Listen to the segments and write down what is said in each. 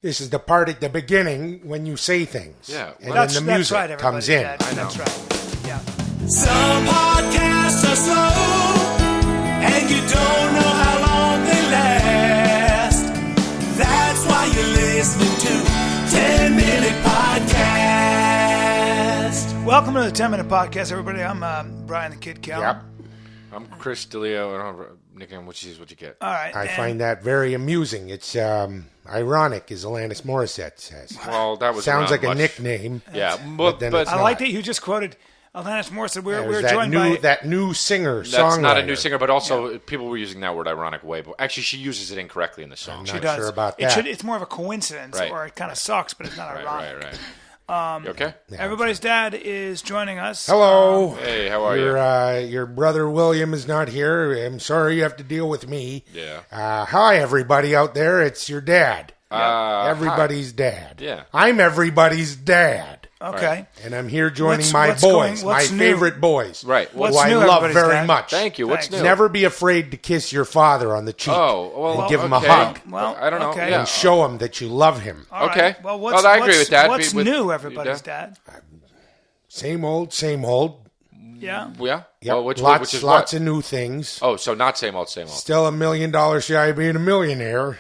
This is the part at the beginning when you say things. Yeah. And Well, then the music comes in. I know. That's right. Yeah. Some podcasts are slow, and you don't know how long they last. That's why you're listening to 10-Minute Podcast. Welcome to the 10-Minute Podcast, everybody. I'm Bryan the Kid Callen. Yep. I'm Chris DeLeo. I don't have a nickname. What you get? All right. I find that very amusing. It's ironic, as Alanis Morissette says. Well, that was Sounds like around a much- nickname. Yeah, But then it's I not. like that you just quoted Alanis Morissette. We're There's joined by... that new singer, That's songwriter. not a new singer, but also people were using that word ironic way. But actually, she uses it incorrectly in the song. Not She does. sure about It that. it's more of a coincidence, Right. or it kind of sucks, but it's not ironic. Right. You okay? Everybody's dad is joining us. Hello. Hey, how are you? Your brother William is not here. I'm sorry you have to deal with me. Yeah. Hi, everybody out there. It's your dad. Everybody's dad. Yeah. I'm everybody's dad. Okay. And I'm here joining What's- my what's going- boys, what's my new? favorite boys. Right. Who What's I new, love everybody's very dad? much. Thank you. What's Thanks. new? Never be afraid to kiss your father on the cheek. Oh, well, and give him a okay. hug. Well, I don't know. okay. Yeah. And show him that you love him. All right. Okay. Well, Well, I agree with that. What's With- new, everybody's dad? Same old, same old. Yeah. Yeah. Yep. Well, which lots is lots what? of new things. Oh, so not same old, same old. Still $1 million shy of being a millionaire.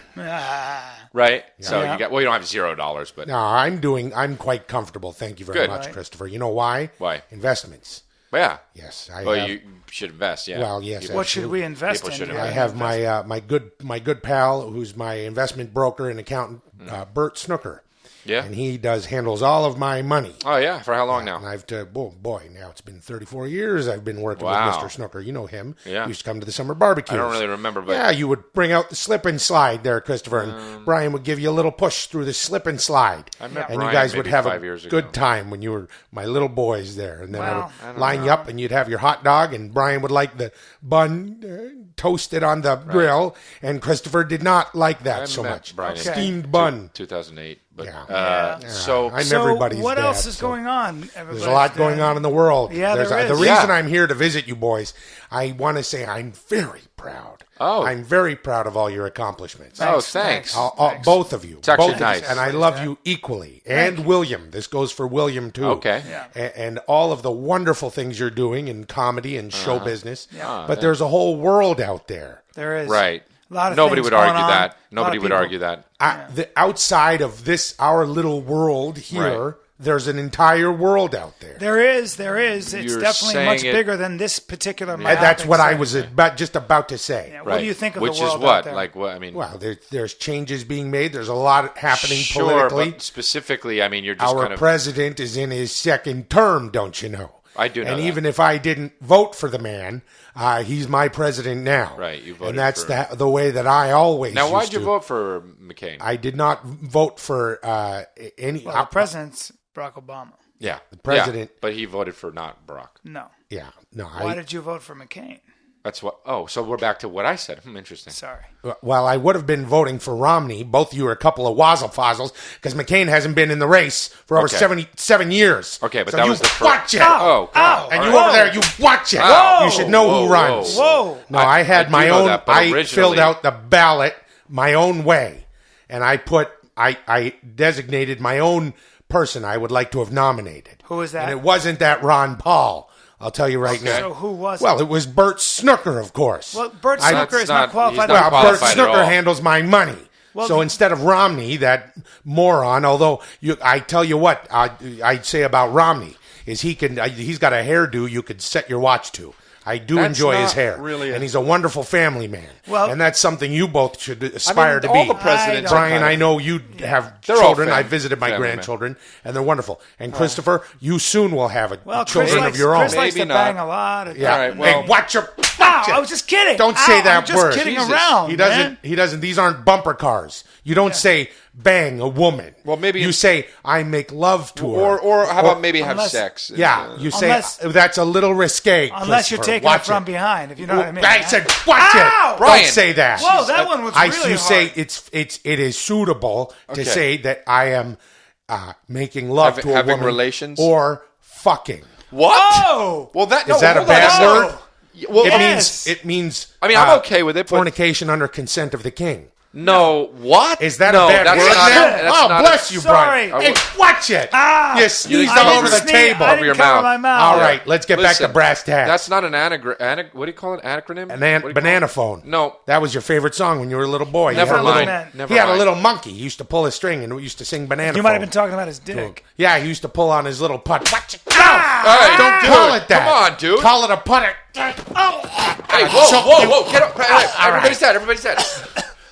Right. So Yeah. you got. Well, you don't have $0, but No, I'm quite comfortable. Thank you very Good. much, Right. Christopher. You know why? Why? Investments. yeah. Yes, Well, have. you should invest. Yeah. Well, yes, What should we invest People in? should here? I have my good pal, who's my investment broker and accountant, Bert Snooker. Yeah. And he handles all of my money. Oh yeah. For how long now? And now it's been 34 years I've been working Wow. with Mr. Snooker. You know him. Yeah. He used to come to the summer barbecues. I don't really remember, but Yeah, you would bring out the slip and slide there, Christopher, and Brian would give you a little push through the slip and slide. I met and Brian you guys would maybe have 5 a years ago. good time when you were my little boys there. And then Wow. I would line you up, and you'd have your hot dog, and Brian would like the bun toasted on the grill, and Christopher did not like that I so met much. Brian in Steamed bun. 2008. But Yeah. so I'm So everybody's what dad, else is so- going on? There's Everybody's a lot dad? going on in the world. Yeah, there The is. reason Yeah. I'm here to visit you boys, I want to say I'm very proud. Oh. I'm very proud of all your accomplishments. Oh, thanks. Both of you. It's actually Both of you. nice. And I love you equally. And William. This goes for William, too. Okay. Yeah. And all of the wonderful things you're doing in comedy and show business. Yeah. But there's a whole world out there. There is. Right. A lot of Nobody things would argue going on. that. A lot Nobody of would people- argue that. The outside of our little world here, Right. there's an entire world out there. There is. It's You're definitely saying much it- bigger than this particular And that's myopic what I segment. was just about to say. Yeah, Right. What do you think of Which the world is what? out there? Like what? I mean, Well, there's changes being made. There's a lot happening sure, politically. but specifically, I mean, you're just Our kind of. president is in his second term, don't you know? I do know And that. even if I didn't vote for the man, he's my president now. Right, you voted and that's for- the way that I always Now, why'd used you to. vote for McCain? I did not vote for any Well, the president's Barack Obama. yeah, the president- but he voted for not Barack. No. Yeah, no. Why did you vote for McCain? That's what. Oh, so we're back to what I said. Interesting. Sorry. Well, I would have been voting for Romney. Both of you are a couple of wazzle fozzles because McCain hasn't been in the race for over Okay. 77 years. Okay, but so that you was the first. watch it. Oh, God. And All you right. over there, you watch it. Whoa. You should know who Whoa, runs. Whoa. No, I had I my do know own. that, but I originally- filled out the ballot my own way, and I designated my own person I would like to have nominated. Who was that? And it wasn't that Ron Paul. I'll tell you right now. So who was Well, it? it was Bert Snooker, of course. Well, Bert I- Snooker is not- not qualified. he's not to- Well, Bert qualified at Snooker all. handles my money. Well, So instead of Romney, that moron, although I tell you what, I'd say about Romney is he's got a hairdo you could set your watch to. I do That's enjoy his not hair, really and he's a wonderful family man. Well- and that's something you both should aspire to all be. the presidents. Brian, I know you have They're all children. I visited my family men. grandchildren, and they're wonderful. And Christopher, you soon will have Well, children Chris of your own. Chris likes to Maybe not. bang a lot. Yeah. All right, well- Hey, watch your. Ow, I was just kidding. Don't say Ow, that I'm just word. kidding Jesus. around. He doesn't. Man. He doesn't. These aren't bumper cars. You don't say bang a woman. Well, maybe you say I make love to her. Or how about maybe have unless- sex? Yeah, you say Unless- that's a little risque. Unless you're Christopher. taking Watch it from behind, if you know what I mean. I said, watch Ow! it. Brian. Don't say that. Whoa, that one was really you hard. say it is suitable to Okay. say that I am making love to a Having woman relations? or fucking. What? Oh! Well, that Is that a hold on, bad that's not- word? Well, It Yes. means. I mean, I'm okay with it, but Fornication under consent of the king. No, what? Is that no, a bad that's word not, now? that's Oh, not bless you, Sorry. Brian. Hey, watch it. You sneezed I all didn't over the sneeze. table. I Over your didn't cover mouth. my mouth. All right, let's get back to Listen, brass tacks. That's not an what do you call it? Acronym? Banana phone. No. That was your favorite song when you were a little boy. Never You had a little- mind. Never he had a mind. little monkey. He used to pull a string and used to sing banana You phone. might have been talking about his dick. Yeah, he used to pull on his little putt. Watch it. No! Hey, Don't dude, call it that. Come on, dude. Call it a putter. Hey, whoa. Get up. Hey, everybody's dead. Everybody's dead.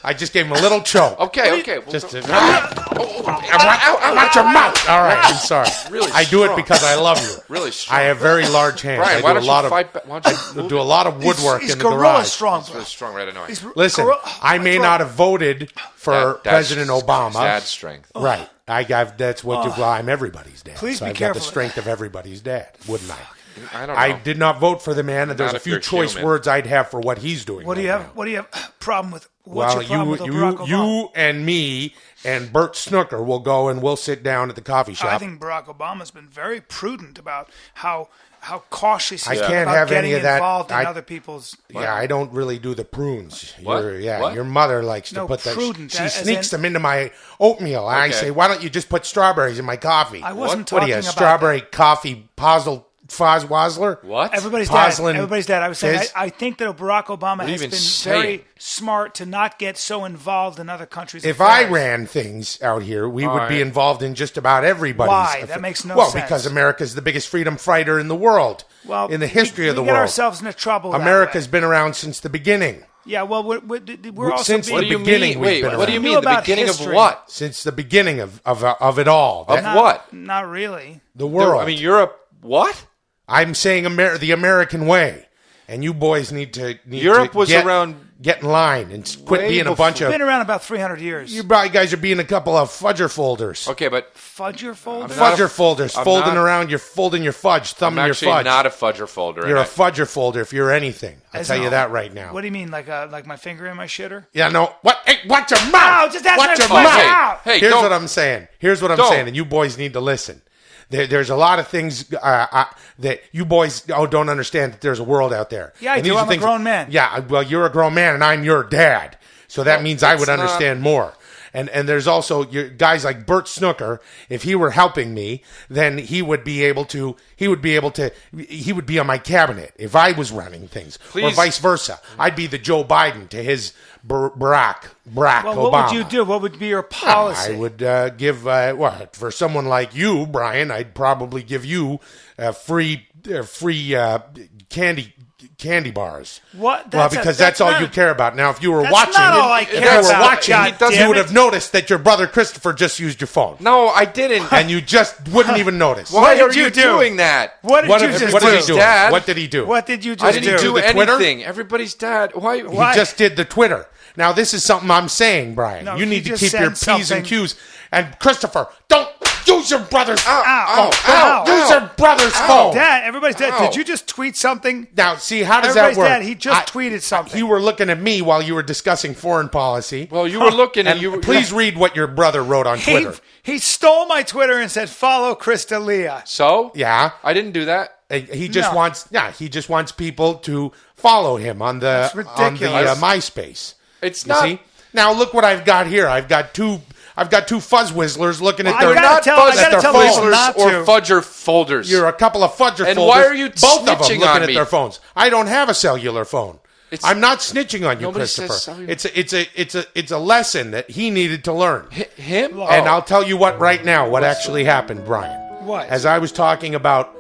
I just gave him a little choke. Okay. Just to, Ow, watch your mouth. All right, I'm sorry. Really I do it strong. because I love you. Really strong. I have very large hands. Brian, I why do a don't lot you of fight back? Why don't you move do a lot of woodwork He's in the gorilla garage. strong. It's really strong, right? I know. Listen, I may not have voted for President Obama. Dad's strength. Right. That's what I'm everybody's dad. Please so be I've got careful. the strength of everybody's dad, wouldn't I? I don't know. I did not vote for the man, and there's a if few you're choice human. words I'd have for what he's doing. What do you right have? now. What do you have problem with? What's Well, your problem with Barack Obama? you and me and Bert Snooker will go and we'll sit down at the coffee shop. I think Barack Obama's been very prudent about how cautious he is I can't about have getting any of that. involved in other people's. Yeah, I don't really do the prunes. What? Your What? mother likes to No, put that. prudent, She as sneaks in- them into my oatmeal. And I Okay. say, why don't you just put strawberries in my coffee? I wasn't What are talking you, about strawberry coffee Fuzz Wazzler? What? Everybody's Poslin dead. Everybody's dead. I was saying, Fizz? I think that Barack Obama are you has even been saying? very smart to not get so involved in other countries' If I affairs. ran things out here, we would be right. involved in just about everybody's. Why? That makes no well, sense. because America's the biggest freedom fighter in the world. Well, in the history of the we get world. ourselves into trouble. that America's way. been around since the beginning. Yeah, well, we're also Since being, What do you beginning mean? we've Wait, been what do you around. mean? Knew The about beginning history. of what? Since the beginning of it all. Of That- what? not really. the world. I mean, Europe. What? I'm saying the American way, and you boys need to. Europe was around- Get in line and quit Way being a before- bunch of. Been around about 300 years. You guys are being a couple of fudger folders. Okay, but Fudger fold. I'm not Fudger folders, I'm folding not- around. You're folding your fudge, I'm thumbing your actually fudge. not a fudger folder. You're a and fudger folder if you're anything. I'll As tell you in- that right now. What do you mean, like my finger in my shitter? Yeah, no. What? Hey, watch your mouth. No, just ask watch me your a question. mouth. Hey, Here's don't- what I'm saying. Here's what I'm Don't. saying, and you boys need to listen. There's a lot of things that you boys don't understand that there's a world out there. Yeah, I And do. these are I'm a grown man. Yeah, well, you're a grown man, and I'm your dad. So that means I would that's not- understand more. And there's also guys like Bert Snooker. If he were helping me, then he would be on my cabinet if I was running things, or Please. vice versa. I'd be the Joe Biden to his Barack Well, Obama. what would you do? What would be your policy? I would give for someone like you, Brian. I'd probably give you free candy bars. What? Well, because that's all not- you care about. Now, if you were That's watching, not all I care if you were about. watching, God damn you would it. have noticed that your brother Christopher just used your phone, No, I didn't. and you just wouldn't even notice. Why What are did you you do? doing that? What did What you did just what do? did he do? Dad? What did he do? What did you just I didn't do the Twitter? anything. Everybody's dad. Why? Why? He just did the Twitter. Now, this is something I'm saying, Brian. No, you he need to just keep your said P's and something. Q's. And Christopher, don't use your brother's Ow, Use your brother's phone. Dad, everybody's dead. Ow. Did you just tweet something? Now, see, how does Everybody's that work? dead. He just tweeted something. You were looking at me while you were discussing foreign policy. Well, you were looking and and you. please read what your brother wrote on Twitter. He stole my Twitter and said, follow Krista Leah. So Yeah. I didn't do that. He just No. wants people to follow him on the ridiculous. MySpace. It's You not. see? Now look what I've got here. I've got two Fuzz Wizzlers looking at I their gotta not tell- I fuzz gotta their tell phones. people not or to. fudger folders. You're a couple of fudger And folders. why are you both of them snitching looking on at me? their phones? I don't have a cellular phone. I'm not snitching on you, Nobody says Christopher. cellular. It's a lesson that he needed to learn. him. And I'll tell you what right now, what actually happened, Brian. What? As I was talking about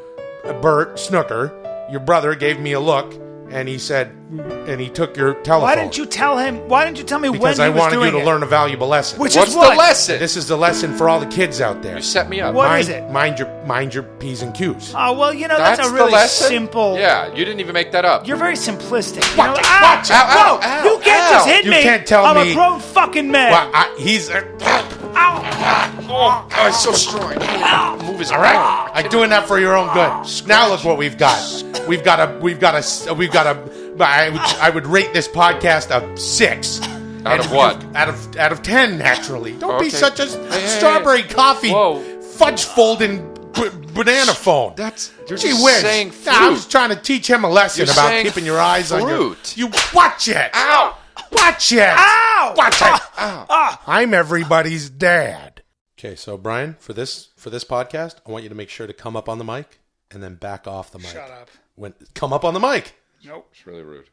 Bert Snooker, your brother gave me a look, and he said, and he took your telephone. Why didn't you tell him? Why didn't you tell me Because when I he was wanted doing you to it? learn a valuable lesson. Which What's is the what? lesson? This is the lesson for all the kids out there. You set me up. What is it? Mind your P's and Q's. Oh, well, that's a the really lesson? simple. Yeah, you didn't even make that up. You're very simplistic. Watch it, Ow, watch it. Ow, whoa, ow, you can't ow. just hit You me. can't tell I'm me- a grown fucking man. Well, he's Oh, it's so strong. Move his all right. I'm doing that for your own good. Now look what we've got. I would rate this podcast a 6. Out of what? Out of 10, naturally. Don't be Okay. such a hey, strawberry coffee Whoa. fudge folding banana phone. You're Gee just whiz. saying Nah, I fruit. was trying to teach him a lesson You're about saying keeping your eyes on your. fruit. You watch it. Ow! Watch it. Ow! Watch it. I'm everybody's dad. Okay, so Brian, for this podcast, I want you to make sure to come up on the mic and then back off the mic. Shut up. Come up on the mic. Nope. It's really rude.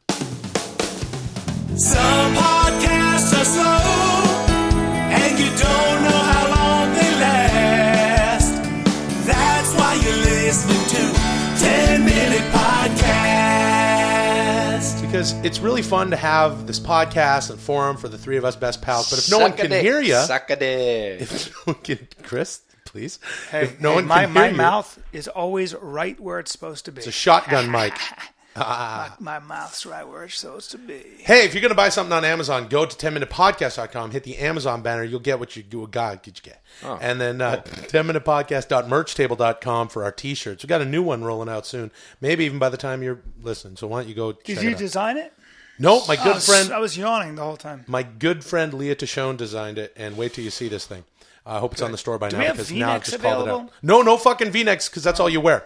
Some podcasts are slow, and you don't know how long they last. That's why you're listening to 10-Minute Podcast. Because it's really fun to have this podcast and forum for the three of us best pals. But if no one can hear you, Suck a dick. if no one can, Chris, please. Hey, if no one my can hear you, mouth is always right where it's supposed to be. it's a shotgun mic. My mouth's right where it's supposed to be. Hey, if you're going to buy something on Amazon, go to 10minutepodcast.com, hit the Amazon banner. You'll get what you do. God, did you get? Oh. And then 10minutepodcast.merchtable.com for our T-shirts. We got a new one rolling out soon. Maybe even by the time you're listening. So why don't you go check Did it you out. design it? No, my good friend. I was yawning the whole time. My good friend Leah Tashone designed it, and wait till you see this thing. I hope it's on the store by Do now we have because now I've V-necks just called it available? out. No fucking V-necks because that's all you wear.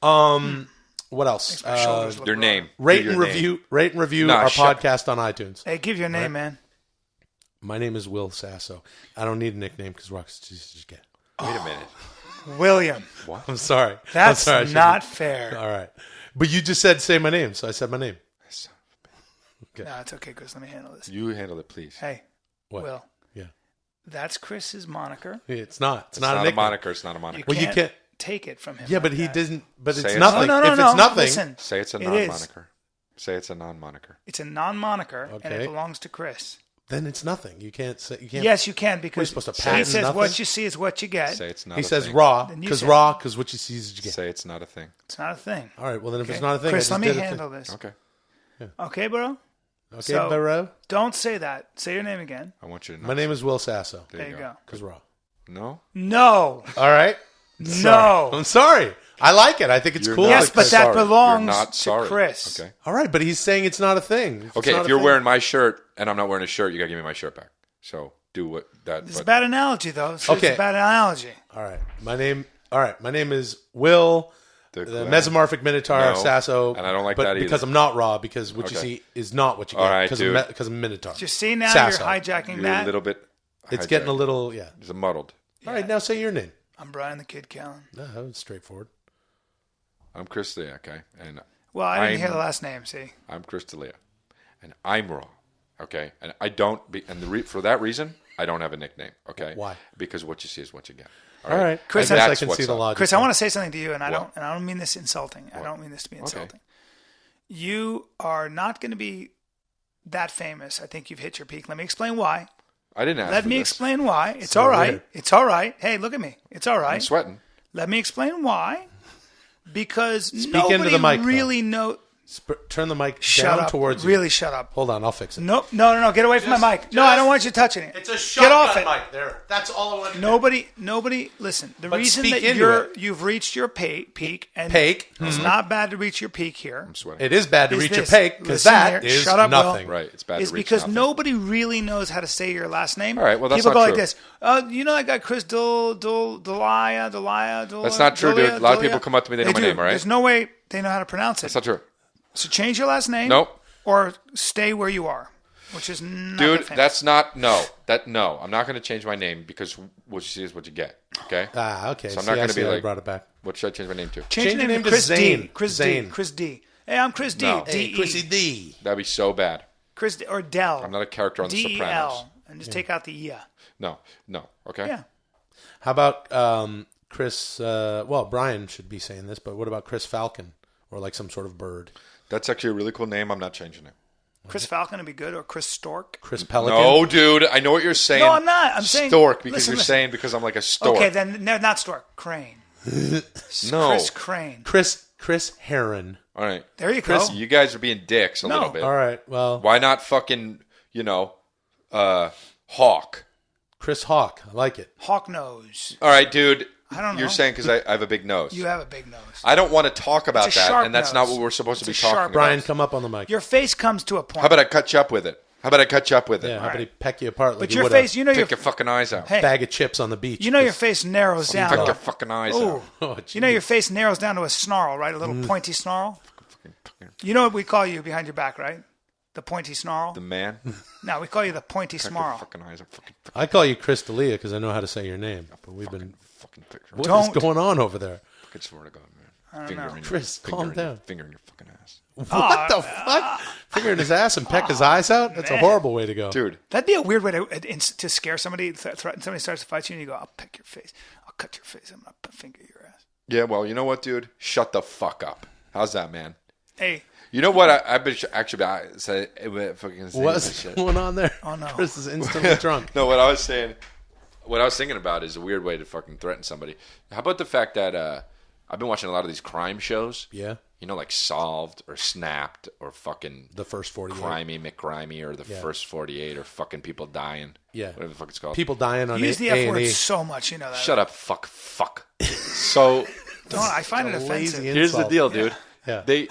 What else? My shoulders look Your wrong. name. Rate Your and name. review Nah, our shut- podcast on iTunes. Hey, give your name, man. My name is Will Sasso. I don't need a nickname because Rock's just get. Wait a minute. William. I'm sorry. That's I'm sorry, not fair. All right, but you just said say my name, so I said my name. No, it's okay, Chris. Let me handle this. You handle it, please. Hey, What? Will. Yeah, That's Chris's moniker. it's not. It's It's not a not a nickname. moniker. It's not a moniker. Well, you can't. take it from him. Yeah, but like he that. didn't. But Say it's it's nothing. No. If it's nothing, Listen, Say it's a it is. non-moniker. Say it's a non-moniker. It's a non-moniker, and Okay. it belongs to Chris. then it's nothing. You can't say. You can't. Yes, you can because supposed to he patent says nothing? what you see is what you get. Say it's not He a says thing. raw Then you because say- what you see is what you get. Say it's not a thing. It's not a thing. All right. Well, then if Okay? it's not a thing, Chris, I let just me did a handle thing. this. Okay. Okay, bro? Okay, So- bro. Don't say that. Say your name again. I want you to know. My name is Will Sasso. There you go. Because raw. No? No. All right. No. I'm sorry. I like it. I think it's You're cool. not Yes, but that sorry. belongs You're not to sorry. Chris. Okay. All right, but he's saying it's not a thing. It's Okay, not if a you're thing. wearing my shirt and I'm not wearing a shirt, you gotta give me my shirt back. So do what that. It's a but- bad analogy, though. It's Okay. a bad analogy. All right. My name is Will, the mesomorphic minotaur No, of Sasso. and I don't like but that either. because I'm not raw, because what you Okay. see is not what you get. All right, because dude. because I'm minotaur. You see now Sasso. you're hijacking You're that. a little bit. It's getting a hijacked. little, yeah. It's a muddled. All right, now say your name. I'm Bryan the Kid Callen. No, that was straightforward. I'm Chris D'Elia, okay, and Well, I didn't I'm- hear the last name, see? I'm Chris D'Elia, and I'm raw, okay, and I don't be, and for that reason, I don't have a nickname, okay. Why? Because what you see is what you get. All right. Chris, I guess I that's can what's see the up. logic. Chris, I want to say something to you, and I What? don't mean this insulting. I don't mean this to be Okay. insulting. You are not going to be that famous. I think you've hit your peak. Let me explain why. I didn't ask. Let for me this. explain why. It's So all right. weird. It's all right. Hey, look at me. It's all I'm right. sweating. Let me explain why. Because into nobody the mic, though. really know. Turn the mic Shut down up. towards you. Really shut up. Hold on, I'll fix it. No. Get away from my mic. No, I don't want you touching it. It's a Get shotgun off it. mic there. That's all I want to Nobody, listen. The But reason speak that into you've reached your peak, and Peak. it's not bad to reach your peak here. I'm sweating. It is bad to Is reach your this. peak because Listen that here. is Shut up, Will. nothing. Right, it's bad Is to reach because nothing. nobody really knows how to say your last name. All right, well, that's people not go true. like this. You know that guy Chris Delia. That's not true, dude. A lot of people come up to me, they know my do. name, all right? There's no way they know how to pronounce it. That's not true. So change your last name. Nope. Or stay where you are, which is not Dude, that famous. that's not no. I'm not going to change my name because what you see is what you get. Okay. Okay. So I'm not I going to see be how you like. brought it back. What should I change my name to? Change your name to Chris D. Chris D. Chris D. Hey, I'm Chris D. No. D. Chrissy D. That'd be so bad. Chris D. Or Del. I'm not a character on The D-E-L, Sopranos. and just take out the E. No. Okay. Yeah. How about Chris? Well, Brian should be saying this, but what about Chris Falcon or like some sort of bird? That's actually a really cool name. I'm not changing it. Chris Falcon would be good, or Chris Stork. Chris Pelican. No, dude. I know what you're saying. No, I'm not. I'm saying stork because listen, you're listen. saying because I'm like a stork. Okay, then no, not Stork. Crane. No. Chris Crane. Chris Heron. All right. There you go. You guys are being dicks a No. little bit. All right. Well, Why not fucking Hawk? Chris Hawk. I like it. Hawk nose. All right, dude. I don't know. You're saying because I have a big nose. You have a big nose. I don't want to talk about It's a that, sharp and that's nose. not what we're supposed to be It's a talking sharp about. Brian, come up on the mic. Your face comes to a point. How about I cut you up with it? Yeah, how about he peck you apart like But you your would face, a you know, Take your fucking eyes out. hey, bag of chips on the beach. you know, your face narrows down. Take your fucking eyes Ooh. out. Oh, You know, your face narrows down to a snarl, right? A little pointy snarl. You know what we call you behind your back, right? The pointy snarl? The man. No, we call you the pointy Crack your snarl. fucking eyes. I call you Chris D'Elia because I know how to say your name. But we've been. Fucking picture. What is Don't. going on over there? I swear to God, man. I don't know. Chris, calm down. Finger in your fucking ass. What the fuck? Finger in his ass and peck his eyes out? That's a horrible way to go. Dude. That'd be a weird way to scare somebody, threaten somebody starts to fight you, and you go, I'll peck your face. I'll cut your face. I'm going to finger your ass. Yeah, well, you know what, dude? Shut the fuck up. How's that, man? Hey. You know what? I've been actually say fucking saying What's that shit. going on there? Oh, no. Chris is instantly drunk. No, what I was thinking about is a weird way to fucking threaten somebody. How about the fact that I've been watching a lot of these crime shows? Yeah. You know, like Solved or Snapped or fucking The First 48. Crimey McCrimey or The First 48 or fucking People Dying. Yeah. Whatever the fuck it's called. People dying on You use the A&E. F word so much, you know that. Shut up, fuck. So Don't. I find it offensive. lazy here's the insult. deal, dude. Yeah. The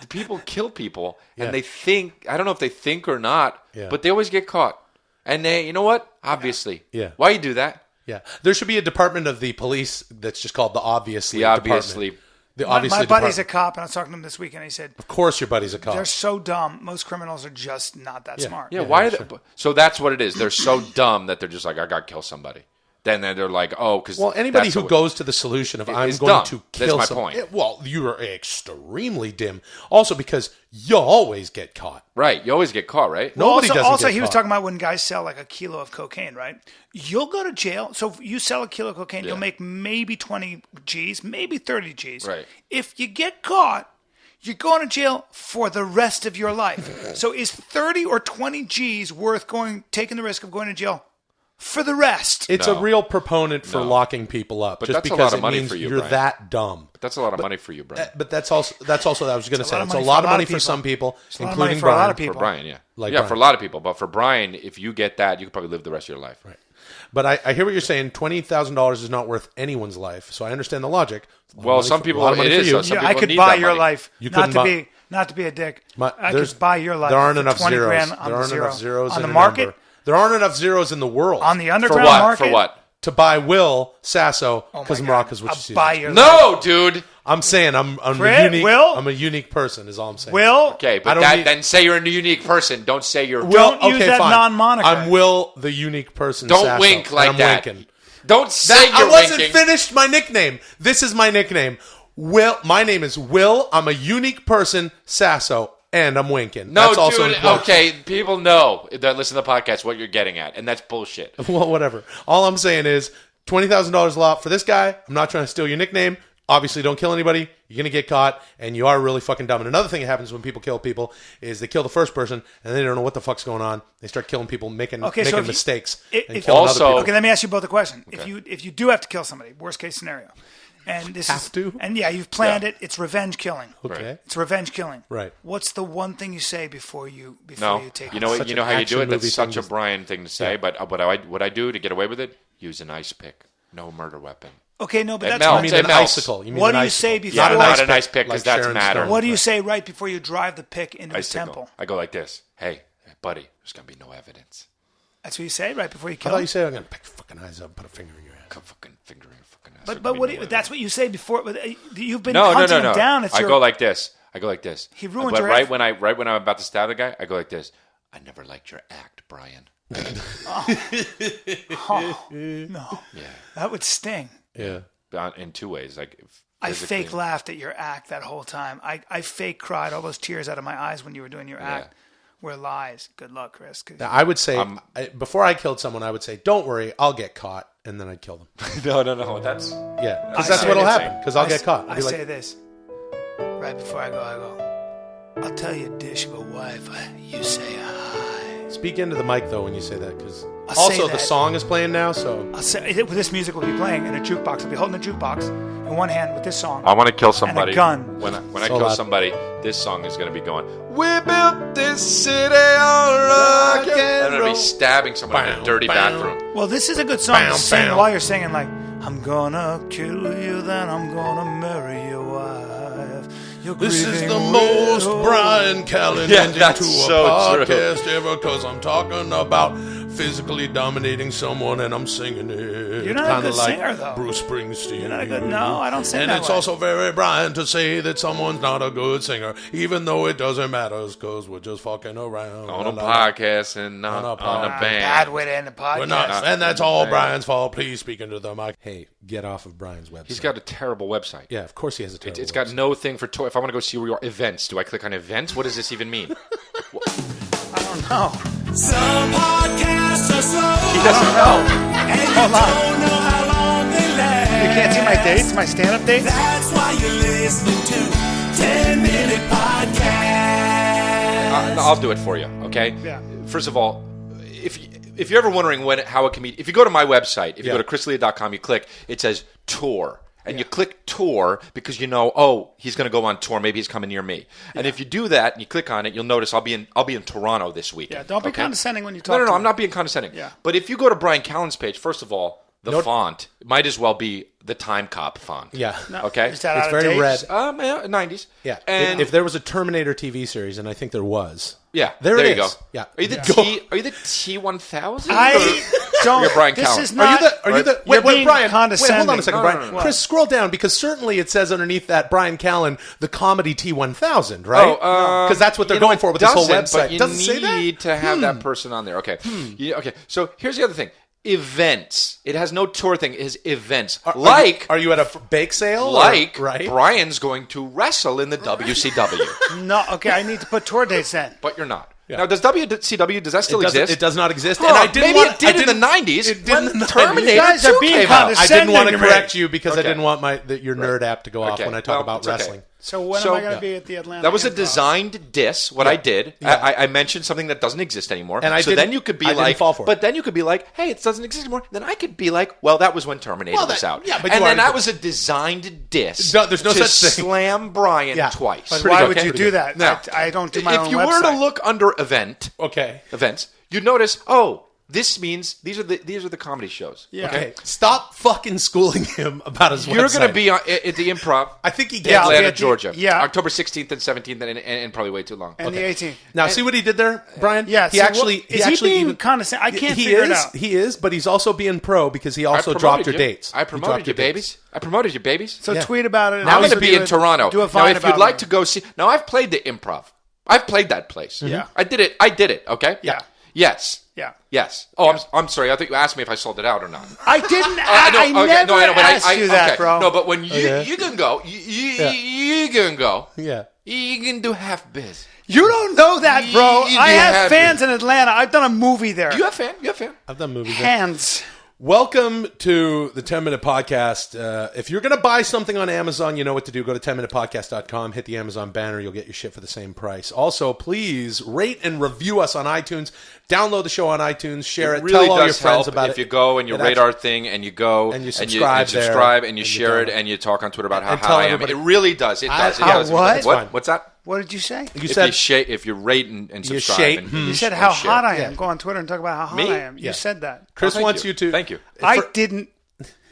people kill people, Yeah. and they think, I don't know if they think or not, Yeah. but they always get caught. And they, you know what? Obviously. Yeah. Why you do that? Yeah. There should be a department of the police that's just called the Obviously The obviously. Department. The My Obviously buddy's a Department. cop, and I was talking to him this week, and he said, Of course your buddy's a cop. they're so dumb. Most criminals are just not that smart. Yeah, why? So that's what it is. They're so dumb that they're just like, I got to kill somebody. Then they're like, oh, because Well, anybody who goes to the solution of I'm is going dumb. to That's kill my someone. point. Well, you are extremely dim. Also because you always get caught. right, you always get caught, right? No. Nobody doesn't Also, get he was caught. talking about when guys sell like a kilo of cocaine, right? You'll go to jail. So if you sell a kilo of cocaine, you'll make maybe 20 G's, maybe 30 G's. Right. If you get caught, you're going to jail for the rest of your life. So is 30 or 20 G's worth taking the risk of going to jail for the rest? It's a real proponent for No. locking people up, But just that's a because lot of it money means for you, you're Brian. that dumb. That's a lot of money for you, Brian. But that's also I was going to say. lot of It's a money lot for of a lot money of for people. some people, a lot of including money for a lot Brian. of people. For Brian, yeah. Like yeah, Brian. for a lot of people. But for Brian, if you get that, you could probably live the rest of your life. Right. But I hear what you're saying. $20,000 is not worth anyone's life, so I understand the logic. Well, some people, a lot of money it for is. you. So some Yeah, I people could need buy that your money. life. You not couldn't to buy- not to be a dick. I there's- could buy your life. There aren't for enough 20 zeros. grand on There the aren't zero. enough zeros on in the a market. number. There aren't enough zeros in the world On the For underground what? market. For what? to buy Will Sasso Oh my because God. Morocco's what I'll you see. buy your life. No, dude. I'm saying I'm Fred, a unique. Will? I'm a unique person. Is all I'm saying. Will, Okay, I but don't need- then say you're a unique person. Don't say you're. Don't use that fine. non-moniker. I'm Will, the unique person. Don't Sasso, wink and like I'm that. Winking. Don't say I you're wasn't winking. finished my nickname. This is my nickname. Will. My name is Will. I'm a unique person. Sasso, and I'm winking. No, that's also dude. in quotes. Okay, people know that listen to the podcast what you're getting at, and that's bullshit. Well, whatever. All I'm saying is $20,000 a lot for this guy. I'm not trying to steal your nickname. Obviously, don't kill anybody. You're going to get caught, and you are really fucking dumb. And another thing that happens when people kill people is they kill the first person, and they don't know what the fuck's going on. They start killing people, making so if you- mistakes, if- and if- killing Also- other people. Okay, let me ask you both a question. If you do have to kill somebody, worst case scenario, and this Have is to? and yeah, you've planned it. It's revenge killing. Okay. It's revenge killing. Right. What's the one thing you say before you No, take? you know what? Such You know an how you action do it. movie That's such thing a to- Brian thing to say. Yeah. But what I do to get away with it? Use an ice pick. No murder weapon. Okay, no, but It that's melts. You fine. mean It an melts. icicle. You mean What an do you icicle. say before? Yeah, Not not an an ice pick because like that's Sharon matter. Stone. What do you say right before you drive the pick into Ice the signal. temple? I go like this. Hey, buddy, there's gonna be no evidence. That's what you say right before you I kill. thought him? you said I'm going to pick your fucking eyes up and put a finger in your ass. Come fucking finger in your fucking ass. But what? That's what you say before. You've been No. hunting him down. It's I your, go like this. He ruined but your right act. when I'm about to stab the guy, I go like this. I never liked your act, Brian. no. Yeah. That would sting. Yeah. In two ways, like I physically- fake laughed at your act that whole time. I fake cried all those tears out of my eyes when you were doing your act. Were lies. Good luck, Chris. 'Cause Now, I would say, before I killed someone, I would say, don't worry, I'll get caught, and then I'd kill them. No. That's Yeah, because I that's say what'll this. happen, because I'll get caught. I'll I be like, say this right before I go. I'll tell you a dish of a wife. You say hi. speak into the mic, though, when you say that, because I'll also say the that. song is playing now, so... I'll say this music will be playing in a jukebox. I'll be holding a jukebox in one hand with this song. I want to kill somebody. gun. When I So kill loud. somebody, this song is going to be going. We built this city on rock and I'm going to be stabbing someone in a dirty bathroom. Well, this is a good song Bam, to sing bam. while you're singing, like, I'm gonna kill you, then I'm gonna marry your wife. You're This is grieving the most widow. Bryan Callen Yeah, ending that's to a so true. podcast ever, because I'm talking about physically dominating someone and I'm singing it. You're not a Kinda good like singer, though. Bruce Springsteen. You're not a good. No, I don't sing And that it's way. also very Brian to say that someone's not a good singer, even though it doesn't matter, because we're just fucking around. On a podcast and not on a band. Bad way to end the podcast. We're not, and that's all Brian's fault. Please speak into the mic. Hey, get off of Brian's website. He's got a terrible website. Yeah, of course he has a terrible It's got no thing for toy. If I want to go see where you are, events, do I click on events? What does this even mean? I don't know. Some podcasts are slow. He doesn't know. And you Hold on. don't know how long they last. You can't see my dates, my stand-up dates. That's why you're listening to 10-Minute Podcast. I'll do it for you, okay? Yeah. First of all, if you're ever wondering how it can be, if you go to my website, if you go to chrisleah.com, you click, it says tour. And you click tour because you know, he's going to go on tour. Maybe he's coming near me. And if you do that and you click on it, you'll notice I'll be in Toronto this weekend. Yeah, don't be condescending when you talk. No, to I'm me. not being condescending. Yeah. But if you go to Bryan Callen's page, first of all, the font might as well be the Time Cop font. Yeah. Okay? Is that It's out of very date? red. 90s. Yeah. And If there was a Terminator TV series, and I think there was. yeah, There it you is. go. Yeah. Are you the T1000? I don't. You're Bryan This Callen. is not. Are you the You're wait, being Brian, condescending. wait, hold on a second, No, Brian. no. Chris, scroll down because certainly it says underneath that Bryan Callen, the comedy T1000, right? Because that's what they're going for with this whole website. But you Doesn't say that? need to have that person on there. Okay. Okay. So here's the other thing. Events. It has no tour thing. It has events. Are you at a bake sale? Like right? Brian's going to wrestle in the WCW. No, okay, I need to put tour dates in. But you're not. Now, does WCW, does that still exist? It does not exist. Huh, and I didn't maybe want, it did in the 90s It did when in the 90s. Terminator You guys 2 are being came out. I didn't want to Sending correct you because I Okay. didn't want your nerd app to go off Okay. when I talk Well, about it's okay. wrestling. So when So- am I going to be at the Atlanta? That was a Improv? designed diss. What I did, I mentioned something that doesn't exist anymore. And I so didn't- then you could be I didn't like, fall for it. but then you could be like, hey, it doesn't exist anymore. Then I could be like, well, that was when Terminator Well, was that- out. yeah, but and you then already that did. was a designed diss. No, there's no to such thing. Slam Brian Yeah. twice. But Pretty why good. would you Pretty do good. that? Now, I don't do my if own you website. were to look under Okay. events, you'd notice, this means these are the comedy shows. Yeah. Okay. Stop fucking schooling him about his You're website. going to be at the Improv. I think he in gets I'll be Atlanta, at the- Georgia. yeah. October 16th and 17th, and probably way too long. And the 18th. Now, see what he did there, Brian? Yeah, he see, actually, what- is he being even condescending? I can't he figure is, it out. He is, but he's also being pro because he also I dropped promoted your you. dates. I He promoted dropped you, your dates. babies. I promoted you, babies. So Yeah. tweet about it. Now I'm Also going to be do in a- Toronto. Do a Now, Vine if you'd about like it. to go see... Now, I've played the Improv. I've played that place. Yeah. I did it, okay? Yeah. Yes. Yeah. Yes. Oh, I'm sorry. I thought you asked me if I sold it out or not. I didn't. I know, I okay, never no, I know, but asked you that, okay. bro. No, but when you Okay. you can go, you can go. Yeah. You can do half biz. You don't know that, bro. You I have have fans in Atlanta. I've done a movie there. You have fan. I've done movies. there. Hands. Welcome to the 10-Minute Podcast. If you're going to buy something on Amazon, you know what to do. Go to 10minutepodcast.com, hit the Amazon banner. You'll get your shit for the same price. Also, please rate and review us on iTunes. Download the show on iTunes. Share it. really Tell all your does friends help about if it. you go and you It rate actually- our thing and you go And you subscribe there, and you and you share it download. and you talk on Twitter about how And hot tell I am. everybody- It really does. It does. It how- does. what? That's fine. What's that? What did you say? You If said if you rate and You subscribe, shake. and, You said and how share. hot I am. Yeah. Go on Twitter and talk about how hot Me? I am. You Yeah. said that. Chris Thank wants you. you to. Thank you. I didn't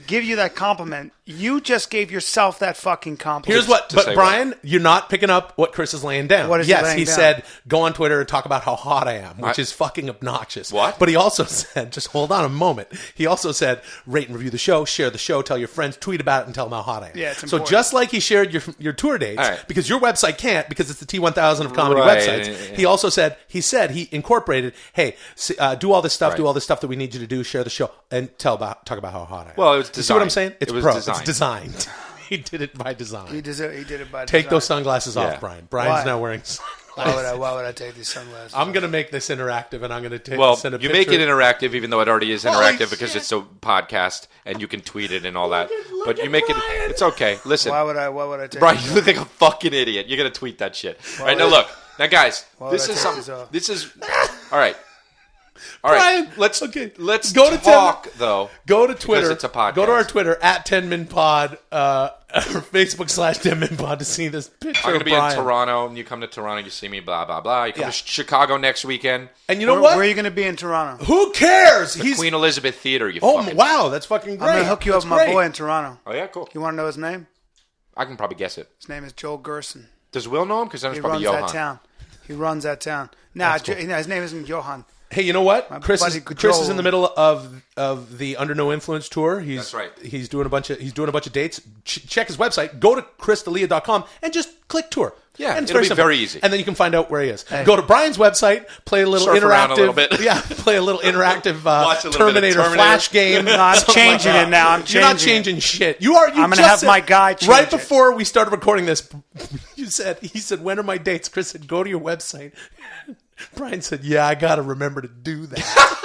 give you that compliment. You just gave yourself that fucking compliment. Here's what, to but say Brian, you're not picking up what Chris is laying down. What is he yes, laying he down? said, go on Twitter and talk about how hot I am, which is fucking obnoxious. What? But he also said, just hold on a moment. He also said, rate and review the show, share the show, tell your friends, tweet about it, and tell them how hot I am. Yeah, it's so important. just like he shared your tour dates, All right. because your website can't, because it's the T1000 of comedy Right, websites. yeah. He also said, he incorporated, hey, do all this stuff, Right. do all this stuff that we need you to do, share the show, and talk about how hot I am. Well, it was You see what I'm designed. saying? It's It was pro. designed. It's designed. He did it by design. He did it by Take design. those sunglasses Yeah. off, Brian. Brian's Why? now wearing sunglasses. Why would I take these sunglasses? I'm going to make this interactive, and I'm going to Well, send a you picture. make it interactive, even though it already is Holy interactive because shit. it's a podcast and you can tweet it and all that. Look But at you make it. Brian. It's okay. Listen, Why would I take Brian, these you look like a fucking idiot. You're gonna tweet that shit. All right, now look, now guys, would this I is take something. these off? This is all right. All right, Brian, let's okay. let's Go to talk though. Go to Twitter. Because it's a podcast. Go to our Twitter at 10minpod, or Facebook /10minpod to see this picture I'm of gonna be Brian. in Toronto, and you come to Toronto, you see me, blah blah blah. You come Yeah. to Chicago next weekend, And you know Where what? are you going to be in Toronto? Who cares? the Queen Elizabeth Theater. You Oh fucking. wow, that's fucking great. I'm going to hook you up That's with my great. boy in Toronto. Oh yeah, cool. You want to know his name? I can probably guess it. His name is Joel Gerson. Does Will know him? Because then it's He probably runs Johan. that town. He runs that town. Nah, his name isn't Johan. Hey, you know what? Chris buddy is in the middle of the Under No Influence tour. That's right. He's doing a bunch of dates. Check his website. Go to chrisdelia.com and just click tour. Yeah, and it's it'll be simple. very easy. And then you can find out where he is. Go to Brian's website, play a little Surf interactive. around a little bit. Yeah, play a little interactive Watch a little bit of Terminator Terminator. Flash game. No, I'm something changing like it that. now. You're not changing shit. You are. I'm gonna have my guy change right it. before we started recording this. He said, "When are my dates?" Chris said, "Go to your website." Brian said, "Yeah, I got to remember to do that."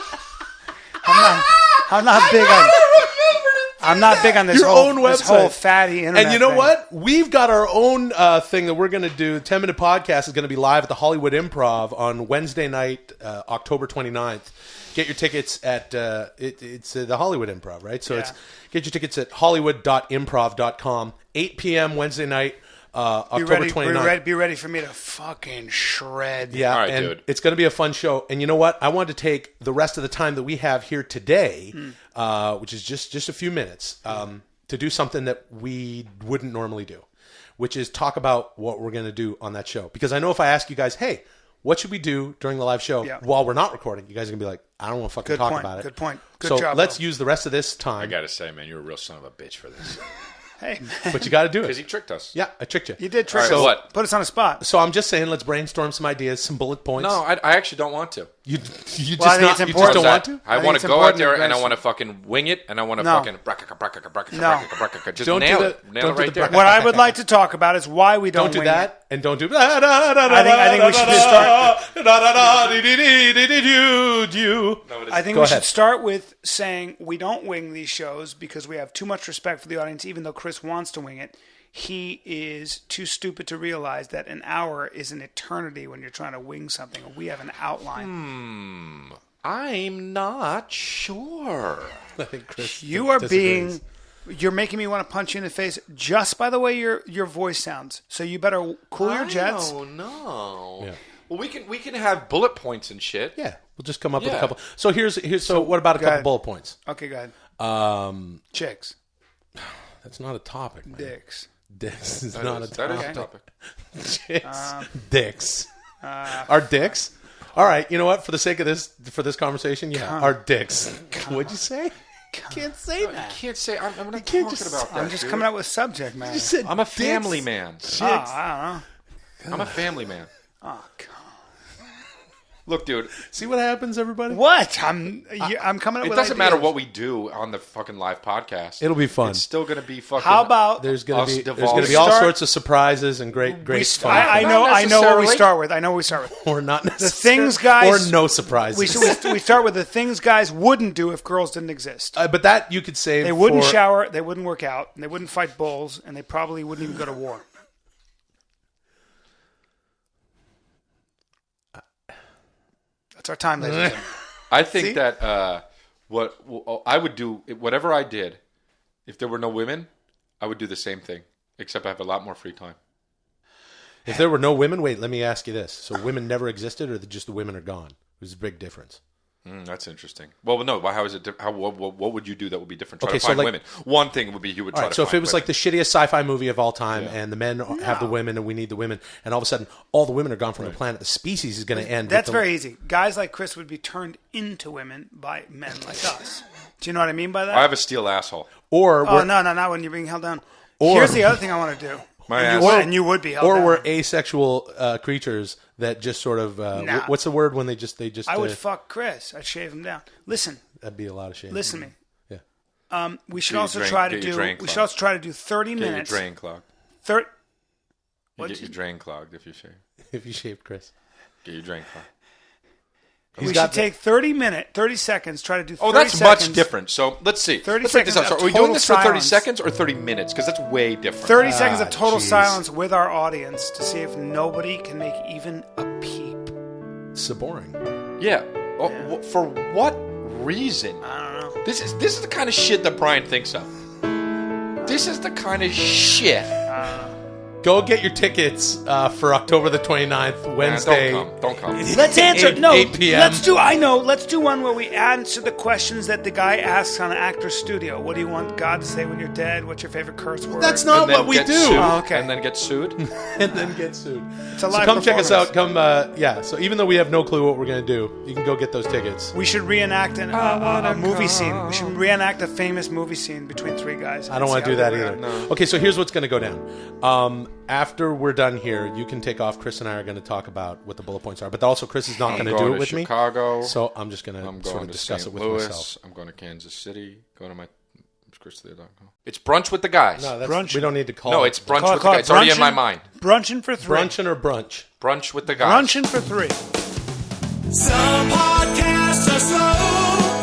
I'm not big on this Your whole, own this website. whole fatty internet And you know thing. what? We've got our own thing that we're going to do. 10-minute podcast is going to be live at the Hollywood Improv on Wednesday night, October 29th. Get your tickets at it's the Hollywood Improv, right? So it's get your tickets at hollywood.improv.com. 8 p.m. Wednesday night, October 29th. Be ready for me to fucking shred. Yeah, All right, and dude. it's going to be a fun show. And you know what? I wanted to take the rest of the time that we have here today, which is just a few minutes, to do something that we wouldn't normally do, which is talk about what we're going to do on that show. Because I know if I ask you guys, hey, what should we do during the live show while we're not recording? You guys are going to be like, I don't want to fucking Good talk point. about it. Good point. Good so job, let's Will. use the rest of this time. I gotta say, man, you're a real son of a bitch for this. Hey, But you got to do Because it. he tricked us. Yeah, I tricked you. you did trick All right, us. what? Put us on a spot. So I'm just saying, let's brainstorm some ideas, some bullet points. No, I actually don't want to. You Well, I just think not. it's You just important don't that- want to. I think want it's to go out important there to and I grasp- want to fucking wing it and I want to No. fucking just Don't nail do it. the- Nail don't it do right the there. What I would like to talk about is why we Don't do wing that, and don't do. I think we should just start. I think Go we ahead. should start with saying we don't wing these shows because we have too much respect for the audience. Even though Chris wants to wing it, he is too stupid to realize that an hour is an eternity when you're trying to wing something. We have an outline. I'm not sure. I think Chris. You are disagrees. You're making me want to punch you in the face just by the way your voice sounds. So you better cool your jets. Oh no. Yeah. Well, we can have bullet points and shit. Yeah, we'll just come up with a Yeah. couple. So here's so what about a couple ahead. bullet points? Okay, go ahead. Chicks, That's not a topic, man. dicks. Dicks is That not is- a that is topic. a topic. Chicks. Dicks. Our dicks. All right, you know what? For the sake of this conversation, our dicks. What'd you say? Can't say You that. can't say I'm not can't talking just- about that. I'm just dude. coming out with subject, man. You said I'm a dicks. family man. Oh, I I'm a family man. don't know. Oh, God. Look, dude, See what happens, everybody? What? I'm coming up it with doesn't matter ideas. what we do on the fucking live podcast. It'll be fun. It's still going to be fucking. How about There's gonna us be divulging. all Start- sorts of surprises and great fun. I Not know what we necessarily. start with. I know what we start with. or not The necessarily, things guys or no surprises. we start with the things guys wouldn't do if girls didn't exist. But that you could say They wouldn't for, shower, they wouldn't work out, and they wouldn't fight bulls, and they probably wouldn't even go to war. That's our time, ladies and gentlemen. I think that what I would do, whatever I did, if there were no women, I would do the same thing, except I have a lot more free time. If there were no women, wait, let me ask you this: so women never existed, or just the women are gone? There's a big difference. That's interesting. Well, no. How is it? What would you do that would be different? Try Okay, to so find like- women. One thing would be you would All try right, to. so if find it was women. like the shittiest sci-fi movie of all time, and the men have the women, and we need the women, and all of a sudden all the women are gone from the planet, the species is going to end. That's with the- very easy. Guys like Chris would be turned into women by men like us. Do you know what I mean by that? I have a steel asshole. Or Oh we're, no, not when you're being held down. Or- Here's the other thing I want to do. My and, ass. you would, and you would be held or down. we're asexual creatures that just sort of Nah. what's the word when they just I would fuck Chris. I'd shave him down. Listen, that'd be a lot of shit. listen to me. Yeah. We should your also drain- try to get your do. drain We should clogged. also try to do 30 Get your minutes. drain clogged. 30. You What'd get you- your drain clogged if you shave. If you shaved Chris, Get your drain clogged. We got should take 30 seconds. Try to do. 30 Oh, that's seconds, much different. So let's see. 30 Let's break this seconds out. So of are we doing total this for 30 silence. seconds or 30 minutes? Because that's way different. 30 seconds of total jeez. silence with our audience to see if nobody can make even a peep. it's so boring. Yeah. Oh, for what reason? I don't know. This is the kind of shit that Brian thinks of. This is the kind of shit. go get your tickets for October the 29th, Wednesday. Don't come. Let's answer. 8 p.m. Let's do one where we answer the questions that the guy asks on Actor's Studio. What do you want God to say when you're dead? What's your favorite curse word? That's not what we do. Oh, okay. And then get sued. And then get sued. It's a So live come check us out. performance. So even though we have no clue what we're going to do, you can go get those tickets. We should reenact a movie scene. We should reenact a famous movie scene between three guys. I don't want to do that either. No. Okay, so here's what's going to go down. After we're done here, you can take off. Chris and I are going to talk about what the bullet points are. But also, Chris is not going to do it with Chicago. me. So I'm just going I'm to sort going of to discuss St. it with Louis. myself. I'm going to Kansas City. Go to my chrislea.com. It's brunch with the guys. No, Brunch. we don't need to call No, it. it's brunch Call it- with the call it guys. It's already in brunchin'? my mind. Brunchin' for three. Brunchin' or brunch? Brunch with the guys. Brunchin' for three. Some podcasts are slow,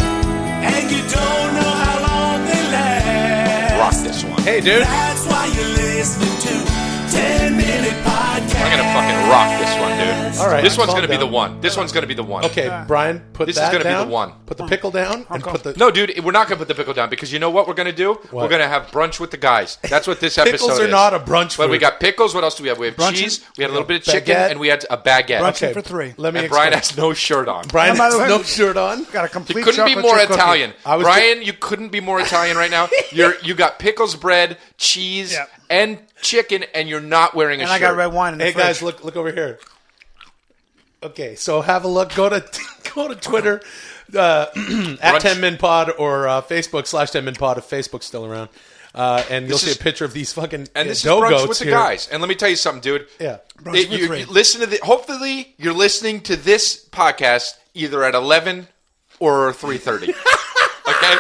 and you don't know how long they last. Rock this one. Hey, dude. That's why you're listening to 10-Minute Podcast. I'm gonna fucking rock this one, dude. All right, This one's calm gonna be the down. one. This one's gonna be the one. Okay, Brian, put This is that gonna be down. the one. Put the pickle down and put the... No, dude, we're not gonna put the pickle down because you know what we're gonna do? What? We're gonna have brunch with the guys. That's what this episode Pickles is. are not a brunch But food. we got pickles. What else do we have? We have Brunchin'? cheese. We had a little bit of chicken, Baguette. and we had a baguette. Brunchin' for three. Let me And explain. Brian has no shirt on. Brian And by has the way- no shirt on. Got a You complete couldn't be chocolate more chip cookie. Italian, I was Brian. You couldn't be more Italian right now. You got pickles, bread, cheese, Yeah. and chicken, and you're not wearing a And shirt. I got red wine in the Hey fridge. guys, look over here. Okay, so have a look. Go to Twitter at 10minpod or Facebook /10minpod if Facebook's still around, and you'll This see is- a picture of these fucking And this is dough brunch goats with the here. guys. And let me tell you something, dude. Yeah, Brunch for You three. listen to hopefully you're listening to this podcast either at 11 or 3:30. Okay?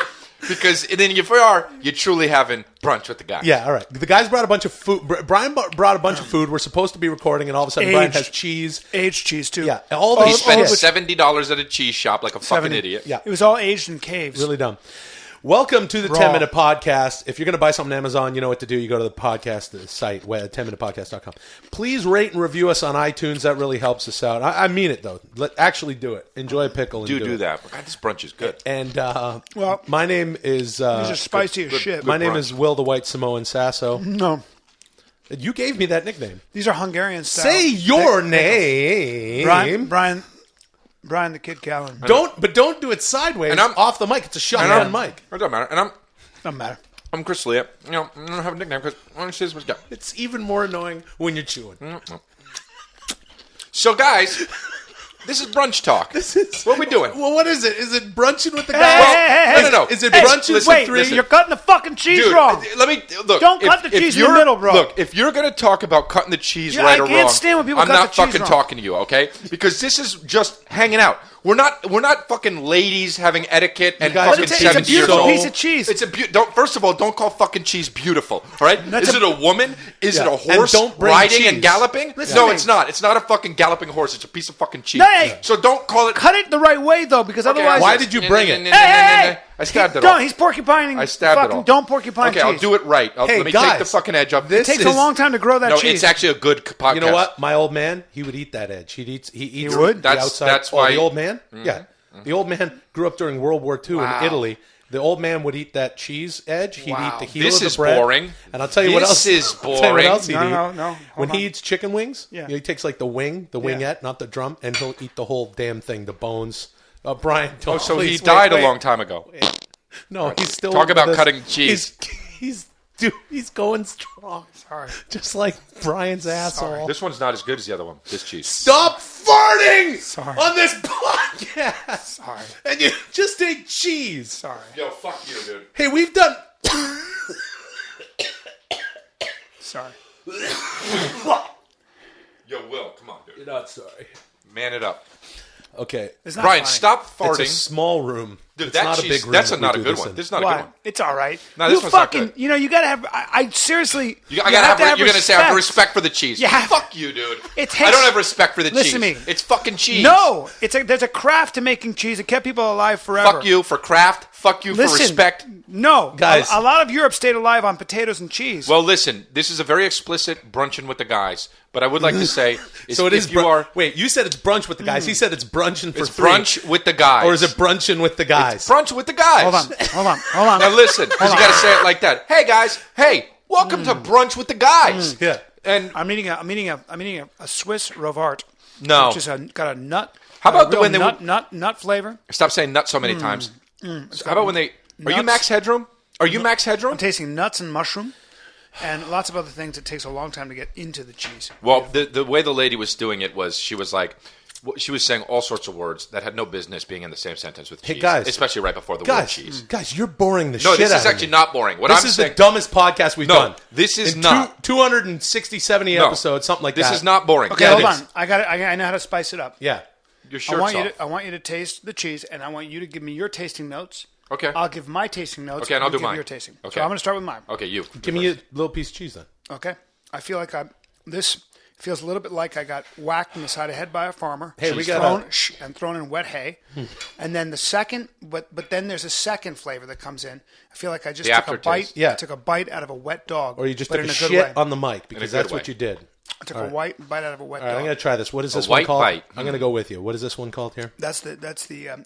Because then if you are, you're truly having brunch with the guys. yeah. All right, the guys brought a bunch of food. Brian brought a bunch of food. We're supposed to be recording, and all of a sudden, Brian Aged. has cheese. Aged cheese, too. Yeah, all He these spent shit. $70 at a cheese shop like a fucking 70. idiot. Yeah. It was all aged in caves. Really dumb. Welcome to the Raw. 10-Minute Podcast. If you're going to buy something on Amazon, you know what to do. You go to the podcast site, 10minutepodcast.com. Please rate and review us on iTunes. That really helps us out. I mean it, though. Actually do it. Enjoy a pickle and Do it. that. God, this brunch is good. And Well, my name is... These are spicy as good- shit. good my name brunch. is Will the White Samoan Sasso. No. You gave me that nickname. These are Hungarian style. Say your name. Brian the Kid Callen. Don't do it sideways And I'm- off the mic. It's a shotgun mic. It doesn't matter. And Doesn't matter. I'm Chris Lee. You know, I don't have a nickname because I want to say this much guy. It's even more annoying when you're chewing. So, guys, this is brunch talk. What are we doing? Well, what is it? Is it brunching with the Hey, guys? hey, hey, no. Is it Hey, brunches listen, with wait, three? you're cutting the fucking cheese Dude, wrong. let me look. Don't cut the cheese in the you're- middle, bro. Look, if you're going to talk about cutting the cheese Yeah, right I or can't wrong, stand when people I'm cut not the cheese fucking wrong. talking to you, okay? Because this is just hanging out. We're not fucking ladies having etiquette and guys- fucking It's a 70 years beautiful old. piece of cheese. It's a First of all, don't call fucking cheese beautiful. All right? That's Is it a woman? Is it Yeah. a And horse don't bring riding cheese. and galloping? Listen No, to me. it's not. It's not a fucking galloping horse. It's a piece of fucking cheese. No, hey. So don't call it. Cut it the right way, though, because Okay, otherwise... Why did you bring it? Hey! I stabbed it Don't. off. He's porcupining. I stabbed it fucking, off. Don't porcupine Okay, cheese. I'll do it right. Hey, let me take guys, the fucking edge off. this It takes is- a long time to grow that No, cheese. it's actually a good podcast. You know what? My old man, he would eat that edge. He eats would? the That's- outside. that's Oh, why- the old man. Yeah, the old man grew up during World War II Wow. in Italy. The old man would eat that cheese edge. He'd Wow. eat the heel This of the is bread. boring. And I'll tell you what This else. is I'll tell you what boring. else he'd eat. No. When Hold he on. eats chicken wings, Yeah. he takes like the Yeah. wingette, not the drum, and he'll eat the whole damn thing, the bones. Brian, don't, Oh, so he please, died wait. a long time ago. No, he's still Talk about with us. cutting cheese. He's going strong. Sorry. Just like Brian's asshole. This one's not as good as the other one. This cheese. Stop farting Sorry. on this podcast. Sorry. And you just ate cheese. Sorry. Yo, fuck you, dude. Hey, we've done. Sorry. Yo, Will, come on, dude. You're not sorry. Man it up. Okay. It's not Brian, funny. stop It's farting. a small room. Dude, it's that not cheese, a big room. that's that we not a do good this one. in. This is not a Why? good one. It's all right. No, this you one's not fucking, good. you gotta have. I seriously. I gotta have. You're gonna say I have respect. respect for the cheese. You have- Fuck you, dude. It takes- I don't have respect for the Listen cheese. to me. It's fucking cheese. No, there's a craft to making cheese. It kept people alive forever. Fuck you for craft. Fuck you Listen, for respect. No, Guys. A lot of Europe stayed alive on potatoes and cheese. Well, listen. This is a very explicit brunching with the guys. But I would like to say, is So it is. if you are. Wait, you said it's brunch with the guys. He said it's brunching for It's free. brunch with the guys. Or is it brunching with the guys? It's brunch with the guys. hold on. Now listen, because you got to say it like that. Hey guys, hey, welcome to brunch with the guys. Yeah. And I'm eating a Swiss Rovart. No. Which is got a nut. How about a real when they nut flavor? Stop saying nut so many times. How about when they? Are you nuts. Max Headroom? Are you Max Headroom? I'm tasting nuts and mushroom, and lots of other things. It takes a long time to get into the cheese. Well, the way the lady was doing it was she was saying all sorts of words that had no business being in the same sentence with cheese. guys. Especially right before the word cheese. Guys, you're boring the No, shit this out is of actually me. not boring. What This I'm is saying, the dumbest podcast we've done. this is In not. 260, 70 No. episodes, something like that. This is not boring. Okay, Yeah, hold it on. is. I know how to spice it up. Yeah. Your I shirt's want you off. to taste the cheese, and I want you to give me your tasting notes. Okay. I'll give my tasting notes. Okay, and I'll you do give mine. Your tasting. Okay. So I'm going to start with mine. Okay, you. Give me a little piece of cheese then. Okay. I feel like this feels a little bit like I got whacked in the side of the head by a farmer. Hey, we She's got thrown in wet hay, and then the second, but then there's a second flavor that comes in. I feel like I just The took a aftertaste. bite. Yeah. I took a bite out of a wet dog, Or you just but took in a a good shit way. on the mic because good that's what way. you did. I took a white bite out of a wet All right, dog. I'm going to try this. What is this white one called? bite. I'm going to go with you. What is this one called here? That's the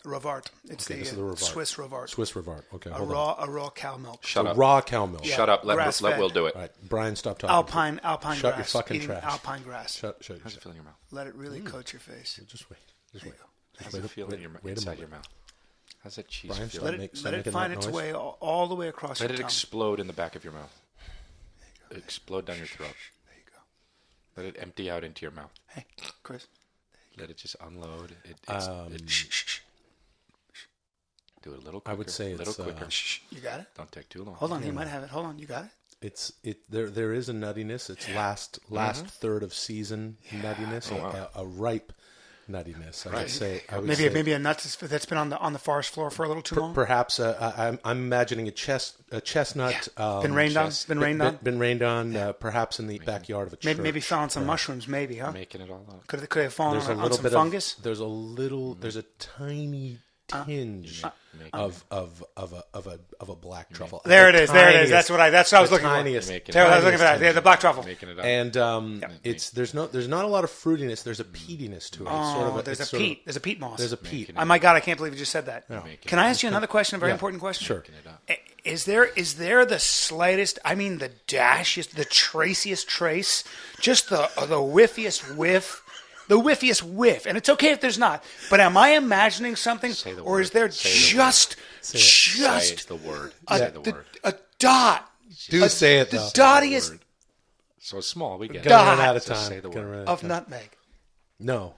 Rovart. It's this is the Rovart. Swiss Rovart. Swiss Rovart. Okay, a hold on. raw cow milk. Shut up. Raw cow milk. Shut up. Let Grass-fed. Will do it. All right, Brian, stop talking. Alpine Shut grass. your fucking Eating trash. alpine grass. Shut How's it yourself. feel in your mouth? Let it really coat your face. Just wait. Just wait. How's it feel in your wait a inside moment. your mouth? How's that cheese Brian, feel? stop Let make- it, stop let it making find that its noise. way all the way across Let your it tongue. explode in the back of your mouth. Explode down your throat. There you go. Let it empty out into your mouth. Hey, Chris. Let it just unload. Shh. Do it a little quicker. I would say a little it's, quicker. Shh. You got it? Don't take too long. Hold on, he might have it. Hold on, you got it? There is a nuttiness. It's last third of season nuttiness, a ripe nuttiness. I would say. Maybe a nut that's been on the forest floor for a little too long. Perhaps I'm imagining a chestnut. Been rained on. Been rained on. Been rained on. Perhaps in the backyard of a church. Maybe fell on some mushrooms. Maybe, huh? Making it all up. Could have fallen There's a on little some bit fungus. There's a tiny tinge of a black truffle. There it is. There it is. Tiniest- That's what I was the looking tiniest, for. Making There, I was looking tiniest for that. Yeah, the black truffle. Making it up. And there's not a lot of fruitiness. There's a peatiness to it. It's sort of Oh, there's it's a sort of- peat. There's a peat moss. There's a peat. Oh my God, I can't believe you just said that. Can I ask you another question? A very important question. Sure. Is there the slightest? I mean, the dashiest, the traciest trace, just the whiffiest whiff. The whiffiest whiff, and it's okay if there's not. But am I imagining something, Say the or word. is there Say the just Say the word. Say the word. a dot? Do say it The though. dottiest So it's small. We get it. Gonna run out of Just time. say the Gonna word. run out of time. nutmeg. No.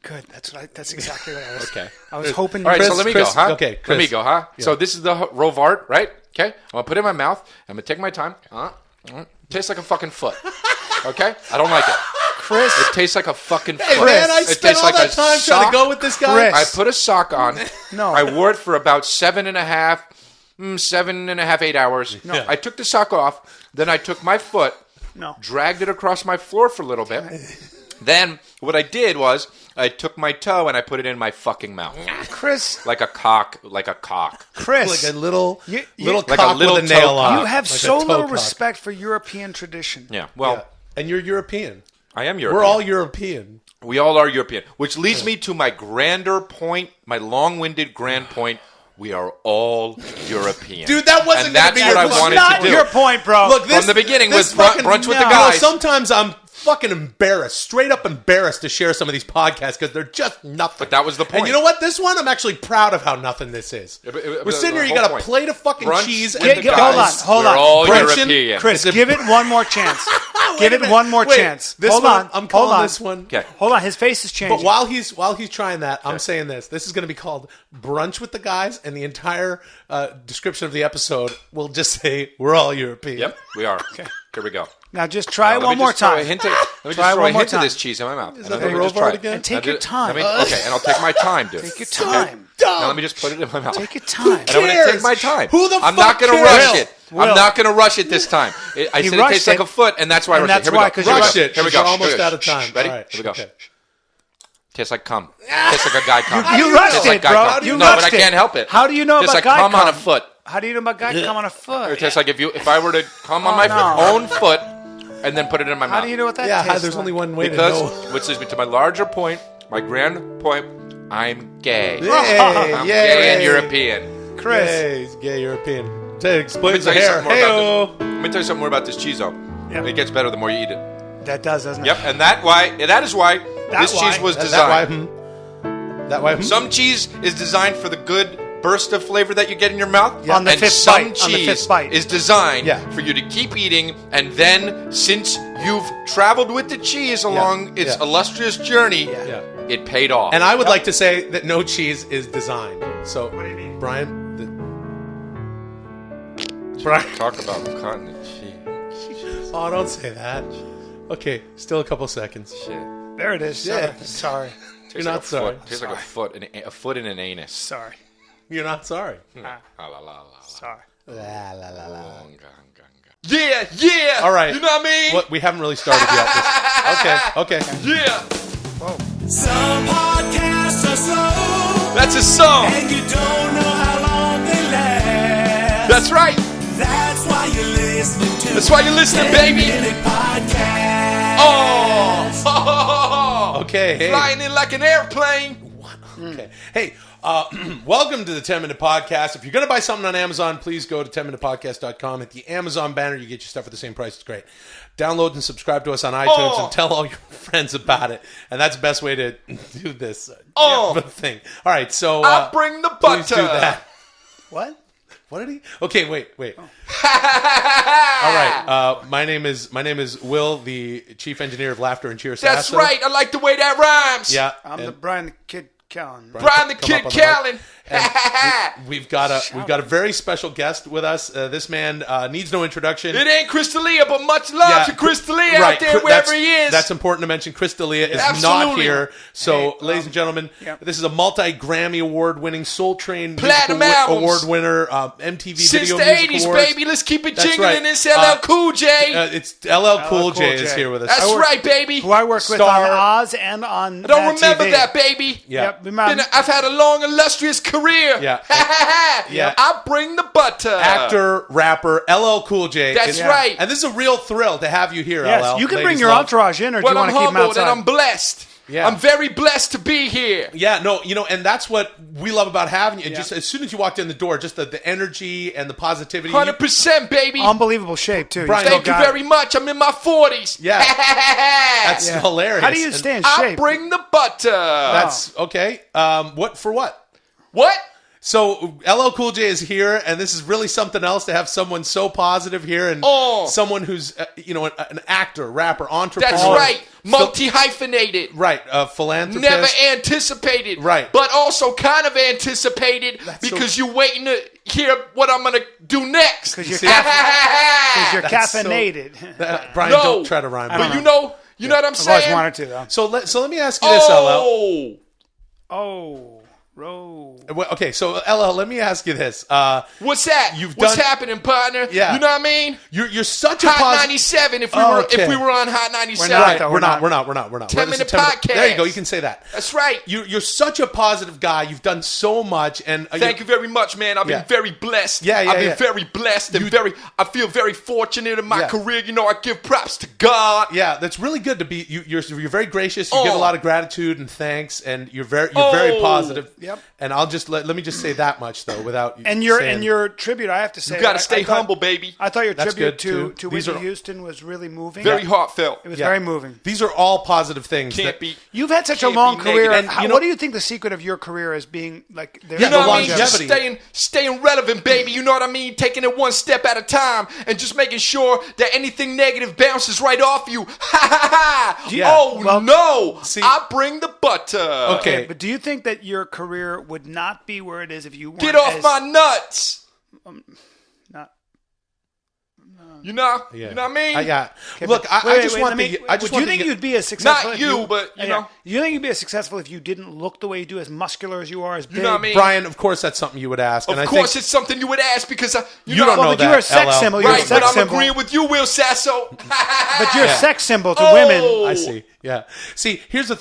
Good. That's exactly what I was. Okay. I was hoping. All right, Chris- so let me Chris- go, huh? okay, Let Chris. me go, huh? Yeah. So this is the Rovart, right? Okay. I'm going to put it in my mouth. I'm going to take my time. Tastes like a fucking foot. Okay? I don't like it. Chris. It tastes like a fucking foot. Hey man, I It spent tastes all like that a time trying sock. to go with this guy. Chris. I put a sock on. No. I wore it for about 7.5, 8 hours. No. I took the sock off. Then I took my foot, No. dragged it across my floor for a little bit. Then what I did was I took my toe and I put it in my fucking mouth. Chris. Like a cock. Chris. Like a little You- little like a cock little with a nail toe on. cock. You have Like a so toe little cock. respect for European tradition. Yeah. Well, Yeah. And you're European. I am European. We're all European. We all are European. Which leads me to my grander point, my long-winded grand point. We are all European. Dude, that wasn't and gonna that's be what your I point. wanted Not to do. your point, bro. Look, this, From the beginning this with fucking- Brunch with the no. guys. Sometimes I'm fucking embarrassed, straight up embarrassed to share some of these podcasts because they're just nothing. But that was the point. And you know what? This one, I'm actually proud of how nothing this is. We're sitting here, you got a plate of fucking Brunch cheese with and the the hold guys. on, hold We're on. all Brunch European. Chris, give it one more chance. Wait Give a it minute. one more Wait, chance. This Hold one, on. I'm Hold calling on. this one. Okay. Hold on. His face is changing. But while he's trying that, I'm saying this. This is going to be called Brunch with the Guys, and the entire description of the episode will just say we're all European. Yep, we are. Here we go. Now just try it Let one me more just throw a time. hint of- Let me Try just throw one a more hint of time. this cheese in my mouth. Is And that let the me just Rovart try it. again? And take Now your time. Okay, and I'll take my time, dude. Take your time. Now let me just put it in my mouth. Take your time. And I'm going to cares? take my time. Who the I'm fuck not going to cares? rush it. Will. I'm not going to rush it this time. I He said it rushed tastes like it. a foot, and that's why I And rushed that's it. Here why, we 'cause go. you Rush it. Here we You're go. almost Here we go. out of time. Ready? All right. Here we go. Okay. Tastes like cum. Tastes like a guy cum. You rushed Tastes it, like guy bro. cum. You No, but rushed I it. can't help it. How do you know Tastes about like guy cum on a cum? foot. How do you know about guy come on a foot? It tastes like if I were to cum on my no. own foot and then put it in my mouth. How do you know what that Yeah, tastes there's like? only one way Because, to know. which leads me to my larger point, my grand point, I'm gay. Yay, I'm yay. gay and European. Chris. Yay, he's gay European. Explains Let the me tell you hair. something more about Hey-o. this. Let me tell you something more about this cheese, though. Yeah. It gets better the more you eat it. That does, doesn't it? Yep, and that is why this cheese was designed. That way. Some cheese is designed for the good burst of flavor that you get in your mouth. On the fifth some bite. On the cheese fifth bite. is designed Yeah. for you to keep eating, and then since you've traveled with the cheese along its illustrious journey, it paid off. And I would like to say that no cheese is designed. So, What do you mean? Brian, Talk about cotton and cheese. oh, don't say that. Okay, still a couple seconds. Shit. There it is. Yeah. Sorry. You're not sorry. Tastes like a foot in an anus. Sorry. You're not sorry. La, la, la, la. Sorry. La, la, la, la. Yeah, yeah. All right. You know what I mean? What, we haven't really started yet. Okay. Yeah. Some podcasts are slow, That's a song. and you don't know how long they last. That's right. That's why you're listening to. That's why you're listening, baby. 10-minute podcast. Oh. Okay, hey. Flying in like an airplane. Okay. Hey, welcome to the 10-Minute Podcast. If you're going to buy something on Amazon, please go to 10minutepodcast.com. Hit the Amazon banner. You get your stuff for the same price. It's great. Download and subscribe to us on iTunes and tell all your friends about it. And that's the best way to do this thing. All right, so I bring the please butter. do that. What? What did he? Okay, wait. All right. My name is Will, the chief engineer of Laughter and Cheer. That's Sasso. right. I like the way that rhymes. Yeah. I'm the Bryan the Kid Callen. Brian the Come Kid up on the mic. Callen. We've got a very special guest with us. This man needs no introduction. It ain't Crystalia, but much love to Crystalia out there, wherever he is. That's important to mention. Crystalia is not Absolutely. here. So, Hey, ladies and gentlemen, yep. this is a multi-Grammy Award-winning, Soul Train Platinum Music albums. Award winner, MTV Since Video the Music 80s, Awards. baby. Let's keep it That's jingling. right. It's LL Cool J. It's LL Cool Cool J J. is here with us. That's right, baby. Who I worked with Star- on Oz and on I don't Mad remember TV. that, baby. Yeah. Yep, remember. I've had a long, illustrious career. Yeah. Yeah. I bring the butter. Actor, rapper, LL Cool J. That's is- right. And this is a real thrill to have you here, Yes, LL. you can bring Ladies your love. entourage in, or do Well, you want I'm to keep them humbled outside? and I'm blessed. Yeah. I'm very blessed to be here. Yeah, no, and that's what we love about having you. Just as soon as you walked in the door, just the energy and the positivity. 100%, baby. Unbelievable shape too. Brian, Thank you got it. very much. I'm in my 40s. Yeah. That's Yeah. hilarious. How do you And stay in I shape? bring the butter. That's okay. What for what? What? So LL Cool J is here, and this is really something else to have someone so positive here, and someone who's an actor, rapper, entrepreneur. That's right. Multi-hyphenated. Right, philanthropist. Never anticipated. Right. But also kind of anticipated because you're waiting to hear what I'm going to do next. Because you're, See? you're That's so- caffeinated. Brian, No. don't try to rhyme. But you know what I'm I've always saying? wanted to though. So let me ask you this, LL. Oh. Oh, roll. Well, okay, so LL, let me ask you this. What's that? You've What's done- happening, partner? Yeah. You know what I mean? You're such a Hot positive. 97 if Okay. we were on Hot 97. We're not, Right, though. we're not. 10-minute This is podcast. There you go. You can say that. That's right. You're such a positive guy. You've done so much, and Thank you very much, man. I've Yeah. been very blessed. Yeah, I've been yeah. very blessed and I feel very fortunate in my Yeah. career. You know, I give props to God. Yeah, that's really good to be. You're very gracious. You give a lot of gratitude and thanks, and you're very positive. Yep. And I'll just let me just say that much though, without And saying, your tribute, I have to say, You got to I stay thought- humble, baby. I thought your That's tribute good, to too. These Whitney are- Houston was really moving. Very heartfelt. It was Yeah. very moving. These are all positive things. Can't that- be. You've had such a Can't long be career. negative. And, you know- What do you think the secret of your career is being like? Yeah, You know the what I mean? Just longevity. staying relevant, baby. You know what I mean? Taking it one step at a time and just making sure that anything negative bounces right off you. Ha ha ha! Yeah. Oh Well, no! see- I bring the butter. Okay. But do you think that your career would not be where it is if you weren't Get off as, my nuts. not, You know? Yeah. You know what I mean? Yeah. Okay, Look, but- I wait, just wait, want let the. me- I just do you want think to you'd be as successful? Not if you, but, you know. Do you think you'd be as successful if you didn't look the way you do, as muscular as you are, as big? know what I mean? Brian, of course, that's something you would ask. Of and course, I think, it's something you would ask because You don't know But you're that, a sex LL. symbol. You're a Right, sex but I'm symbol. agreeing with you, Will Sasso. But you're a sex symbol to Oh. women. I see. Yeah. See, here's the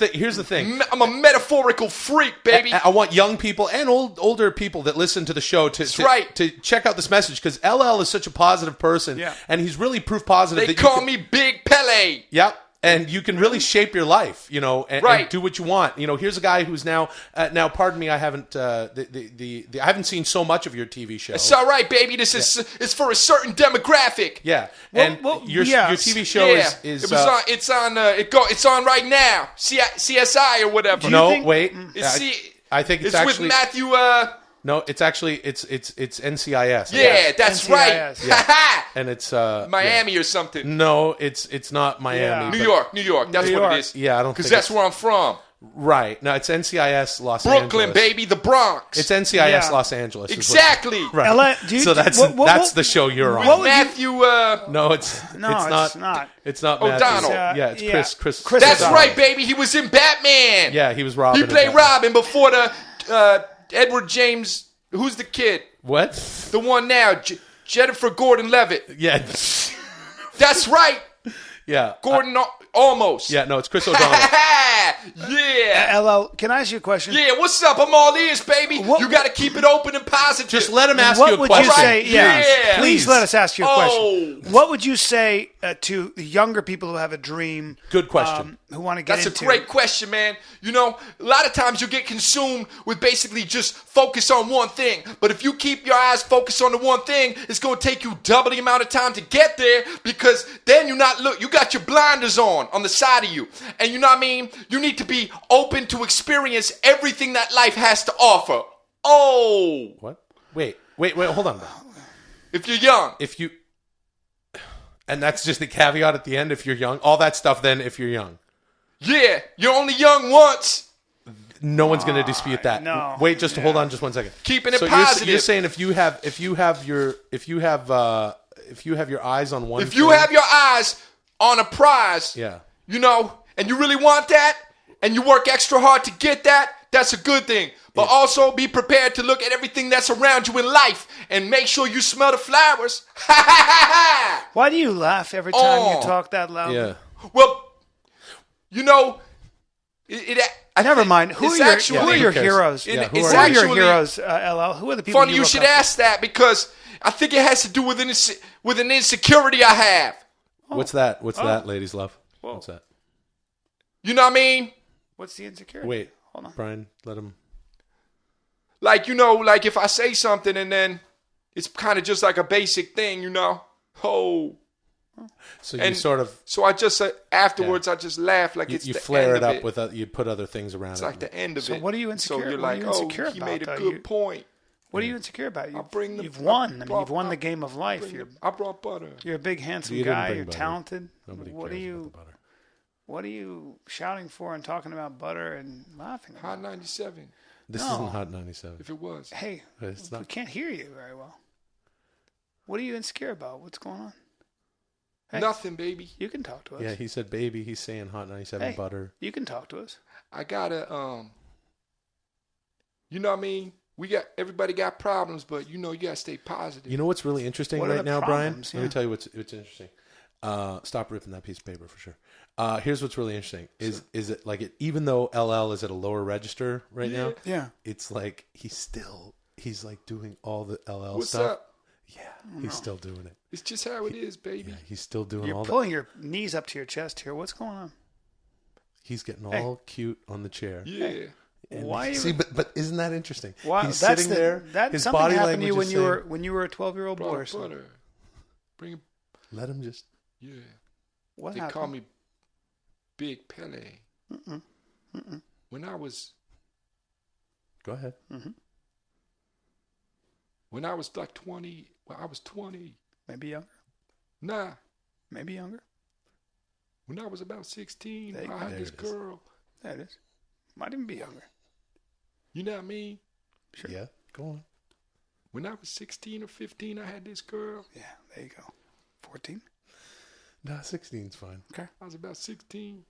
thing. I'm a metaphorical freak, baby. I want young people and older people that listen to the show to right. to check out this message because LL is such a positive person, Yeah. and he's really proof positive. They that you call can- me Big Pele. Yep. And you can really shape your life, you know, and do what you want. You know, here's a guy who's now, pardon me, I haven't, I haven't seen so much of your TV show. It's all right, baby. This is for a certain demographic. Yeah, and your TV show is it's on right now. CSI or whatever. Wait. I think it's actually with Matthew. No, it's actually it's NCIS. Yeah, that's NCIS. right. Yeah. And it's Miami or something. No, it's not Miami. New York. That's what it is. Yeah, I don't think because that's where I'm from. Right. No, it's NCIS Los Brooklyn, Angeles. Brooklyn, baby, the Bronx. It's NCIS Los Angeles. Exactly. Right. So that's the show you're on. Matthew. No, it's not. It's not O'Donnell. Matthew. Yeah, it's Chris. That's O'Donnell. right, baby. He was in Batman. Yeah, he was Robin. He played Robin before the Edward James. Who's the kid? What? The one now, Jennifer Gordon-Levitt. Yeah. That's right. Yeah. Gordon almost. Yeah, no, it's Chris O'Donnell. Yeah. LL, can I ask you a question? Yeah, what's up? I'm all ears, baby. You got to keep it open and positive. Just let him ask you a question. What would you say? Yeah. Please let us ask you a question. What would you say to the younger people who have a dream? Good question. Who want to get into? That's a great question, man. You know, a lot of times you get consumed with basically just focus on one thing. But if you keep your eyes focused on the one thing, it's going to take you double the amount of time to get there because then you got your blinders on the side of you. And you know what I mean? You need to be open to experience everything that life has to offer. Oh. What? Wait, hold on. If you're young. And that's just the caveat at the end, if you're young. All that stuff then, if you're young. Yeah, you're only young once. No one's going to dispute that. No. Wait, just hold on, just 1 second. Keeping it positive. You're saying if you have your eyes on one. If you have your eyes on a prize, yeah, you know, and you really want that, and you work extra hard to get that, that's a good thing. But also be prepared to look at everything that's around you in life and make sure you smell the flowers. Why do you laugh every time you talk that loud? Yeah. Well, you know, never mind. Who are your heroes? Yeah, who are your heroes, LL? Who are the people funny you should ask that because I think it has to do with an insecurity I have. What's that? What's that, ladies love? Whoa. What's that? You know what I mean? What's the insecurity? Wait. Hold on. Brian, let him. Like, you know, like if I say something and then it's kind of just like a basic thing, you know? Oh. So you sort of. So I just afterwards I just laugh like it's you the flare end it of up with you put other things around it's it. like the end of so it. So what are you insecure? So you're like, he made a good point. What are you insecure about? You've won. You've won the game of life. I brought butter. You're a big handsome guy. You're talented. What are you shouting for and talking about butter and laughing about? Hot 97. This isn't Hot 97. If it was. Hey, we can't hear you very well. What are you insecure about? What's going on? Hey, nothing, baby. You can talk to us. Yeah, he said baby. He's saying Hot 97 butter. You can talk to us. I gotta, you know what I mean? Everybody got problems, but you know you gotta stay positive. You know what's really interesting right now, Brian? Let me tell you what's interesting. Stop ripping that piece of paper for sure. Here's what's really interesting: is it like it? Even though LL is at a lower register right now, it's like he's like doing all the LL What's stuff. Up? Yeah, he's still doing it. It's just how it is, baby. Yeah, he's still doing You're all that. You're pulling your knees up to your chest here. What's going on? He's getting all cute on the chair. Yeah. Hey. Why? See, but isn't that interesting? Wow, he's sitting there. His something body happened to you when you were a 12-year-old boy or something. Bring him. Let him just. Yeah. What they happened? call me Big Pele. When I was. Go ahead. When I was like 20. Well, I was 20. Maybe younger. Nah. Maybe younger. When I was about 16, I had this girl. There it is. Might even be younger. You know what I mean? Sure. Yeah, go on. When I was 16 or 15, I had this girl. Yeah, there you go. 14? Nah, 16's fine. Okay. I was about 16.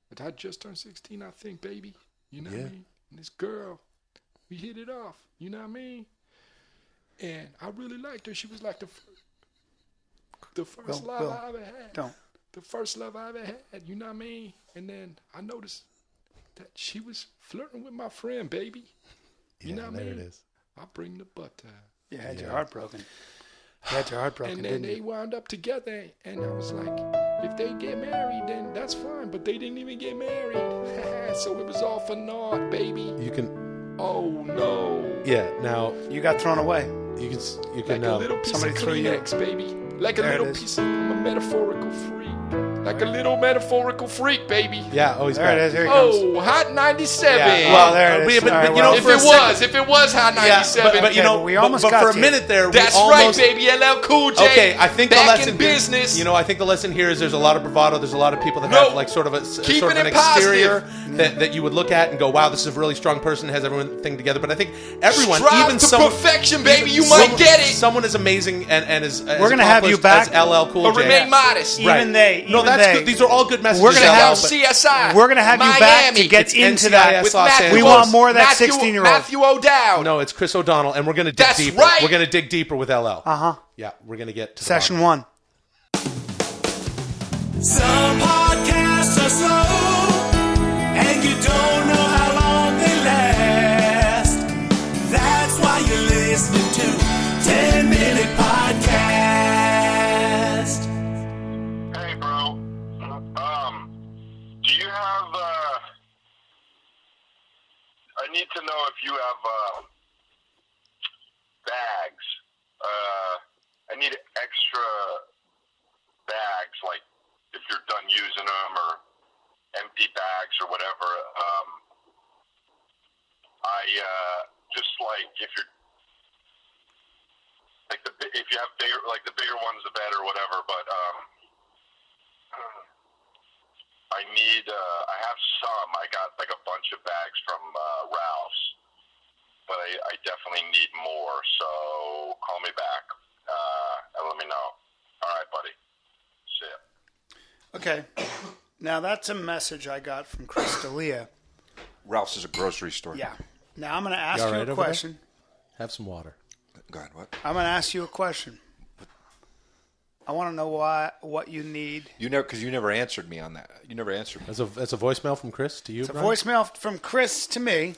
But I just turned 16, I think, baby. You know what I mean? And this girl, we hit it off. You know what I mean? And I really liked her. She was like the first love I ever had. The first love I ever had. You know what I mean? And then I noticed that she was flirting with my friend, baby. You know what I mean? There it is. I bring the butter. You had your heart broken. You had your heart broken, And then didn't they you? wound up together, and I was like, if they get married, then that's fine. But they didn't even get married, so it was all for naught, baby. You can, Oh no! yeah. Now You got thrown away. you Like can. a little piece somebody of threw you. Kleenex, baby. Like a There it little is. piece of I'm a metaphorical freak. Like a little metaphorical freak, baby. Yeah. Oh, he's There back. it is. Here he comes. Oh, Hot 97. Yeah, well, there it is. But All right, you well, know, if for a second- it was Hot Yeah, 97. but you Okay, know, but we almost but got for a to minute there, That's we almost, right, baby. LL Cool J. Okay, I think the back lesson in business. You know, I think the lesson here is there's a lot of bravado. There's a lot of people that No. have like sort of Keep sort of it an in exterior positive. that you would look at and go, "Wow, this is a really strong person, has everything together." But I think everyone, Strive even to someone, perfection, baby. You someone- might get it. Someone is amazing and is We're gonna have you accomplished back. as LL Cool But J. remain modest. Even they. No, even that's they. good. These are all good messages. We're gonna LL, have but- CSI. We're gonna have you back to Miami. get It's into NCIS that. with Los Matthew, Angeles. We want more of that Matthew- 16-year-old. Matthew O'Dowd. No, it's Chris O'Donnell, and we're going to dig That's deeper. right. We're going to dig deeper with LL. Uh-huh. Yeah, we're going to get to the Session bottom. 1. Some podcasts are slow, and you don't know how long they last. That's why you're listening to 10-Minute Podcast. Hey, bro. Do you have, I need to know if you have, bags. I need extra bags, like if you're done using them or empty bags or whatever. Just like if you're, like if you have bigger, like the bigger ones, the better, whatever. But I need. I have some. I got like a bunch of bags from Ralph's, but I definitely need more. So call me back and let me know. All right, buddy. See ya. Okay. Now, that's a message I got from Chris D'Elia. Ralph's is a grocery store. Yeah. Now, I'm going to ask You all you right a over there? question. Have some water. Go ahead, what? I'm going to ask you a question. I want to know what you need. Because you never answered me on that. You never answered me. That's a voicemail from Chris to you, It's a Brian? voicemail from Chris to me.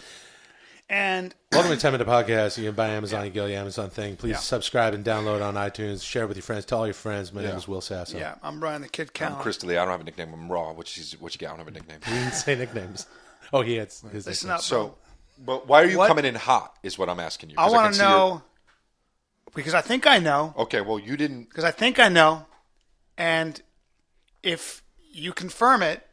And Welcome to 10 Minute Podcast. You can buy Amazon. You can go to the Amazon thing. Please Yeah. subscribe and download on iTunes. Share it with your friends. Tell all your friends. My name is Will Sasso. yeah, I'm Brian the Kid Callen. I'm Chris D'Elia. I don't have a nickname. I'm Raw. What you got? I don't have a nickname. We didn't say nicknames. Oh, he had his Listen nickname. up, So, bro. but why are you What? coming in hot? Is what I'm asking you. I 'Cause want can to see your- know, because I think I know, Okay, well, you didn't. because I think I know, and if you confirm it,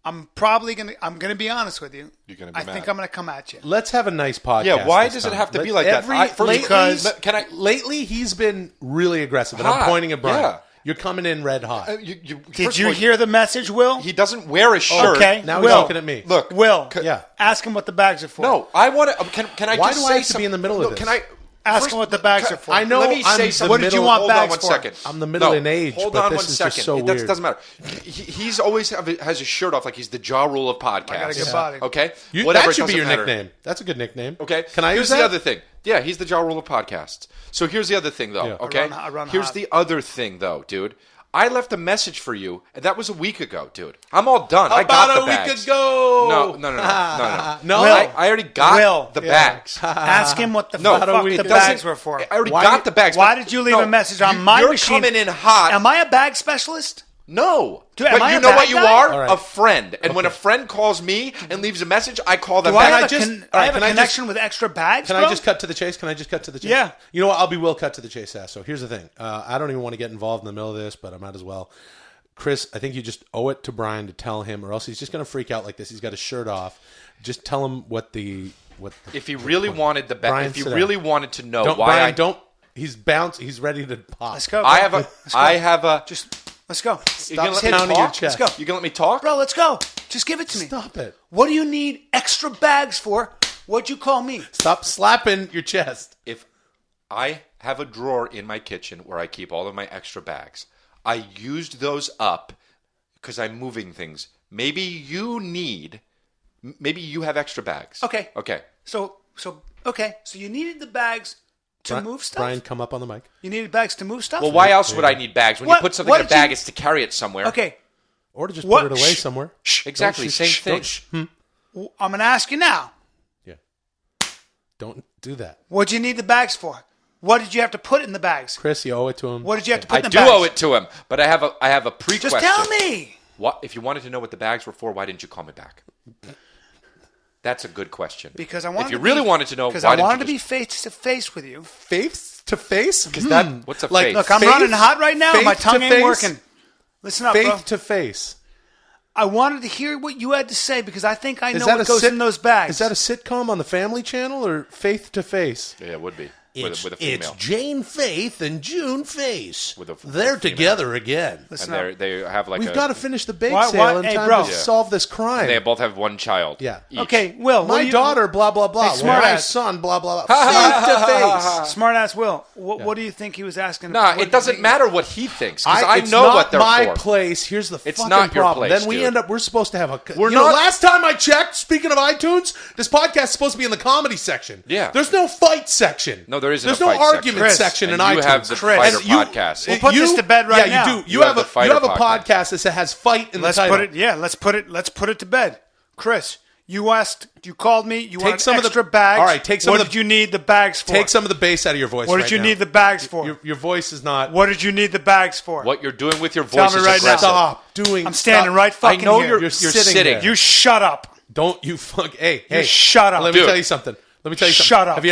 I'm gonna be honest with you. You're gonna be I think mad. I'm gonna come at you. Let's have a nice podcast. Yeah, why this does it time. have to be like that? Lately, he's been really aggressive, and I'm Hot, pointing at Brian. yeah. You're coming in red hot. Did first of you all, hear the message, Will? He doesn't wear a shirt. Okay. Now Will. he's looking at me. Look, Will, Yeah. ask him what the bags are for. No, I want to. Can I Why just do I say have to something? be in the middle of Look, this? Can I Ask first- him what the bags are for. I know. Let me I'm say the something. What did you middle- want Hold bags on one for? second. I'm the middle in age, Hold but on this one is second. just so That weird. doesn't matter. He's always has his shirt off like he's the jaw rule of podcasts. I got a good body. Okay, You, whatever. that it should be doesn't your matter. nickname. That's a good nickname. Okay. Can I Here's use the that? other thing. Yeah, he's the jaw rule of podcasts. So here's the other thing, though. Yeah. Okay. I run Here's hot. the other thing, though, dude. I left a message for you, and that was a week ago, dude. I'm all done. I got the About a week bags. ago. No. No. Will. I already got Will. the Yeah. bags. Ask him what the No, fuck we- the it bags doesn't- were for. I already Why got you- the bags. Why but- did you leave no, a message on my you're machine? coming in hot. Am I a bag specialist? No. Dude, am but I you a know bad what you guy? are? All right. A friend. And when a friend calls me and leaves a message, I call them Do I back. have, I a, just- con- all right, I have a can I just- connection with extra bags, Can bro? I just cut to the chase? Yeah. You know what? I'll be Will cut to the chase, Sasso. Here's the thing. I don't even want to get involved in the middle of this, but I might as well. Chris, I think you just owe it to Brian to tell him, or else he's just going to freak out like this. He's got his shirt off. Just tell him what the If he really wanted the bags, Brian, if he sit really down. wanted to know don't why Brian, I don't. He's bounced. He's ready to pop. Let's go, bro. I have a Let's go. I have a Let's go. you gonna let me pounding talk? your chest. Let's go. You gonna let me talk? Bro, let's go. Just give it to me. Stop it. What do you need extra bags for? What'd you call me? Stop slapping your chest. If I have a drawer in my kitchen where I keep all of my extra bags, I used those up because I'm moving things. Maybe you have extra bags. Okay. Okay. So you needed the bags to move stuff? Brian, come up on the mic. You needed bags to move stuff? Well, why else would I need bags? When What- you put something what in a did you- bag, it's to carry it somewhere. Okay. Or to just What? put it away Shh. somewhere. Exactly. Don't Same shh, thing. don't shh. I'm going to ask you now. Yeah. Don't do that. What'd you need the bags for? What did you have to put in the bags? Chris, you owe it to him. What did you have to put I in the do bags? owe it to him, but I have a pre-question. Just tell me. What if you wanted to know what the bags were for? Why didn't you call me back? That's a good question. Because I wanted. If you really wanted to know, because why I didn't wanted you to be just- face to face with you. Face to face? What's a Like, face? Look, I'm Faith- running hot right now. faith My to tongue ain't face? working. Listen up, bro. Face to face. I wanted to hear what you had to say because I think I know that what goes in those bags. Is that a sitcom on the Family Channel or Faith to Face? Yeah, it would be with a female. Jane Faith and June Face. With a They're female. together again. Listen And up. they have like We've a. got to finish the bake Why- sale in hey, time bro. to Yeah. solve this crime. They both have one child. Yeah. each. Okay, Will. My daughter, blah, blah, blah. Hey, smart my ass. son, blah, blah, blah. Face to face. Smart ass Will. What do you think he was asking? Nah, What- it doesn't matter what he thinks because I it's know not what they're my for. place. Here's the It's fucking not your problem. place, Then we dude. end up. We're supposed to have a. We're you know, not- last time I checked, speaking of iTunes, this podcast is supposed to be in the comedy section. Yeah. There's no fight section. No, there isn't There's a no fight section. argument Chris, section in and you iTunes. have the Chris. fighter And you- podcast. We'll put this to bed right now. Yeah, you do. You have the You fighter have a podcast. podcast that has fight in Let's the title. put it. Yeah, let's put it to bed. Chris, you asked. You called me. You wanted some of the- extra bags. all right, take some What of the- did you need the bags for? Take some of the bass out of your voice. What did right you now. need the bags for? Your voice is not. What did you need the bags for? What you're doing with your Tell voice me is right now. aggressive. Stop doing. I'm standing stop. right fucking I know here. you're sitting sitting. there. You shut up. Don't you fuck. Hey, hey. shut up. Let me Dude. tell you something. Let me tell you something. Shut up. Have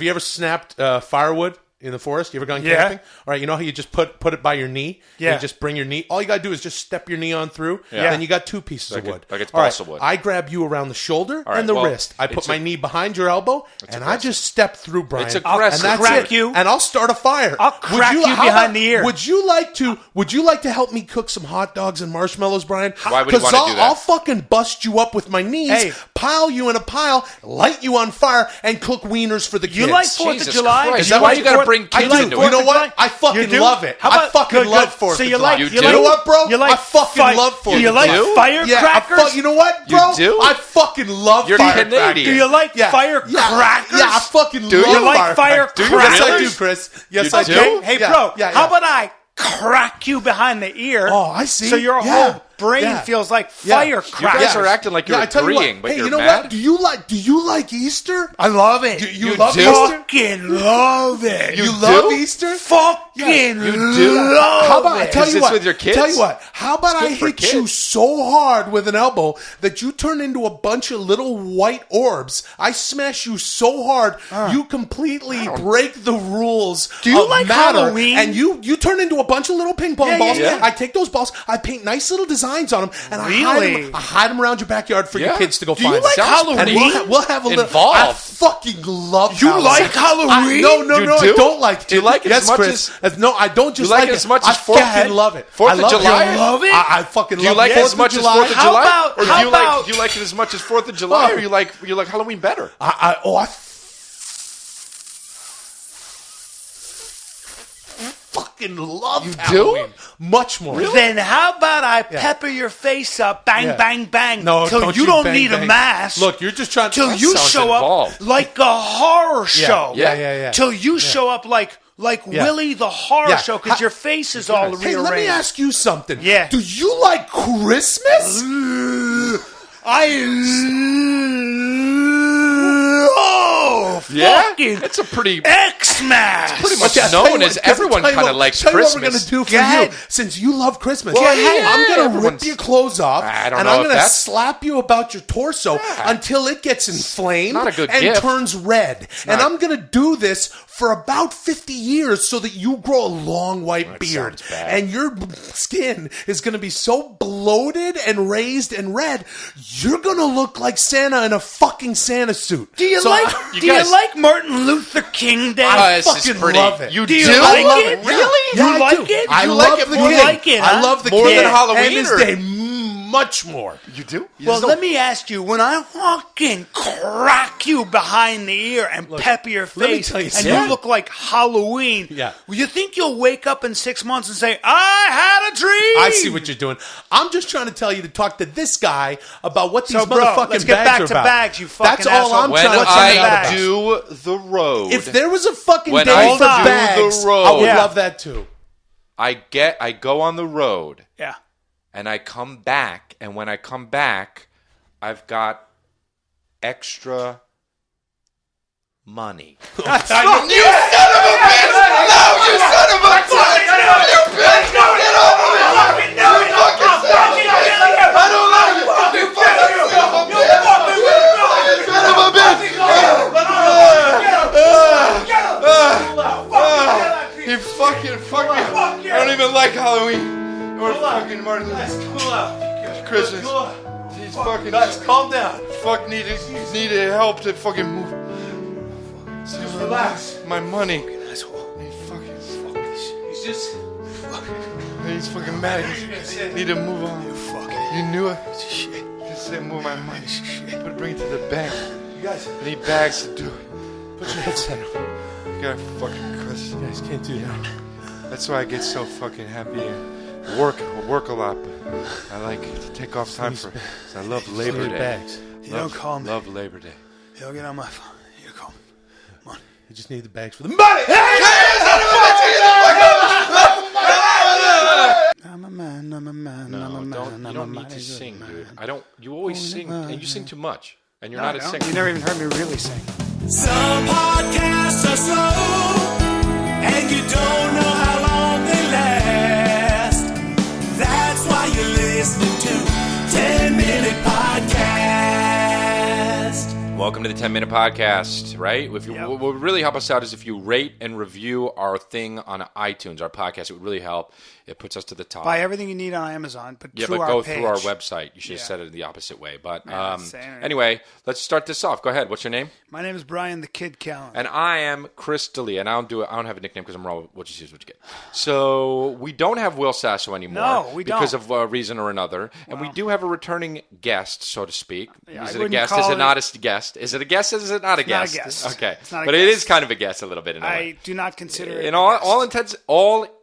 you ever snapped firewood in the forest? You ever gone Yeah. camping? All right. You know how you just put it by your knee? Yeah. You just bring your knee. All you gotta do is just step your knee on through. Yeah. And then you got two pieces Like of wood. like it's All right, balsa wood. I grab you around the shoulder All right, and the well, wrist. I put it's my knee behind your elbow, and I aggressive. just step through, Brian. It's aggressive. And that's Crack it. you. And I'll start a fire. I'll crack you how behind the ear. Would you like to help me cook some hot dogs and marshmallows, Brian? Why would you wanna do that? I'll fucking bust you up with my knees, Hey. pile you in a pile, light you on fire, and cook wieners for the kids. You like 4th Jesus of July? Christ. Is that why you gotta Fourth- bring I kids like into it? Fourth You know of what? July? I fucking You do? love it. How I about- fucking good, love good. 4th So of you July. like- You you do? like- You know what, bro? You like I fucking fi- love 4th Do you of like July. do? firecrackers? You know what, You bro? do? I fucking love You're firecrackers. Canadian. Do you like Yeah. firecrackers? Yeah, I fucking Do love you like firecrackers. firecrackers? Yes, I do, Chris. Yes, You I do? do. Hey, Yeah, bro, yeah, how yeah. about I crack you behind the ear? Oh, I see. So your Yeah. whole brain Yeah. feels like Yeah. firecrackers. You guys are acting like you're I tell you what. agreeing, but Hey, you're you know mad. what? Do you like Easter? I love it. You You love do? Easter? Fucking love it. You do? love Easter? Fucking You do? love How about I it. tell Is you this what? with your kids? Tell you what. How about I good for hit you kids. so hard with an elbow that you turn into a bunch of little white orbs? I smash you so hard you completely break the rules. Do you of like matter, Halloween? And you turn into a bunch of little ping pong Yeah, balls. yeah, yeah. I take those balls. I paint nice little designs on them, and Really? I hide them around your backyard for your Yeah. kids to go Do you find. like And Halloween? we'll have a little. Involved. I fucking love. You Halloween. like Halloween? No, You no, do? I don't like it. Do you like it yes, as much Chris. No, I don't just You like like it as much as I 4th fucking love it. 4th I of love July? It. You love it? I fucking Do you love like it 4th as much as July. 4th of How July, about- or how do you about- like it as much as 4th of July, or you like Halloween better? I fucking love You do? Halloween. Much more. Then how about I pepper your face up, bang, Yeah. bang, bang, No, till don't you don't bang, need a bang. mask. Look, you're just trying to. till you sounds show involved. up like a horror show. Yeah. Till you show up like Yeah. Willie the horror Yeah. show because your face is all Hey, rearranged. let me ask you something. Yeah. Do you like Christmas? I love Yeah, fucking it's a pretty Xmas. pretty much Okay, I'll tell you known what, as because everyone tell you kind of what- likes tell you Christmas. what we're gonna do for Go ahead. you, since you love Christmas. Well, yeah, I'm gonna rip everyone's- your clothes off, I don't and know I'm if gonna that's- slap you about your torso until it gets inflamed Not a good and gift. turns red. And not- I'm gonna do this for about 50 years so that you grow a long white beard, sounds bad. and your skin is gonna be so bloated and raised and red, you're gonna look like Santa in a fucking Santa suit. Do you So like? you Do you guys- like Martin Luther King Day? I this is fucking pretty- love it. You do you do? like love it? Yeah. Really? Yeah, you I like do. it? I You love like it the more king. than- like it, I huh? love the More king. than Halloween, And his or- day much more. You do? Well, let me ask you: when I fucking crack you behind the ear and pepper your let me face, tell you and something. you look like Halloween, Yeah. you think you'll wake up in 6 months and say, "I had a dream"? I see what you're doing. I'm just trying to tell you to talk to this guy about what these So, bro, motherfucking let's get bags back are to about. bags, you fucking That's all asshole. I'm When trying to What's in the find out bags? I about. do the road, If there was a fucking When day I for do bags, the road- I would Yeah. love that too. I go on the road Yeah. and I come back, and when I come back, I've got extra money. You son of a bitch! No, you son of a bitch! You bitch! Get over it! You fucking son of a bitch! I don't like it! You fucking son of a bitch! You son of a bitch! He fucking fucked me. I don't even like Halloween or fucking Martin Luther. Christmas. He's fucking. Guys, calm down. Fuck needed help to fucking move. Just relax. My money. Asshole. He fucking. He's just. He's fucking mad. He need to move on. You knew it. Shit. Just say move my money. Bring it to the bank. You guys. I need bags to do it. Put your headset on. You gotta fucking Chris. You guys can't do that. That's why I get so fucking happy and work a lot, but I like to take off time for. I love Labor Day. Bags. You don't call me. Love Labor Day. You don't get on my phone. You call me. Come on. You just need the bags for the money. I'm a man, I'm a man, I'm a man, You don't need to sing, dude. You always sing, and you sing too much. And you're No, not I a don't. singer. You never even heard me really sing. Some podcasts are slow, and you don't know how long they last. That's why you're listening to 10-Minute Podcast. Welcome to the 10-Minute Podcast, right? What would really help us out is if you rate and review our thing on iTunes, our podcast. It would really help. It puts us to the top. Buy everything you need on Amazon, but Yeah, through but our go page. through our website. You should have Yeah. said it the opposite way. But same. anyway, let's start this off. Go ahead. What's your name? My name is Bryan the Kid Callen. And I am Chris D'Elia, and I don't have a nickname because I'm wrong. What you see is what you get. So we don't have Will Sasso anymore. No, we because don't. of a reason or another. And we do have a returning guest, so to speak. Yeah, Is I it a wouldn't guest? call Is it it- not a guest? Is it a guest? Is it not a It's not a guest? guest. Okay, It's not a but it guest. is kind of a guest a little bit in a way. I do not consider it In a all guest.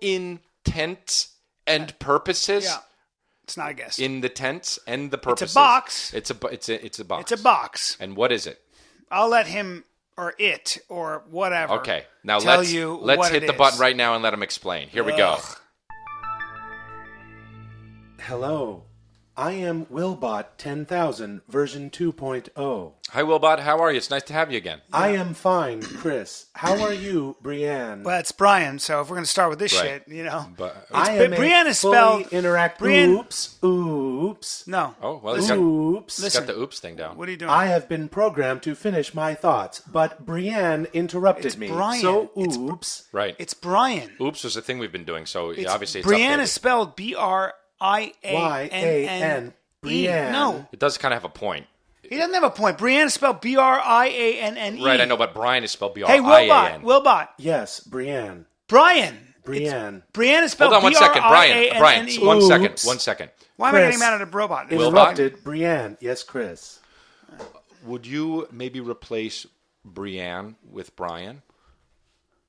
intents and purposes. Yeah, it's not a guest. In the tents and the purposes. box. It's a box. It's a box. And what is it? I'll let him or it or whatever. Okay, now tell let's you what hit it the is. button right now and let him explain. Here we go. Ugh. Hello, I am Willbot 10,000 version 2.0. Hi, Willbot. How are you? It's nice to have you again. I am fine, Chris. How are you, Brienne? Well, it's Bryan, so if we're going to start with this Right. shit, you know. But I am Brienne a is fully spelled... interactive. Brienne- Oops. No. oh well, he's got, Oops. he's got the oops thing down. What are you doing? I have been programmed to finish my thoughts, but Brienne interrupted It's me. Brian. So, It's- oops. Right. It's Bryan. Oops was the thing we've been doing. So It's, obviously, it's Brienne updated. is spelled Brianne. Y-A-N. Brienne. No, It does kind of have a point. he doesn't have a point. Brianne is spelled Brianne. Right, I know, but Brian is spelled Hey, B-R-I-A-N. Willbot. Yes, Brienne. Brian. Brienne. Brianne is spelled Hold on 1 second. Brian, B-R-I-A-N-N-E. one second. Oops. 1 second. Why am I Chris. getting mad at a robot? Will- Interrupted Brienne. Yes, Chris. Would you maybe replace Brianne with Brian?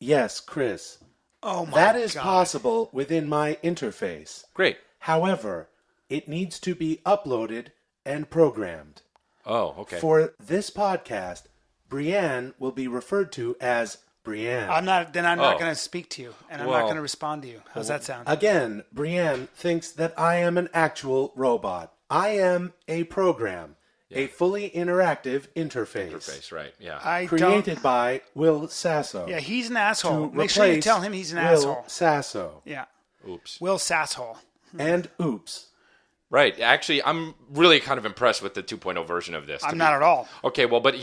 Yes, Chris. Oh my That is God. possible within my interface. Great. However, it needs to be uploaded and programmed. Oh, okay. For this podcast, Brienne will be referred to as Brienne. I'm not going Oh. to speak to you, and I'm not Well- going to respond to you. How's that sound? Again, Brienne thinks that I am an actual robot. I am a program, a fully interactive interface, Interface, right? Yeah. I created don't. by Will Sasso. Yeah, he's an asshole. to Make sure you replace tell him he's an Will asshole. Sasso. Yeah, Oops. Will Sasshole. And oops. Right. Actually, I'm really kind of impressed with the 2.0 version of this. I'm not at all. Okay, well, but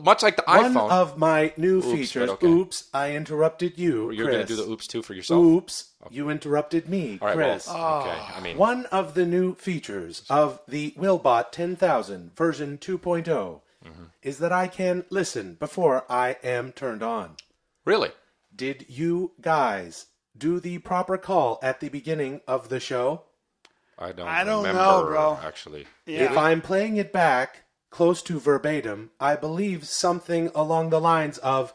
much like the One iPhone, of my new Oops, features. but okay. Oops, I interrupted you, you're Chris. going to do the oops too for yourself. Oops, you interrupted me, All right. Chris. Well, okay. I mean, One of the new features of the Willbot 10,000 version 2.0 is that I can listen before I am turned on. really? Did you guys do the proper call at the beginning of the show? I don't know, remember, bro. actually. If I'm playing it back close to verbatim, I believe something along the lines of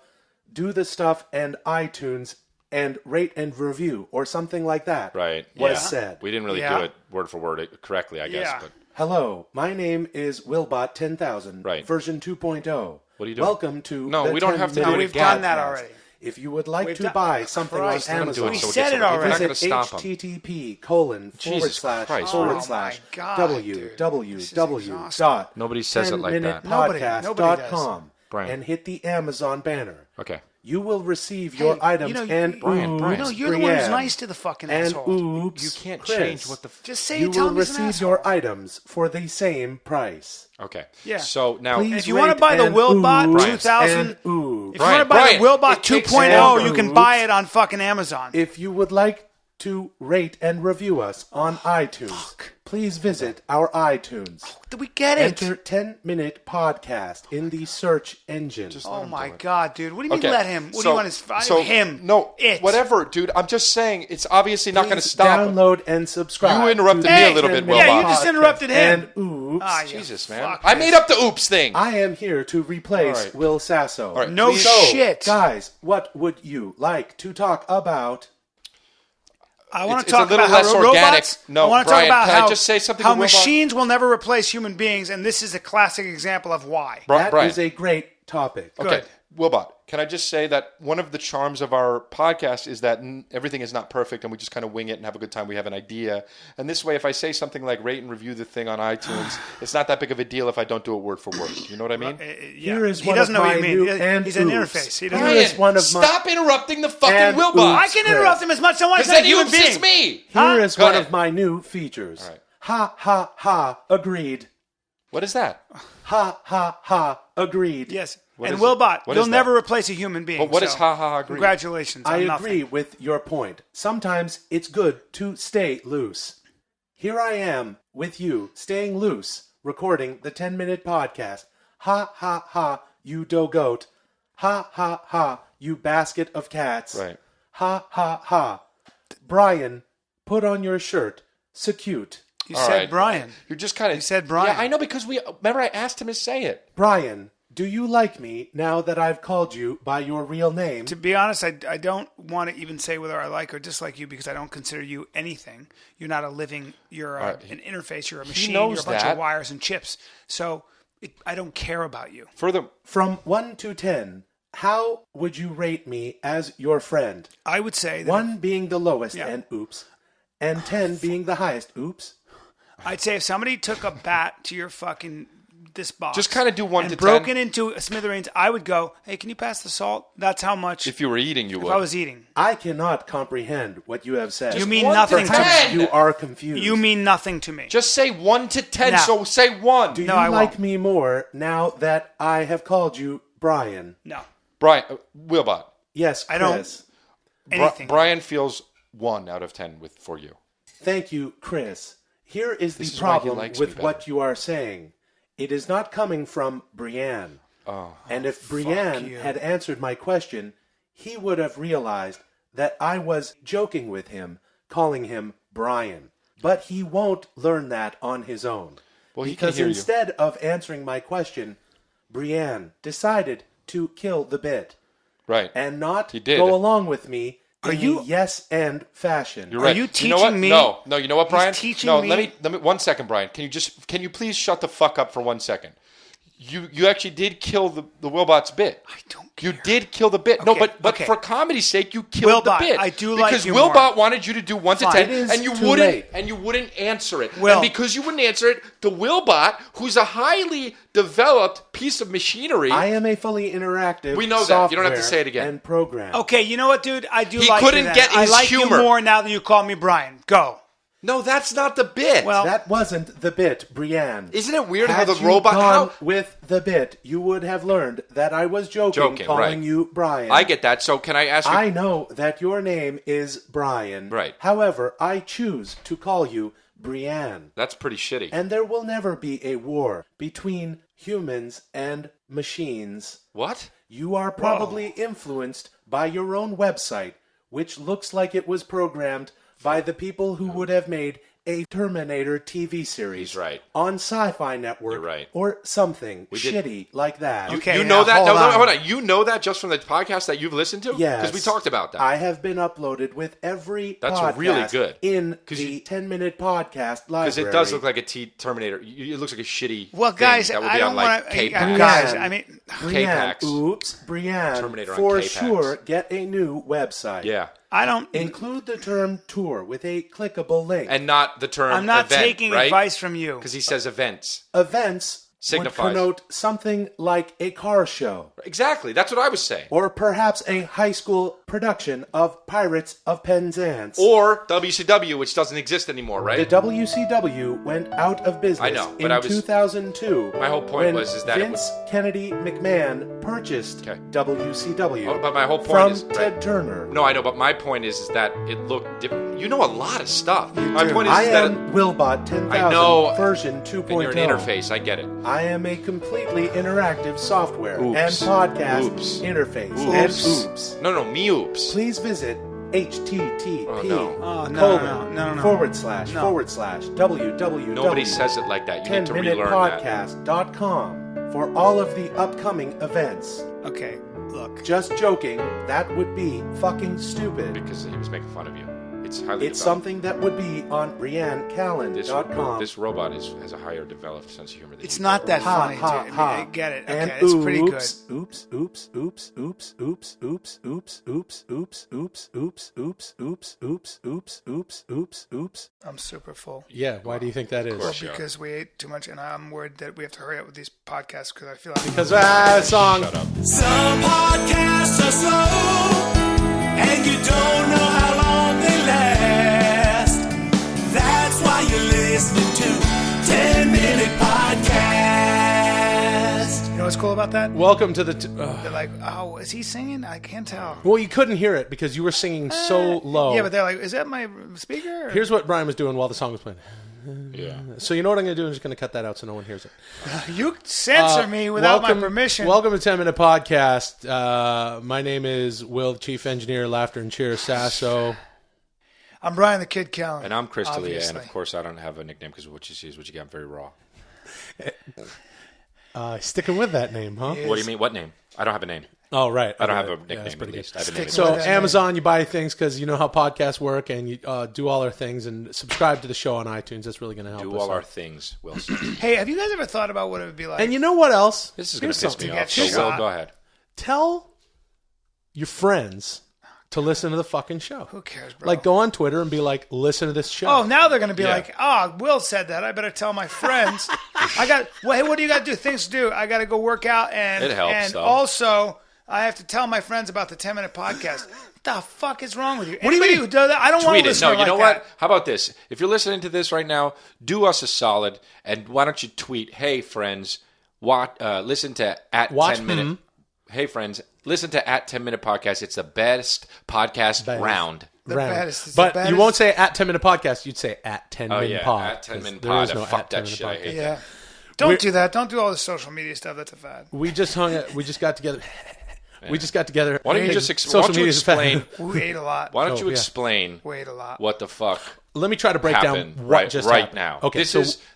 do the stuff and iTunes and rate and review or something like that Right. was yeah. said. We didn't really Yeah. do it word for word correctly, I guess. Yeah. But Hello, my name is Willbot 10,000, Right. version 2.0. What are you doing? Welcome to No, the we don't have to do 10 it We've again. done that podcast. already. If you would like We've to done- buy something Christ, on let him do Amazon, it We so said gets it We're already. not going to visit stop him. http:// Jesus Christ. Oh my God, dude. This is exhausting. Nobody says it like that. Nobody does. www.10minutepodcast.com. Brian. and hit the Amazon banner. Okay. You will receive your items and Brian. No, you're the one who's nice to the fucking and asshole. oops, You can't Chris. change what the. Just say You tell will me he's an receive asshole. your items for the same price. Okay. Yeah. So now. Please If you want to rate buy the and Willbot oops 2000, and oops. if you want to buy Brian, the Willbot it takes 2.0, longer. you can buy it on fucking Amazon. If you would like to rate and review us on iTunes, please visit our iTunes. We get it. Enter 10-minute podcast in the search engine. Oh my god, dude! What do you mean Okay. let him? What do So- you want? Him? No, it. whatever, dude. I'm just saying it's obviously not going to Please stop. download and subscribe. You interrupted to me a the little bit, 10-minute Yeah, you just podcast. interrupted him. And oops. Ah, you Jesus, man. fuck I this. made up the oops thing. I am here to replace All right. Will Sasso. All right, No please- shit. Guys, what would you like to talk about? I want It's to talk a little about less how organic. robots. No, I want to Brian, talk about can I how, just say something how to Willbot? machines will never replace human beings, and this is a classic example of why. That Brian. is a great topic. Okay, Willbot, can I just say that one of the charms of our podcast is that everything is not perfect and we just kind of wing it and have a good time. We have an idea. And this way, if I say something like rate and review the thing on iTunes, it's not that big of a deal if I don't do it word for word. You know what I mean? Here is He one doesn't of know what my you mean. new and He's an oops. interface. He Here doesn't. is one of my Stop interrupting the fucking And Willbot. I can interrupt him as much as I want. Because He's not a then human oops being. is me. Here is Go one ahead. of my new features. All right. Ha ha ha, agreed. What is that? Ha ha ha, agreed. Yes. What And is it? Willbot, What you'll is that? never replace a human being. But what so is ha ha ha agreed? Congratulations. I on agree nothing. with your point. Sometimes it's good to stay loose. Here I am with you, staying loose, recording the 10-minute podcast. Ha ha ha, you dogoat. Ha ha ha, you basket of cats. Right. Ha ha ha. Brian, put on your shirt. So cute. You All said right. Brian. You're just kind of. You said Brian. Yeah, I know because remember I asked him to say it. Brian, do you like me now that I've called you by your real name? To be honest, I don't want to even say whether I like or dislike you because I don't consider you anything. You're not a living. You're an interface. You're a machine. You're knows a bunch that. of wires and chips. So I don't care about you. Further, From 1 to 10, how would you rate me as your friend? I would say that 1 being the lowest Yeah. and oops, and 10 being the highest oops. I'd say if somebody took a bat to your fucking this box, Just kinda do 1 and to broke 10. it into a smithereens, I would go, "Hey, can you pass the salt?" That's how much. if you were eating, you if would. I was eating, I cannot comprehend what you have said. you mean 1 to nothing to 10. me. You are confused. You mean nothing to me. Just say 1 to 10. No. So say 1. Do you No, I like won't. me more now that I have called you Brian? No, Brian, Willbot. Yes, Chris. I don't- anything. Brian feels 1 out of 10 for you. Thank you, Chris. Here is This the is why he problem likes me with better. what you are saying. It is not coming from Brienne. And if Brienne you. had answered my question, he would have realized that I was joking with him, calling him Brian. But he won't learn that on his own. Well, he can because hear you. instead of answering my question, Brienne decided to kill the bit Right. and not He did. go along with me in you- a yes and fashion. You're right. you You know what? teaching me- No, you know what, Brian? teaching no, me- let me 1 second, Brian. Can you please shut the fuck up for 1 second? You actually did kill the Willbot's bit. I don't You care. did kill the bit. No, Okay, but okay. for comedy's sake, you killed Willbot, the bit. I do like because you Willbot more. wanted you to do 1 to Fine. 10, It is and you too wouldn't, late. and you wouldn't answer it. Well- and because you wouldn't answer it, the Willbot, who's a highly developed piece of machinery, I am a fully interactive. We know that. You don't have to software say it again. And program. Okay, you know what, dude? I do He like couldn't you then. get I his like humor. you more now that you call me Brian. Go. no, that's not the bit. Well, That wasn't the bit, Brienne. isn't it weird how Had the you robot? gone How, with the bit, you would have learned that I was joking calling right. you Brian. I get that. So can I ask you? I know that your name is Brian. Right. However, I choose to call you Brienne. That's pretty shitty. And there will never be a war between humans and machines. What? You are probably influenced by your own website, which looks like it was programmed by the people who would have made a Terminator TV series He's right. on Sci-Fi Network You're right. or something did- shitty like that. Okay, you know now, that? hold No, on. hold on. You know that just from the podcast that you've listened to? Yes. Because we talked about that. I have been uploaded with every That's podcast really good. in 'Cause the 10-minute podcast library. Because it does look like a Terminator. It looks like a shitty. well, thing guys, that would I be don't on like want to. K-Pax. Guys, I mean, Brienne, K-Pax. oops, Brienne, Terminator on for K-Pax. sure get a new website. Yeah, I don't. Include the term tour with a clickable link. and not the term. I'm not event, taking right? advice from you. Because he says events. Events signifies. would connote something like a car show, Exactly. That's what I was saying. or perhaps a high school production of Pirates of Penzance. Or WCW, which doesn't exist anymore, The right? WCW went out of business I know, but in I was- 2002. My whole point when was that it Vince Kennedy McMahon purchased Okay. WCW Oh, but my whole point from is- Ted right. Turner. No, I know, but my point is that it looked different. You know a lot of stuff. My point is I that am Willbot 10,000 I know, version and 2.0. you're an interface. I get it. I am a completely interactive software Oops. and podcast Oops. interface. Oops. And oops. No, me oops. Please visit http Oh, no. Oh, no, colon no. forward slash www. Nobody says it like that. You need to relearn that. 10minutepodcast.com for all of the upcoming events. Okay, look. Just joking, that would be fucking stupid. Because he was making fun of you. It's highly It's developed. something that would be on BryanCallen.com. This robot has a higher developed sense of humor than It's you. not that Ha, funny, ha, dude. ha. I get it. And Okay, it's pretty good. oops, oops, oops, oops, oops, oops, oops, oops, oops, oops, oops, oops, oops, oops, oops, oops, oops, oops, oops. I'm super full. Yeah, why do you think that is? course. Yeah. Because we ate too much, and I'm worried that we have to hurry up with these podcasts because I feel like Because song. Shut up. Some podcasts are slow, and you don't know how long they last. That's why you're listening to 10-Minute Podcast. you know what's cool about that? Welcome to the. They're like, oh, is he singing? I can't tell. Well, you couldn't hear it because you were singing so low. Yeah, but they're like, is that my speaker? Or? Here's what Brian was doing while the song was playing. Yeah. So you know what I'm going to do? I'm just going to cut that out so no one hears it. You censor me without welcome, my permission. Welcome to 10 Minute Podcast. My name is Will, Chief Engineer, Laughter and Cheer, Sasso. I'm Bryan the Kid Callen. And I'm Chris D'Elia, and obviously. of course I don't have a nickname because what you see is what you get. I'm very raw. Sticking with that name, huh? Yeah. What do you mean? What name? I don't have a name. Oh, right. I don't have a Yeah, nickname that's at pretty least. good. I have a name. Stick So with that Amazon, you buy things because you know how podcasts work, and you do all our things, and subscribe to the show on iTunes. That's really going to help Do us all out. our things, Wilson. Hey, have you guys ever thought about what it would be like? And you know what else? This is going Here's to piss something. me get off. So shot. Will, go ahead. Tell your friends to listen to the fucking show. Who cares, bro? Like, go on Twitter and be like, listen to this show. Oh, now they're going to be Yeah. like, oh, Will said that. I better tell my friends. Hey, what do you got to do? Things to do. I got to go work out. And, It helps, and though. also, I have to tell my friends about the 10-minute podcast. What the fuck is wrong with you? What do you Anybody mean? who does that, I don't want Tweet to it. listen No, to you know like what? How about this? If you're listening to this right now, do us a solid, and why don't you tweet, hey, friends, listen to at Watch 10 minute. Hey, friends, listen to at 10 minute podcast. It's the best podcast Best. round. The Round. baddest- it's But the you baddest- won't say at 10 Minute Podcast. You'd say at 10 Oh, Minute yeah, Pod. at 10 Minute 'cause there Pod. is no Fuck at that 10 shit. I Minute hate Podcast. Yeah. Don't do that. Don't do all this social media stuff. That's a fad. We just got together. We just got together. Why don't you Hey, just social why don't you media is fat. explain? We ate a lot. Why don't you yeah. explain We ate a lot. what the fuck Let me try to break happened down what right, just right happened. now? Okay,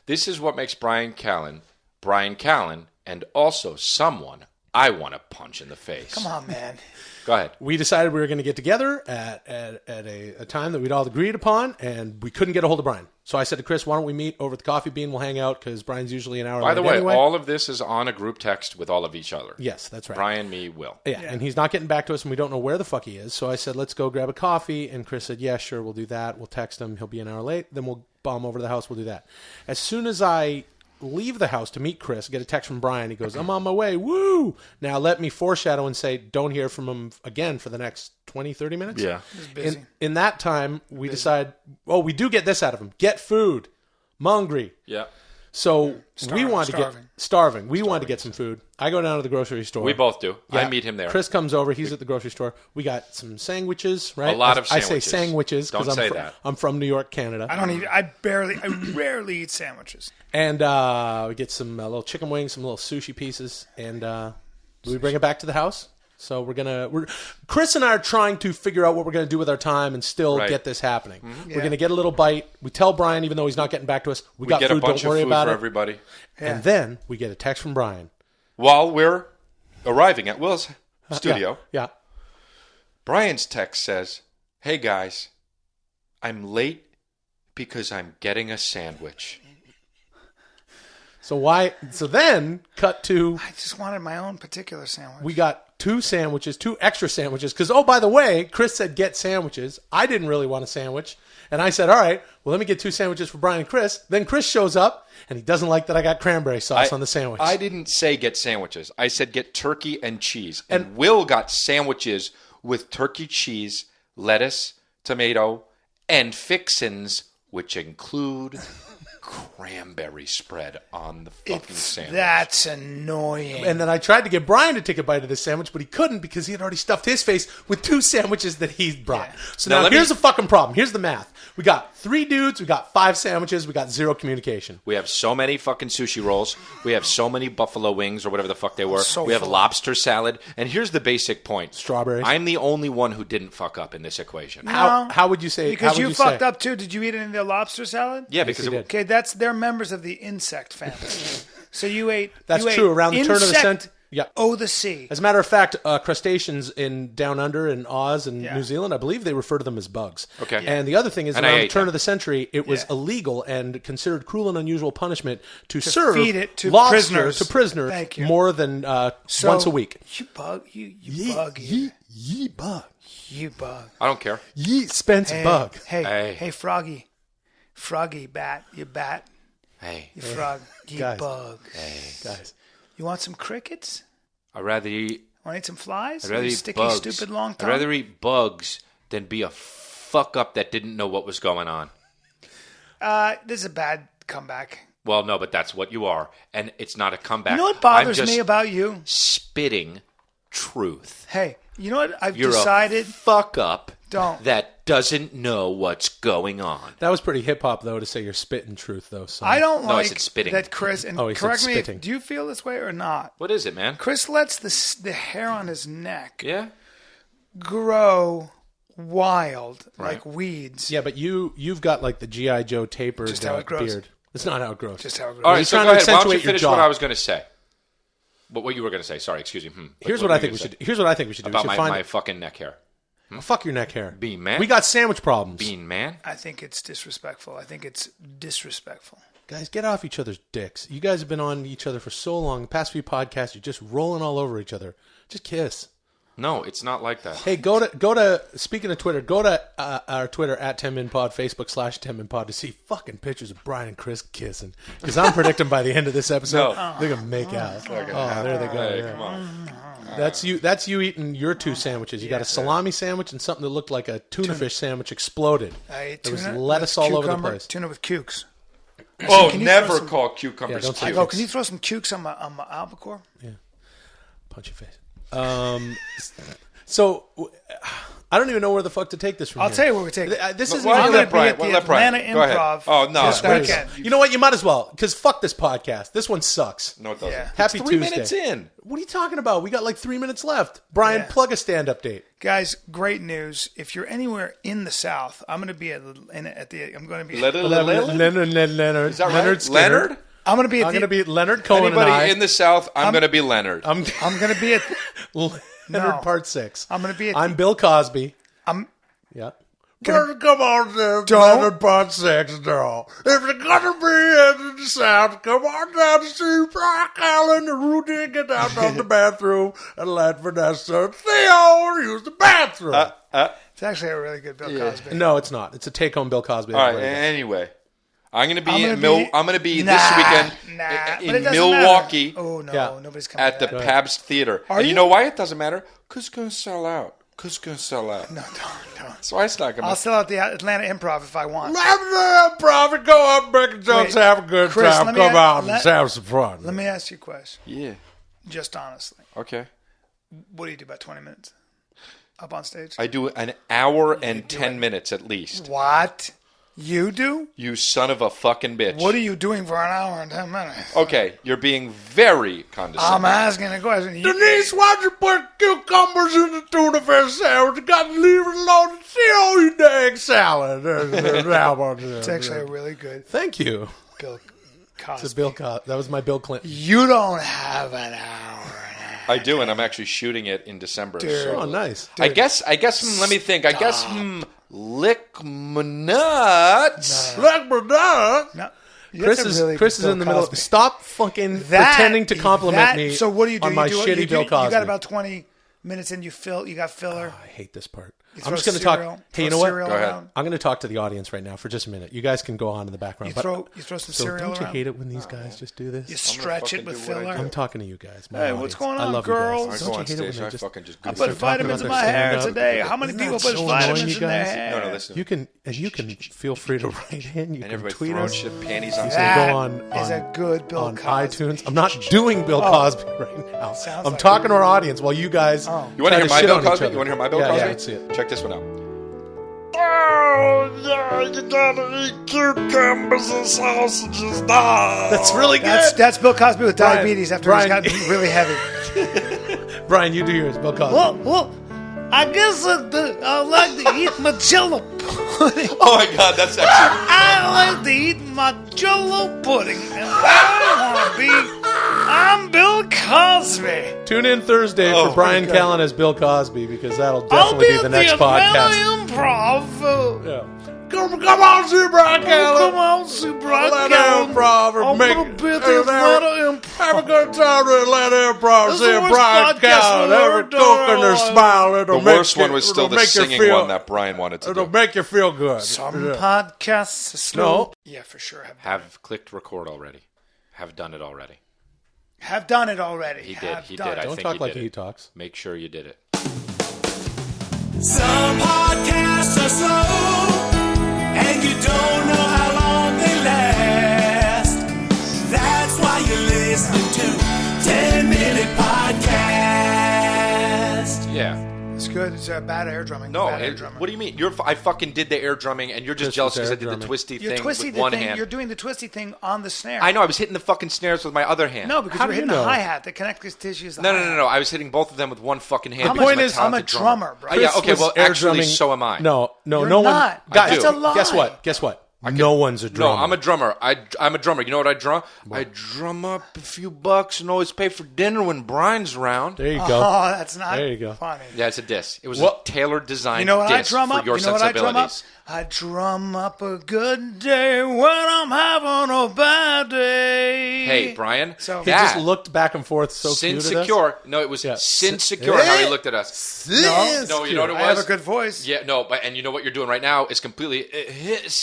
this is what makes Bryan Callen, and also someone I want to punch in the face. Come on, man. Go ahead. we decided we were going to get together at a time that we'd all agreed upon, and we couldn't get a hold of Brian. So I said to Chris, why don't we meet over at the Coffee Bean? We'll hang out because Brian's usually an hour By late the way, anyway. all of this is on a group text with all of each other. Yes, that's right. Brian, me, Will. Yeah, and he's not getting back to us, and we don't know where the fuck he is. So I said, let's go grab a coffee. And Chris said, yeah, sure, we'll do that. We'll text him. He'll be an hour late. Then we'll bomb over to the house. We'll do that. As soon as I leave the house to meet Chris, get a text from Brian. He goes, I'm on my way. Woo! Now let me foreshadow and say, don't hear from him again for the next 20, 30 minutes. Yeah. Busy. In that time, we decide, we do get this out of him. Get food. I'm hungry. Yeah. So we wanted to get Starving. We wanted to get some food. I go down to the grocery store. We both do. Yeah. I meat him there. Chris comes over. He's at the grocery store. We got some sandwiches, right? A lot of I say sandwiches. sandwiches because Don't say that. I'm from New York, Canada. I rarely eat sandwiches. And we get some little chicken wings, some little sushi pieces, and we bring it back to the house. So Chris and I are trying to figure out what we're gonna do with our time and still Right. get this happening. Mm-hmm. We're gonna get a little bite. We tell Brian, even though he's not getting back to us, we got get food. a bunch Don't worry of food about for it. everybody. And then we get a text from Brian. While we're arriving at Will's studio, Yeah. Brian's text says, hey guys, I'm late because I'm getting a sandwich. So then cut to I just wanted my own particular sandwich. we got two extra sandwiches, because, oh, by the way, Chris said get sandwiches. I didn't really want a sandwich. And I said, all right, well, let me get 2 sandwiches for Brian and Chris. Then Chris shows up, and he doesn't like that I got cranberry sauce on the sandwich. I didn't say get sandwiches. I said get turkey and cheese. And Will got sandwiches with turkey, cheese, lettuce, tomato, and fixins, which include cranberry spread on the fucking sandwich. That's annoying. And then I tried to get Brian to take a bite of this sandwich, but he couldn't because he had already stuffed his face with 2 sandwiches that he brought. Yeah. So Now now let here's me- the fucking problem. Here's the math. We got 3 dudes. We got 5 sandwiches. We got 0 communication. We have so many fucking sushi rolls. We have so many buffalo wings or whatever the fuck they were. So we have full. lobster salad. And here's the basic point. Strawberries. I'm the only one who didn't fuck up in this equation. How would you say? Because how would you you fucked say? up too. Did you eat any of the lobster salad? Yeah, because he it, did. Okay, they're members of the insect family. So you ate. That's you true. ate Around the turn of the insect century. Yeah. Oh, the sea. As a matter of fact, crustaceans in Down Under in Oz and Yeah. New Zealand, I believe they refer to them as bugs. Okay. And the other thing is, And I around the ate turn them. of the century, it was Yeah. illegal and considered cruel and unusual punishment to serve feed it to lobster prisoners. to prisoners Thank you. more than So, once a week. You bug. You bug. eater. Ye bug. You bug. I don't care. Ye Spence bug. Hey, Froggy. Froggy, bat. You bat. Hey, You frog. You Guys. bug. Guys. You want some crickets? I'd rather eat. Want to eat some flies? I'd rather You eat sticky, bugs. stupid long I'd tongue? rather eat bugs than be a fuck up that didn't know what was going on. This is a bad comeback. Well, no, but that's what you are, and it's not a comeback. You know what bothers I'm just me about you? spitting truth. Hey, you know what I've You're decided? a fuck up Don't. that doesn't know what's going on. That was pretty hip hop though to say you're spitting truth though. So. I don't No, I like said spitting. that Chris, and Oh, he said correct me, spitting. do you feel this way or not? What is it, man? Chris lets the hair on his neck Yeah. grow wild like weeds. Yeah, but you've got like the GI Joe tapered Just how it grows. beard. It's not how it grows. Just how it grows. All right, He's so trying go to ahead. Why don't you accentuate your finish jaw. what I was going to say? What you were going to say? Sorry, excuse me. Here's what I think we should do. Here's what I think we should do. About we should my find fucking neck hair. fuck your neck hair. Bean man. We got sandwich problems. Bean man. I think it's disrespectful. I think it's disrespectful. Guys, get off each other's dicks. You guys have been on each other for so long. The past few podcasts, you're just rolling all over each other. Just kiss. No, it's not like that. Hey, go to. Speaking of Twitter, go to our Twitter at 10minpod, Facebook /10minpod to see fucking pictures of Brian and Chris kissing. Because I'm predicting by the end of this episode, they're gonna make out. Oh, there they go. Hey, yeah. come on. That's you. That's you eating your 2 sandwiches. You got a salami sandwich and something that looked like a tuna fish sandwich exploded. I ate There was tuna lettuce with all over the cucumber, place. Tuna with cukes. Oh, Can you never throw some- call cucumbers Yeah, don't say cute. Oh, can you throw some cukes on my albacore? Punch your face. So I don't even know where the fuck to take this from. I'll here. tell you where we take it. This is Why I'm don't you going let to be Brian- at the let Brian- Atlanta go ahead. Improv Oh, no, this that's- weekend. You know what? You might as well, because fuck this podcast. This one sucks. No, it doesn't. Yeah. Happy It's 3 Tuesday. minutes in. What are you talking about? We got like 3 minutes left. Brian, Yeah. plug a stand-up date. Guys, great news. If you're anywhere in the South, I'm going to be I'm going to be Leonard. Is that Leonard right? Skinner. Leonard? I'm going to be at I'm going to be Leonard Cohen Anybody and I. in the South, I'm going to be Leonard. I'm I'm going to be at Leonard No. Part 6. I'm gonna be at I'm the- Bill Cosby. I'm Yeah. Gonna- Come on, there, Don't- Leonard Part 6, no. If you're gonna be in the South, come on down to see Bryan Callen and Rudy get out of the bathroom and let Vanessa Theo use the bathroom. It's actually a really good Bill Cosby. No, it's not. It's a take-home Bill Cosby. All right. Everybody gets. Anyway, I'm going to be I'm in gonna be- I'm going to be Nah, this weekend nah, but it in doesn't Milwaukee matter. Oh no, Yeah. nobody's coming at the to that. Pabst Theater. Are and you? you know why it doesn't matter? Because it's going to sell out. Because it's going to sell out. No, don't. That's why it's not going I'll to. sell out the Atlanta Improv if I want. Let the profit go up, break jokes, Wait, have a good Chris, time, let me come ask- out and let- have some fun. Let me ask you a question, Yeah. just honestly. Okay. What do you do about 20 minutes up on stage? I do an hour and 10 minutes at least. What? You do? You son of a fucking bitch. What are you doing for an hour and 10 minutes? Okay, you're being very condescending. I'm asking a question. Denise, why'd you put cucumbers in the tuna fish sandwich? You got to leave it alone and see all you dang salad. It's actually a really good Thank you. Bill Cosby. It's a Bill That was my Bill Clinton. You don't have an hour and a half. I do, and I'm actually shooting it in December. Dude. So. Oh, nice. I guess. Let me think. I guess. Lick my nuts. Look, brother. No. Chris That's is a really Chris good is Bill in the middle. Cosby. Stop fucking That- pretending to compliment me. So what do you do? on my you do, shitty you do, Bill Cosby? You got about 20 minutes in. You got filler. I hate this part. I'm just going to talk. Hey, you know what? Go ahead. I'm going to talk to the audience right now for just a minute. You guys can go on in the background. You throw some so cereal don't you around. hate it when these guys just do this? You stretch it fucking with do what I filler. do. I'm talking to you guys. My Hey, audience. what's going I on, love girls? You guys. I Don't go you on hate it when stage. they I just fucking just I goose put it. vitamins in about my their hair stand-up. today. How many Isn't people that put so annoying, vitamins you in their guys? hair? No, listen. You can feel free to write in. You And can everybody tweet throwing us. shit panties on You stage. can That go on is a good Bill on Cosby. iTunes. I'm not doing Bill Cosby right now. Sounds I'm like talking it. to our audience while you guys. You want try to hear my shit Bill on each Cosby? other. You want to hear my Bill Yeah, Cosby? yeah, let's see it. Check this one out. Oh, yeah, you gotta eat cucumbers and sausages now. That's really good. That's Bill Cosby with Bryan, diabetes after Bryan. he's gotten really heavy. Brian, you do yours. Bill Cosby. Well, I guess I like to eat my Jello pudding. Oh my God, that's actually. I like to eat my Jello pudding, and I'm Bill Cosby. Tune in Thursday Oh, for Bryan good. Callen as Bill Cosby because that'll I'll definitely be be at the next Atlanta podcast. Improv. Yeah. Come on, see Bryan Callen. Come on, see Bryan Atlanta Callen. Improv. I'm gonna be at the Atlanta Improv. Have a good time at Atlanta Improv. This See is the worst Bryan podcast Callen. I've Every ever done cook in and their my life. smile. The It'll make worst you- one was still it'll the make you singing feel- one that Brian wanted to It'll do. make you feel good. Some Yeah. podcasts are slow. No. Yeah, for sure. Have clicked record already. Have done it already. Have done it already. He did. Have He done did. it. I Don't think talk he like did he it. talks. Make sure you did it. Some podcasts are slow, and you don't know how long they last. That's why you're listening to 10-Minute Podcast. Yeah. It's good. It's bad air drumming. No. Bad air drumming. What do you mean? I fucking did the air drumming, and you're just Just jealous with because I air did drumming. the twisty You're thing twisting with the one thing. hand. You're doing the twisty thing on the snare. I know. I was hitting the fucking snares with my other hand. No, because How you were do you hitting the know? hi-hat. The connective tissue is the No. hi-hat. I was hitting both of them with one fucking hand. I'm because a- I'm a I'm a talented drummer, bro. Yeah. Okay. Chris Well, was air actually, drumming- so am I. No, You're no one. not. Guys, That's a lie. guess what? No one's a drummer. No, I'm a drummer. I'm a drummer. You know what I drum? I drum up a few bucks and always pay for dinner when Brian's around. There you go. Oh, that's not There you go. funny. Yeah, it's a diss. It was What- a tailored design You know what I diss drum for up? your You know what I drum up? sensibilities. I drum up a good day when I'm having a bad day. Hey, Brian, So- He that just looked back and forth so Sin cute at us. Secure. No, it was Yeah. Sin Secure how he looked at us. No, you know what it was? I have a good voice. Yeah, no, but and you know what you're doing right now is completely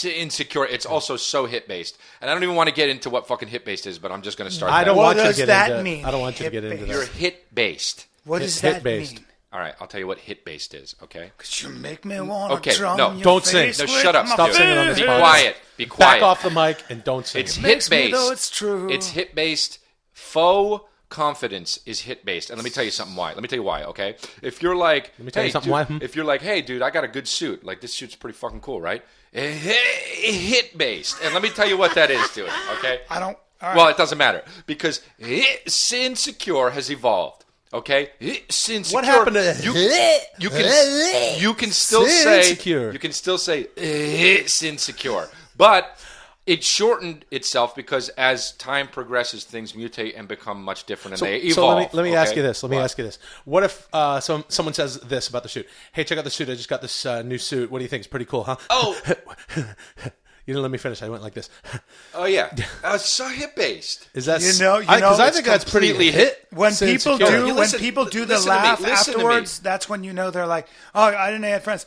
insecure. It's also so hit based, and I don't even want to get into what fucking hit based is, but I'm just going to start. I that. don't What want you to does get that into. mean, I don't want you to get into hip-based? You're this. hit based. What does Hit that based. mean? All right, I'll tell you what hit based is. Okay. You make me want to Okay, drum no, your don't sing. face No, with shut up. my Stop singing on this Be podcast. quiet. Be quiet. Back off the mic and don't sing. It's it. hit Makes me based. though it's true. It's hit based. Faux confidence is hit based, and let me tell you something why. Let me tell you why. Okay, if you're like, me tell you hey, something dude, why. if you're like, hey, dude, I got a good suit. Like this suit's pretty fucking cool, right? Hit based, and let me tell you what that is to it. Okay. I don't. All right. Well, it doesn't matter because Sin Secure has evolved. Okay, Sin Secure. What happened to you can still Sin say Secure? you can still say Sin Secure, but it shortened itself because as time progresses, things mutate and become much different, and they evolve. So let me ask okay? you this. Let me What? ask you this. What if someone says this about the suit? Hey, check out the suit. I just got this new suit. What do you think? It's pretty cool, huh? Oh. You didn't let me finish. I went like this. Oh yeah, it's so hit based. Is that You know, because I it's think that's pretty completely hit. when Sin people Secure. do You listen- when people do the listen to me, laugh listen to me. afterwards, that's when you know they're like, oh, I didn't have friends.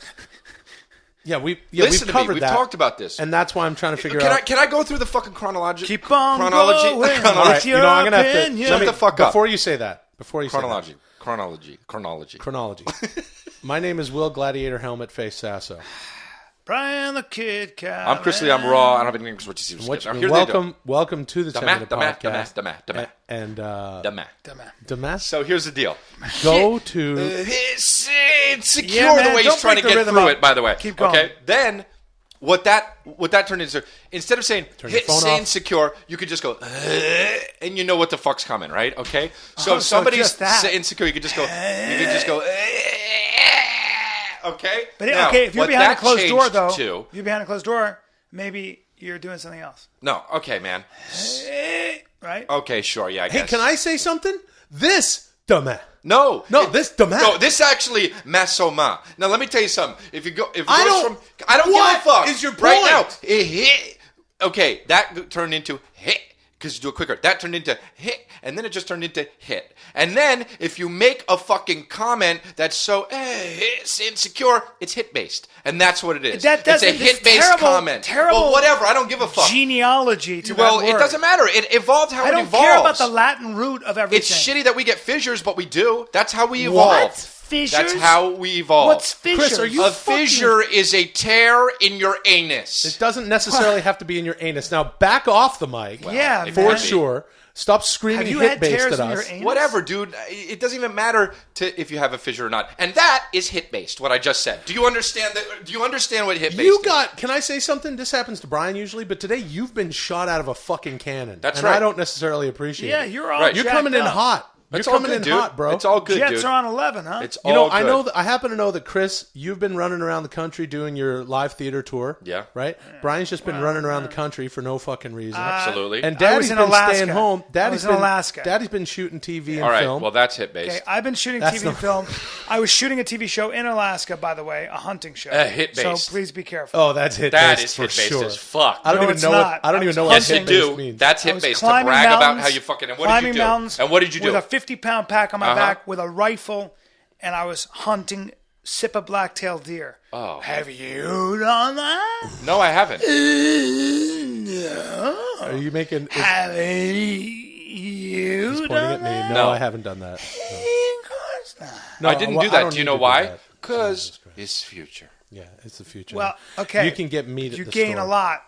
Yeah, we've Listen to me. covered We've that. talked about this. And that's why I'm trying to figure Can out. I go through the fucking chronology? Keep on chronology. going with All right, your I'm gonna have to opinion. Shut the fuck up. Before you say that. Chronology. Chronology. My name is Will Gladiator Helmet Face Sasso. Brian the Kid Callen. I'm Chris Lee. I'm raw. I don't have anything to switch to Which, Now, here they do. welcome to the 10-minute podcast. And Damas. So here's the deal. Go to It's secure Yeah, man, the way he's don't trying to break the get rhythm through up. it. By the way, Keep going. Okay. Then what that turned into, instead of saying your hit phone saying off. secure, you could just go and you know what the fuck's coming, right? Okay. So Oh, if so somebody's just that. saying secure, you could just go. Okay. But Now, okay, if you're what behind a that closed door, changed though, to- if you're behind a closed door, maybe you're doing something else, no. Okay, man. right? Okay, sure. Yeah. I Hey, guess. can I say something? This Damas. No, this Damas. No, this actually masoma. Now let me tell you something. If it goes don't- from, I don't what give a fuck. is your right point? now? Okay, that turned into hit. because you do it quicker. That turned into hit, and then it just turned into hit. And then if you make a fucking comment that's so it's insecure, it's hit based, and that's what it is. That it's a doesn't- hit this based terrible- comment. terrible well, whatever. I don't give a fuck. Genealogy to Well, that it word. doesn't matter. It evolved how I it don't evolves. care about the Latin root of everything. It's shitty that we get fissures, but we do. That's how we evolve. What? Fissures? That's how we evolve. What's fissures? Chris, are you A fucking- fissure is a tear in your anus. It doesn't necessarily have to be in your anus. Now, back off the mic. Yeah, if for man. sure. Stop screaming Have you hit had based tears at in your us. anus? Whatever, dude. It doesn't even matter if you have a fissure or not. And that is hit based. What I just said. Do you understand that? Do you understand what hit based? You is? got. Can I say something? This happens to Brian usually, but today you've been shot out of a fucking cannon. That's and right. I don't necessarily appreciate Yeah, it. you're all Right. You're jacked coming in up. hot. It's You're all coming good, in dude. hot, bro. It's all good, Jets dude. are on 11, huh? It's You know, all I good. know. I happen to know that Chris, you've been running around the country doing your live theater tour. Yeah. Right. Brian's just been running around the country for no fucking reason. Absolutely. And I Daddy's was in been Alaska. staying home. Daddy's I was in Alaska. Daddy's been shooting TV and all right. film. Well, that's hit based. Okay, I've been shooting That's TV not- and film. I was shooting a TV show in Alaska, by the way, a hunting show. Hit-based. So please be careful. Oh, that's hit That based is for hit based sure. as fuck. I don't No, even it's know not. what. I don't I even was know what Yes, hit you based do. means. That's I hit was based to climbing brag about mountains- how you fucking. And what did climbing you do? mountains And what did you do? with a 50-pound pack on my Uh-huh. back with a rifle, and I was hunting Sippa black-tailed deer. Oh. Have you done that? No, I haven't. No. Are you making? Is, Have you he's pointing done at me. that? No, No. I haven't done that. Of course not. No, I didn't well, do I that. don't Do you need know to do why? that. Because Jesus Christ. it's future. Yeah, it's the future. Well, okay. You can get meat at You the gain store. a lot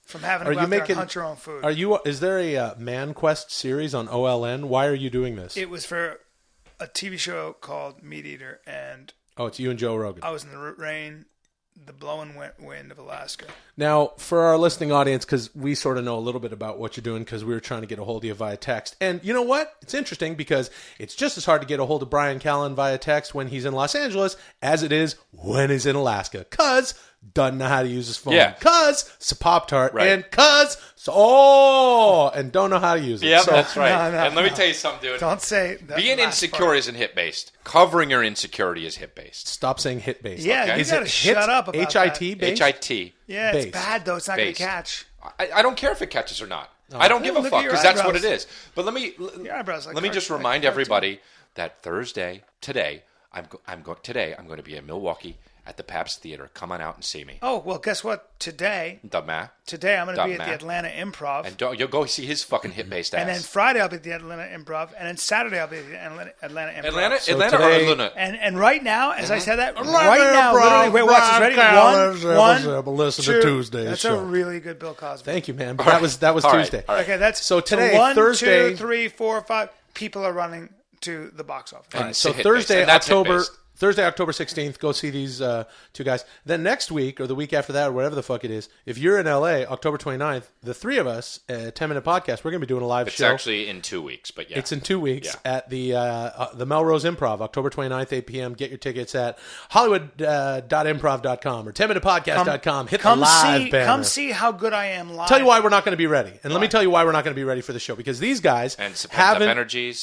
from having to Are go you out there making? and hunt your own food. Are you? Is there a Man Quest series on OLN? Why are you doing this? It was for a TV show called Meat Eater, and Oh, it's you and Joe Rogan. I was in the rain, the blowing wind of Alaska. Now, for our listening audience, because we sort of know a little bit about what you're doing because we were trying to get a hold of you via text. And you know what? It's interesting because it's just as hard to get a hold of Bryan Callen via text when he's in Los Angeles as it is when he's in Alaska. Because doesn't know how to use his phone. Yeah. Because it's a Pop-Tart. Right. And because, and don't know how to use it. Yeah, So- that's right. No, no, and let me no. tell you something, dude. Don't say that. Being last insecure part. isn't hit based. Covering your insecurity is hit based. Stop saying hit based. Yeah, Okay. you Is gotta it shut up about HIT that. based? HIT. Yeah, based. it's bad though. It's not going Based. to catch. I don't care if it catches or not. I don't give a Look at fuck your because that's what it eyebrows. is. But let me eyebrows like let me just like remind cartoon. everybody that Thursday today I'm going to be in Milwaukee at the Pabst Theater. Come on out and see me. Oh well, guess what? Today I'm going to be at the Matt. Atlanta Improv, And you'll go see his fucking hit based ass. and then Friday I'll be at the Atlanta Improv, and then Saturday I'll be at the Atlanta Improv. Atlanta So Atlanta or today- Atlanta? And right now, as I said that, Atlanta right now, Improv, literally, wait, watch this. Ready? Bryan One, Callen, listen to two. Tuesday's That's show. a really good Bill Cosby. Thank you, man. But All that right. was All right. Tuesday. All right. Okay, that's So today, 1, Thursday- 2, 3, 4, 5 people are running to the box office. And So hit-based. Thursday, And that's hit-based. October 16th, go see these two guys. Then next week or the week after that, or whatever the fuck it is, if you're in LA, October 29th, the three of us, 10-minute podcast, we're going to be doing a live It's show. actually in 2 weeks, but yeah. It's in 2 weeks Yeah. at the Melrose Improv, October 29th, 8 p.m. Get your tickets at hollywood.improv.com or 10minutepodcast.com. Hit the live banner. Come see how good I am live. Tell you why we're not going to be ready. And let me tell you why we're not going to be ready for the show. Because these guys And some haven't, energy.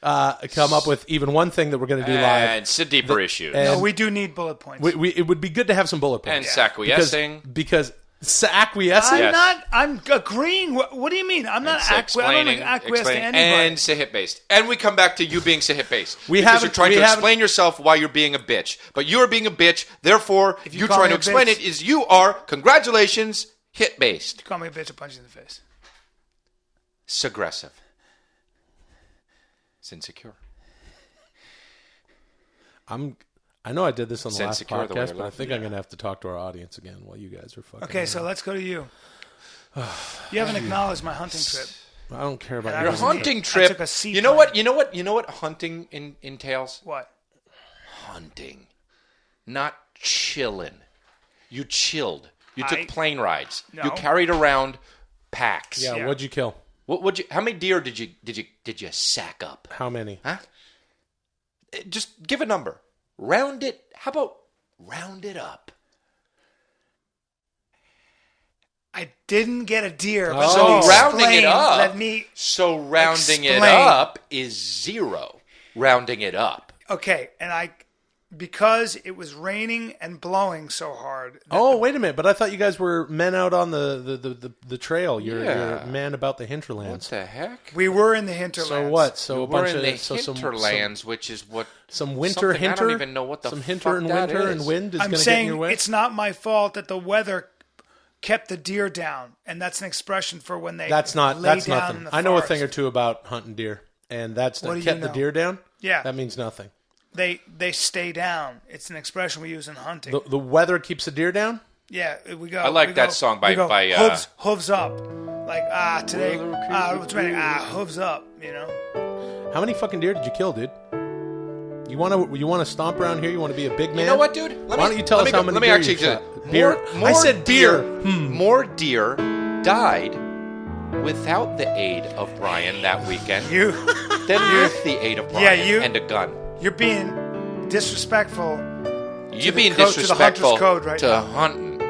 come up with even one thing that we're going to do live. And some deeper issues. and- No, we do need bullet points. It would be good to have some bullet points. And acquiescing. Because acquiescing? Yes. I'm agreeing. What do you mean? I'm not And acquiescing to explaining, anybody. and say hit based. And we come back to you being hit based. We because haven't- you're trying we to haven't- explain yourself why you're being a bitch. But you are being a bitch, therefore If you you call trying me to a explain bitch- it is you are, congratulations, hit based. Call me a bitch, a punch you in the face. It's aggressive. It's insecure. I know I did this on the It's last insecure the way podcast, you're but I laughing. think I'm going to have to talk to our audience again while you guys are fucking Okay, around. so let's go to you. You haven't acknowledged my hunting trip. I don't care about And I your was Your in- hunting I trip. took a seaplane. You know what hunting entails? What? Hunting. Not chilling. You chilled. You took I- plane rides. No. You carried around packs. Yeah, Yeah. what'd you kill? How many deer did you sack up? How many? Huh? Just give a number. Round it. How about round it up? I didn't get a deer. But So let me rounding it explain. up. Let me. So rounding it explain. up is 0. Rounding it up. Okay, and I because it was raining and blowing so hard. Oh, wait a minute! But I thought you guys were men out on the trail. You're a man about the What hinterlands. the heck? We were in the hinterlands. So what? So a We're bunch in of the so hinterlands, which is what some winter something hinter. I don't even know what the some fuck hinter and that winter is. and wind is I'm going to get in saying your way. it's not my fault that the weather kept the deer down, and that's an expression for when they That's not. lay That's down nothing. in the I know forest. a thing or two about hunting deer, and that's What do not you kept the know? deer down. Yeah. That means nothing. They stay down. It's an expression we use in hunting. The weather keeps the deer down. Yeah, we go. I like we that go- song we by- go, by, hooves up. Like today, it's raining. Hooves up. You know. How many fucking deer did you kill, dude? You want to stomp around here? You want to be a big man? You know what, dude? Why don't you tell us how many Let me deer actually you shot? just Beer. I said beer. More deer died without the aid of Bryan that weekend You, than with the aid of Bryan Yeah, you- and a gun. you're being disrespectful. You the being code- to the hunter's disrespectful code right to now. hunting.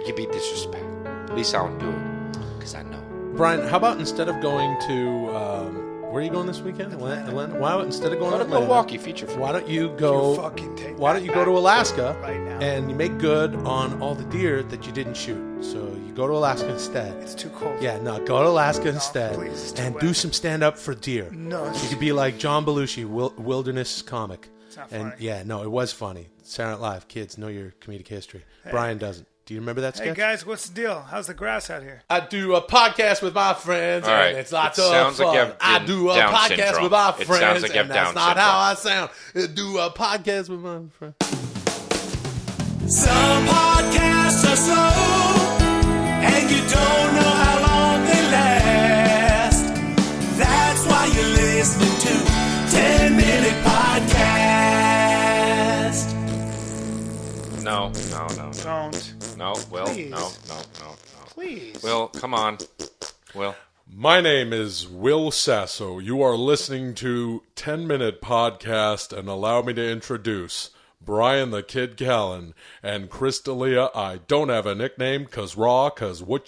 You be disrespectful. At least I don't do it because I know. Brian, how about instead of going to where are you going this weekend? Atlanta. Why don't instead of going Go to to Atlanta, Milwaukee, feature film. why don't you go? You fucking take why that don't you go back to Alaska right now. and you make good on all the deer that you didn't shoot? So you go to Alaska instead. It's too cold. Yeah, no, go to Alaska instead please, it's too and wet. do some stand up for deer. No, it's- you could be like John Belushi, wilderness comic. It's not and funny. yeah, no, it was funny. Saturday Night Live, kids know your comedic history. Brian doesn't. Do you remember that Hey sketch? guys, what's the deal? How's the grass out here? I do a podcast with my friends, All right. and it's lots It of sounds like fun. you have I do a Down podcast syndrome. with my It friends, sounds like you have and that's Down not how I sound. I do a podcast with my friends. Some podcasts are slow, and you don't know how long they last. That's why you're listening to 10-Minute Podcast. No. Don't. No, Will. Please. No. Please. Will, come on. Will. My name is Will Sasso. You are listening to 10-Minute Podcast, and allow me to introduce Bryan the Kid Callen and Chris D'Elia. I don't have a nickname, cause what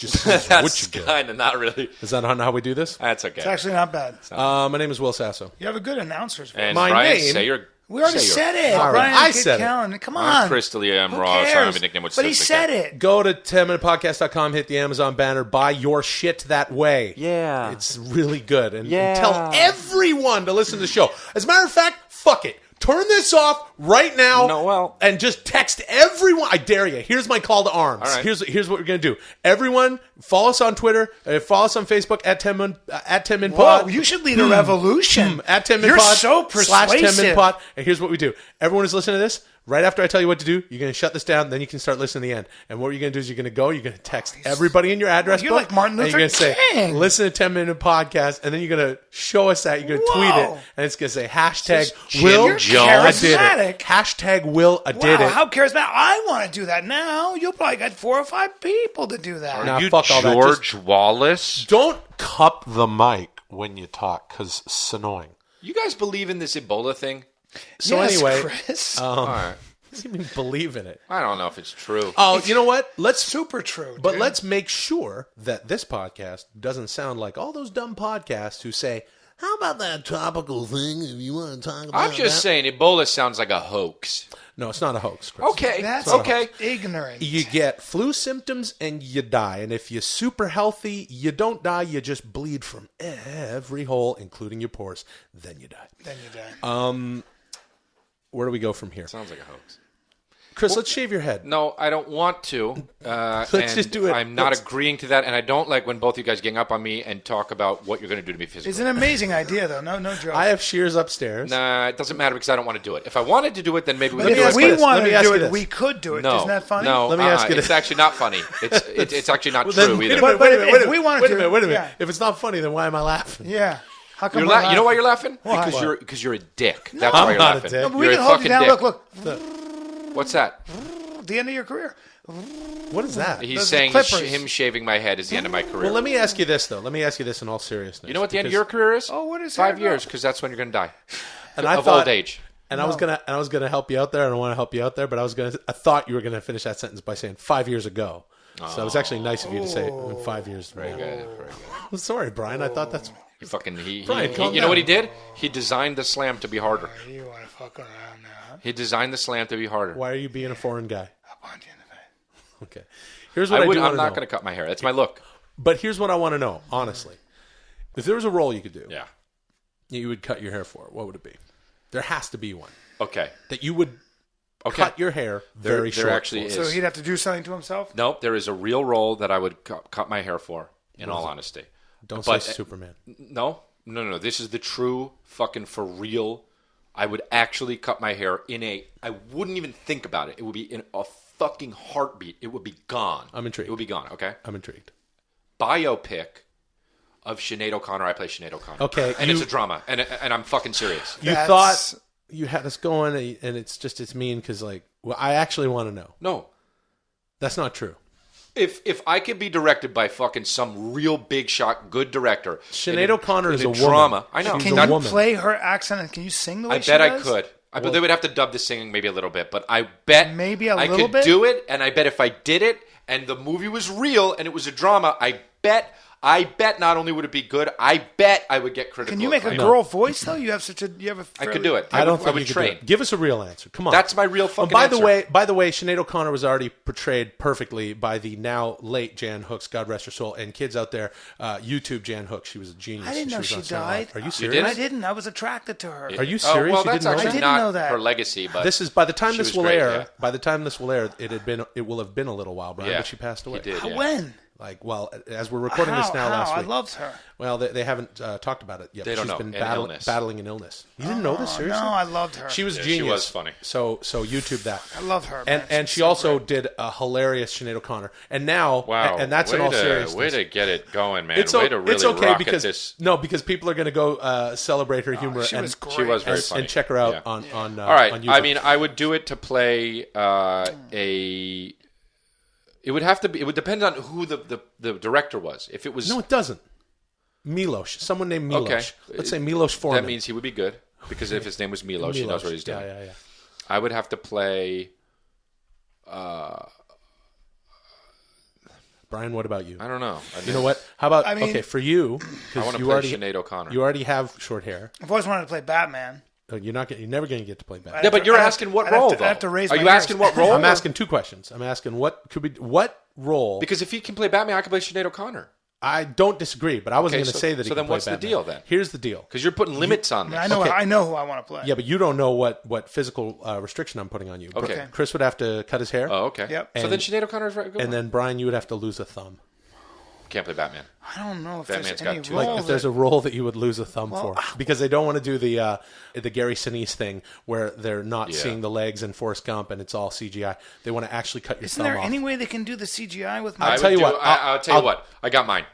you see is what That's you get. kind of not really. Is that not how we do this? That's okay. It's actually not bad. My name is Will Sasso. You have a good announcers. For And My Bryan, name- say your. we already say your- said it. All right, Bryan I Kid said it. Callen. Come I'm on. Chris D'Elia. I'm Who Raw. So I don't cares? have a nickname. Which But he says said like it. Go to 10minutepodcast.com, hit the Amazon banner, buy your shit that way. Yeah. It's really good. And Yeah. tell everyone to listen to the show. As a matter of fact, fuck it. Turn this off right now. No, well- and just text everyone. I dare you. Here's my call to arms. All right. Here's what we're gonna do. Everyone, follow us on Twitter. Follow us on Facebook at 10min Whoa, pod. you should lead a revolution. At 10min You're pod. so /10min persuasive. pod. And here's what we do. Everyone who's listening to this, right after I tell you what to do, you're going to shut this down, then you can start listening to the end. And what you're going to do is you're going to text everybody in your address You're book. like Martin and Luther you're gonna King. say, listen to 10-minute podcast, and then you're going to show us that. You're going to tweet Whoa. it, and it's going to say, hashtag Jim Will Jones. I did Charismatic. it. Hashtag Will I did Wow, it. how charismatic. I want to do that now. You'll probably get 4 or 5 people to do that. Nah, you fuck all that. George Wallace? Don't Cup the mic when you talk, because it's annoying. You guys believe in this Ebola thing? So Yes, anyway, Chris. All right. doesn't even believe in it. I don't know if it's true. Oh, you know what? Let's Super true. But dude. let's make sure that this podcast doesn't sound like all those dumb podcasts who say, how about that topical thing if you want to talk about I'm just that? saying Ebola sounds like a hoax. No, it's not a hoax, Chris. Okay. That's okay. ignorant. You get flu symptoms and you die. And if you're super healthy, you don't die. You just bleed from every hole, including your pores. Then you die. Then you die. Where do we go from here? Sounds like a hoax. Chris, let's shave your head. No, I don't want to. Let's and just do it. I'm not Let's- agreeing to that, and I don't like when both you guys gang up on me and talk about what you're going to do to me physically. It's an amazing idea, though. No joke. I have shears upstairs. Nah, it doesn't matter because I don't want to do it. If I wanted to do it, then maybe we but could me do ask if it. you we this. wanted Let me to ask do you it, this. we could do it. No, Isn't that funny? No, Let me ask you It's this. actually not funny. It's actually not Well, then, true wait either. a minute, But wait a minute, if wait a we minute, wanted wait a to, minute, wait a minute. yeah. If it's not funny, then why am I laughing? Yeah. How come You're we're You know why you're laughing? Why? Because you're a dick. That's I'm why you're not a laughing. dick. No, but we You're can a hold you fucking down. dick. Look. What's that? The end of your career. What is that? He's Those are saying Clippers. him shaving my head is the end of my career. Well, let me ask you this, though. Let me ask you this in all seriousness. You know what the end of because- your career is? Oh, what is 5 that years, about? because that's when you're going to die. And I of thought, old age. And I was gonna help you out there. I don't want to help you out there, but I thought you were gonna finish that sentence by saying 5 years ago. So it was actually nice of you to say in 5 years. Very good. Very good. Sorry, Brian. I thought that's... He fucking Brian, calm you know what he down. did? He designed the slam to be harder. You want to fuck around now? He designed the slam to be harder. Why are you being a foreign guy? I'll punch you in the face. Okay. Here's what I do want to know. I'm not going to cut my hair. That's my look. But here's what I want to know, honestly. If there was a role you could do, Yeah. you would cut your hair for, what would it be? There has to be one. Okay. That you would cut your hair very short. There actually for. is. So he'd have to do something to himself? Nope. There is a real role that I would cut my hair for, in all honesty. Don't But- say Superman. No. This is the true fucking for real. I would actually cut my hair I wouldn't even think about it. It would be in a fucking heartbeat. It would be gone. I'm intrigued. It would be gone, okay? I'm intrigued. Biopic of Sinead O'Connor. I play Sinead O'Connor. Okay, And you- it's a drama. And I'm fucking serious. You That's- thought you had us going, and it's mean because, like, well, I actually want to know. No. That's not true. If I could be directed by fucking some real big shot, good director. Sinead O'Connor is a woman. drama. I know. She's Can a you woman. play her accent and can you sing the way I she bet I does? could. But they would have to dub the singing maybe a little bit. But I bet Maybe a I little could bit? do it. And I bet if I did it and the movie was real and it was a drama, I bet not only would it be good, I bet I would get critical. Can you make a acclaim. girl voice though? You have I could do it. I don't I think would you could train. do it. Give us a real answer. Come on. That's my real fucking by answer. the way, Sinead O'Connor was already portrayed perfectly by the now late Jan Hooks, God rest her soul, and kids out there, YouTube Jan Hooks. She was a genius. I didn't know was she on Saturday Night died. Live. Are you You serious? didn't? I didn't. I was attracted to her. Are you serious? Well, You that's didn't know actually I didn't not know that. her legacy, but This is by the time She this was will great, air. yeah. By the time this will air, it will have been a little while, Brian. Yeah, But she passed away. he did. Yeah. When? Like, well, as we're recording How? this now, How? last I week. loved her. Well, they haven't talked about it yet. They don't She's know. been An illness. battling an illness. You didn't know this, seriously? No, I loved her. She was Yeah, genius. she was funny. So YouTube that. I love her. And man. and She's she so also great. did a hilarious Sinead O'Connor. And now, wow. and that's in all seriousness. Way to get it going, man. It's way to really it's okay rocket because this. no, because people are going to go celebrate her humor she and was great. She was very funny. and check her out Yeah. on All right. on YouTube. I mean, I would do it to play a. It would have to be. It would depend on who the director was. If it was no, it doesn't. Milos, someone named Milos. Okay. Let's say Milos Forman. that means he would be good because if his name was Milos, he knows what he's doing. Yeah. I would have to play. Brian, what about you? I don't know. You know what? How about I mean- okay for you? I Because want to you play already Sinead O'Connor. you already have short hair. I've always wanted to play Batman. You're never going to get to play Batman. Yeah, but you're I'd have asking to- what I'd have role, to- I'd though? have to raise Are my you ears. asking what role? I'm asking two questions. I'm asking what role? Because if he can play Batman, I can play Sinead O'Connor. I don't disagree, but I wasn't Okay, going to so- say that. He so could then play what's the Batman. deal, then? Here's the deal. Because you're putting limits on this. I know. Okay. I know who I want to play. Yeah, but you don't know what physical restriction I'm putting on you. Okay. Chris would have to cut his hair. Oh, okay. Yep. So And- then Sinead O'Connor is right. Good And one. then Brian, you would have to lose a thumb. Can't play Batman. I don't know if Batman's there's got any two. role Like if there's a role that you would lose a thumb for, because they don't want to do the Gary Sinise thing where they're not Yeah. seeing the legs in Forrest Gump and it's all CGI. They want to actually cut your Isn't thum there off. any way they can do the CGI with I'll my? tell you what, I'll tell you I'll- what. I got mine.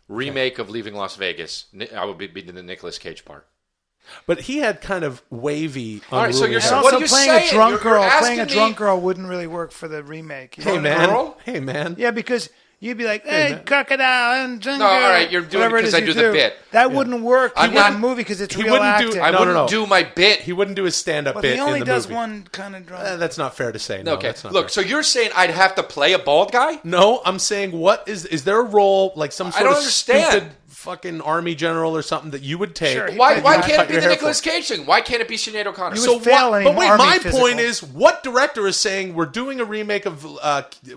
Remake of Leaving Las Vegas. I would be the Nicolas Cage part. But he had kind of wavy. All right, so unruly you're hair. saying- And What also are you playing saying? a drunk You're girl. asking Playing a me- drunk girl wouldn't really work for the remake. You Hey know? man, girl? hey man. Yeah, because you'd be like, "Hey, crocodile and jungle." No, all right, you're doing it whatever because is I you do the bit. That wouldn't work. I'm in not- the movie because it's he real wouldn't do- acting. I- I No, wouldn't no. do my bit. He wouldn't do his stand-up but bit he only in the does movie. one kind of drunk. That's not fair to say. No, Okay, that's not look. fair. So you're saying I'd have to play a bald guy? No, I'm saying what is there a role like some sort don't of understand. stupid fucking army general or something that you would take? Sure, Why that you can't would it cut be your the hair Nicolas for? Cage thing? Why can't it be Sinead O'Connor? You So would fail any But wait, army my physical. point is, what director is saying we're doing a remake of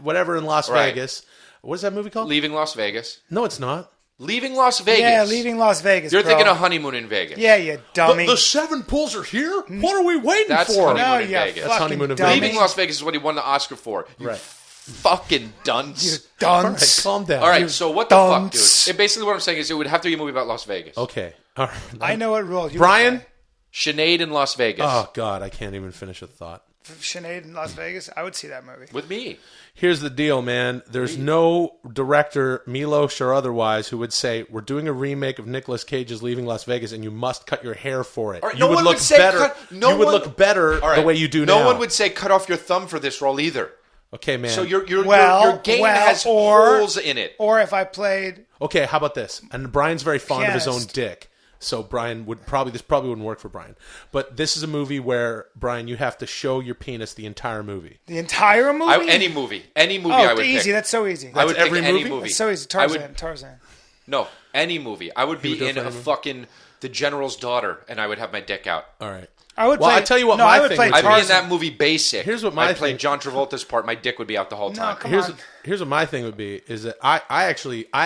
whatever in Las Right. Vegas? What is that movie called? Leaving Las Vegas. No, it's not. Leaving Las Vegas. Yeah, leaving Las Vegas. You're bro. thinking of Honeymoon in Vegas. Yeah, you dummy. The seven pools are here. What are we waiting That's for? Honeymoon no, in you Vegas. fucking That's Honeymoon in dummy. Vegas. Leaving Las Vegas is what he won the Oscar for. You Right. fucking dunce. All right, Dunce. calm down. All right, so what the fuck, dunce. dude? And basically what I'm saying is it would have to be a movie about Las Vegas. Okay. All right. I know what role. You Brian. would Sinead in Las Vegas. Oh God, I can't even finish a thought. play. Sinead in Las Vegas. I would see that movie. With me. Here's the deal, man. There's no director, Milos or otherwise, who would say we're doing a remake of Nicolas Cage's Leaving Las Vegas, and you must cut your hair for it. All right, you no would one look would say better. no you would one- look better All right, the way you do now. No one would say cut off your thumb for this role either. Okay, man. So your Well, game well, has or- holes in it. Or if I played, Okay, how about this? And Brian's very fond of his own Pianist. dick. So Brian would this probably wouldn't work for Brian. But this is a movie where, Brian, you have to show your penis the entire movie. The entire movie? Any movie Oh, I would easy. pick. That's so easy. I would pick every any movie? movie. That's so easy. Tarzan. No, any movie. I would be do it in for a any movie? fucking The General's Daughter, and I would have my dick out. All right. I would Well, play. I tell you what no, my I would thing play would be. I'd be in Tarzan. that movie Basic. Here's what my I'd play thing- John Travolta's part. My dick would be out the whole time. come on. Here's what my thing would be, is that I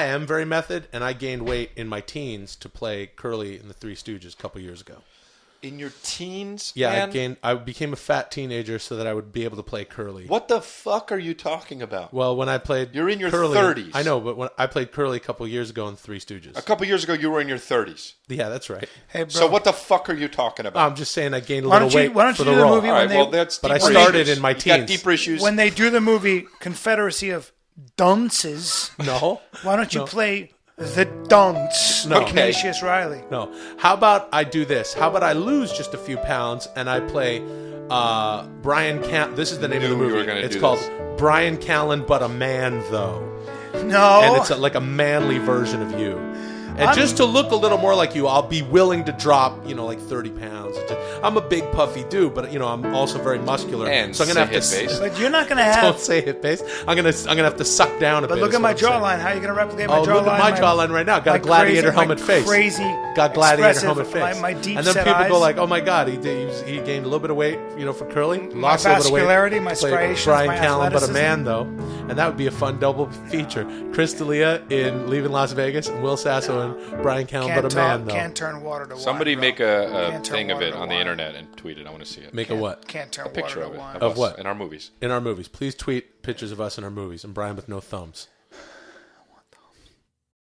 am very method, and I gained weight in my teens to play Curly in the Three Stooges a couple years ago. In your teens, Yeah, man? I became a fat teenager so that I would be able to play Curly. What the fuck are you talking about? Well, when I played You're in your Curly, 30s. I know, but when I played Curly a couple years ago in Three Stooges. A couple years ago, you were in your 30s. Yeah, that's right. Hey, bro. So what the fuck are you talking about? I'm just saying I gained a Why little don't you- weight why don't for you the do the role. movie All right, when well, they- that's But I deeper started issues. in my You got teens. deeper issues. when they do the movie Confederacy of Dunces, No. why don't you No. play the Dunce No. of Ignatius Riley? No. How about I do this? How about I lose just a few pounds and I play Bryan Callen. This is the name of the Knew you movie. were gonna It's do called this. Bryan Callen, but a man though. No. And it's like a manly version of you. And just to look a little more like you, I'll be willing to drop, like 30 pounds. I'm a big puffy dude, but I'm also very muscular. And so I'm gonna say have to hit base. but you're not going to have. don't say hit base. I'm gonna have to suck down a bit. But look is at my what I'm saying. jawline. How are you going to replicate my Oh, jawline? look at my jawline right now. Got a my gladiator crazy- helmet my face. Crazy. Got gladiator expressive, helmet face. My deep and then set people eyes. go like, "Oh my god, he gained a little bit of weight, for curly. My Lost a little bit of weight. vascularity, my Played striations, Bryan my Callen, but a athleticism. man though, and that would be a fun double feature. Chris D'Elia in Leaving Las Vegas, and Will Sasso and Bryan Callen, but a man though. Can't turn water to wine. Somebody bro. make a Can't turn thing of water it to on the wine. internet and tweet it. I want to see it. Make a what? Can't turn A picture water of to it. wine. Of us what? in our movies. In our movies. Please tweet pictures of us in our movies, and Brian with no thumbs.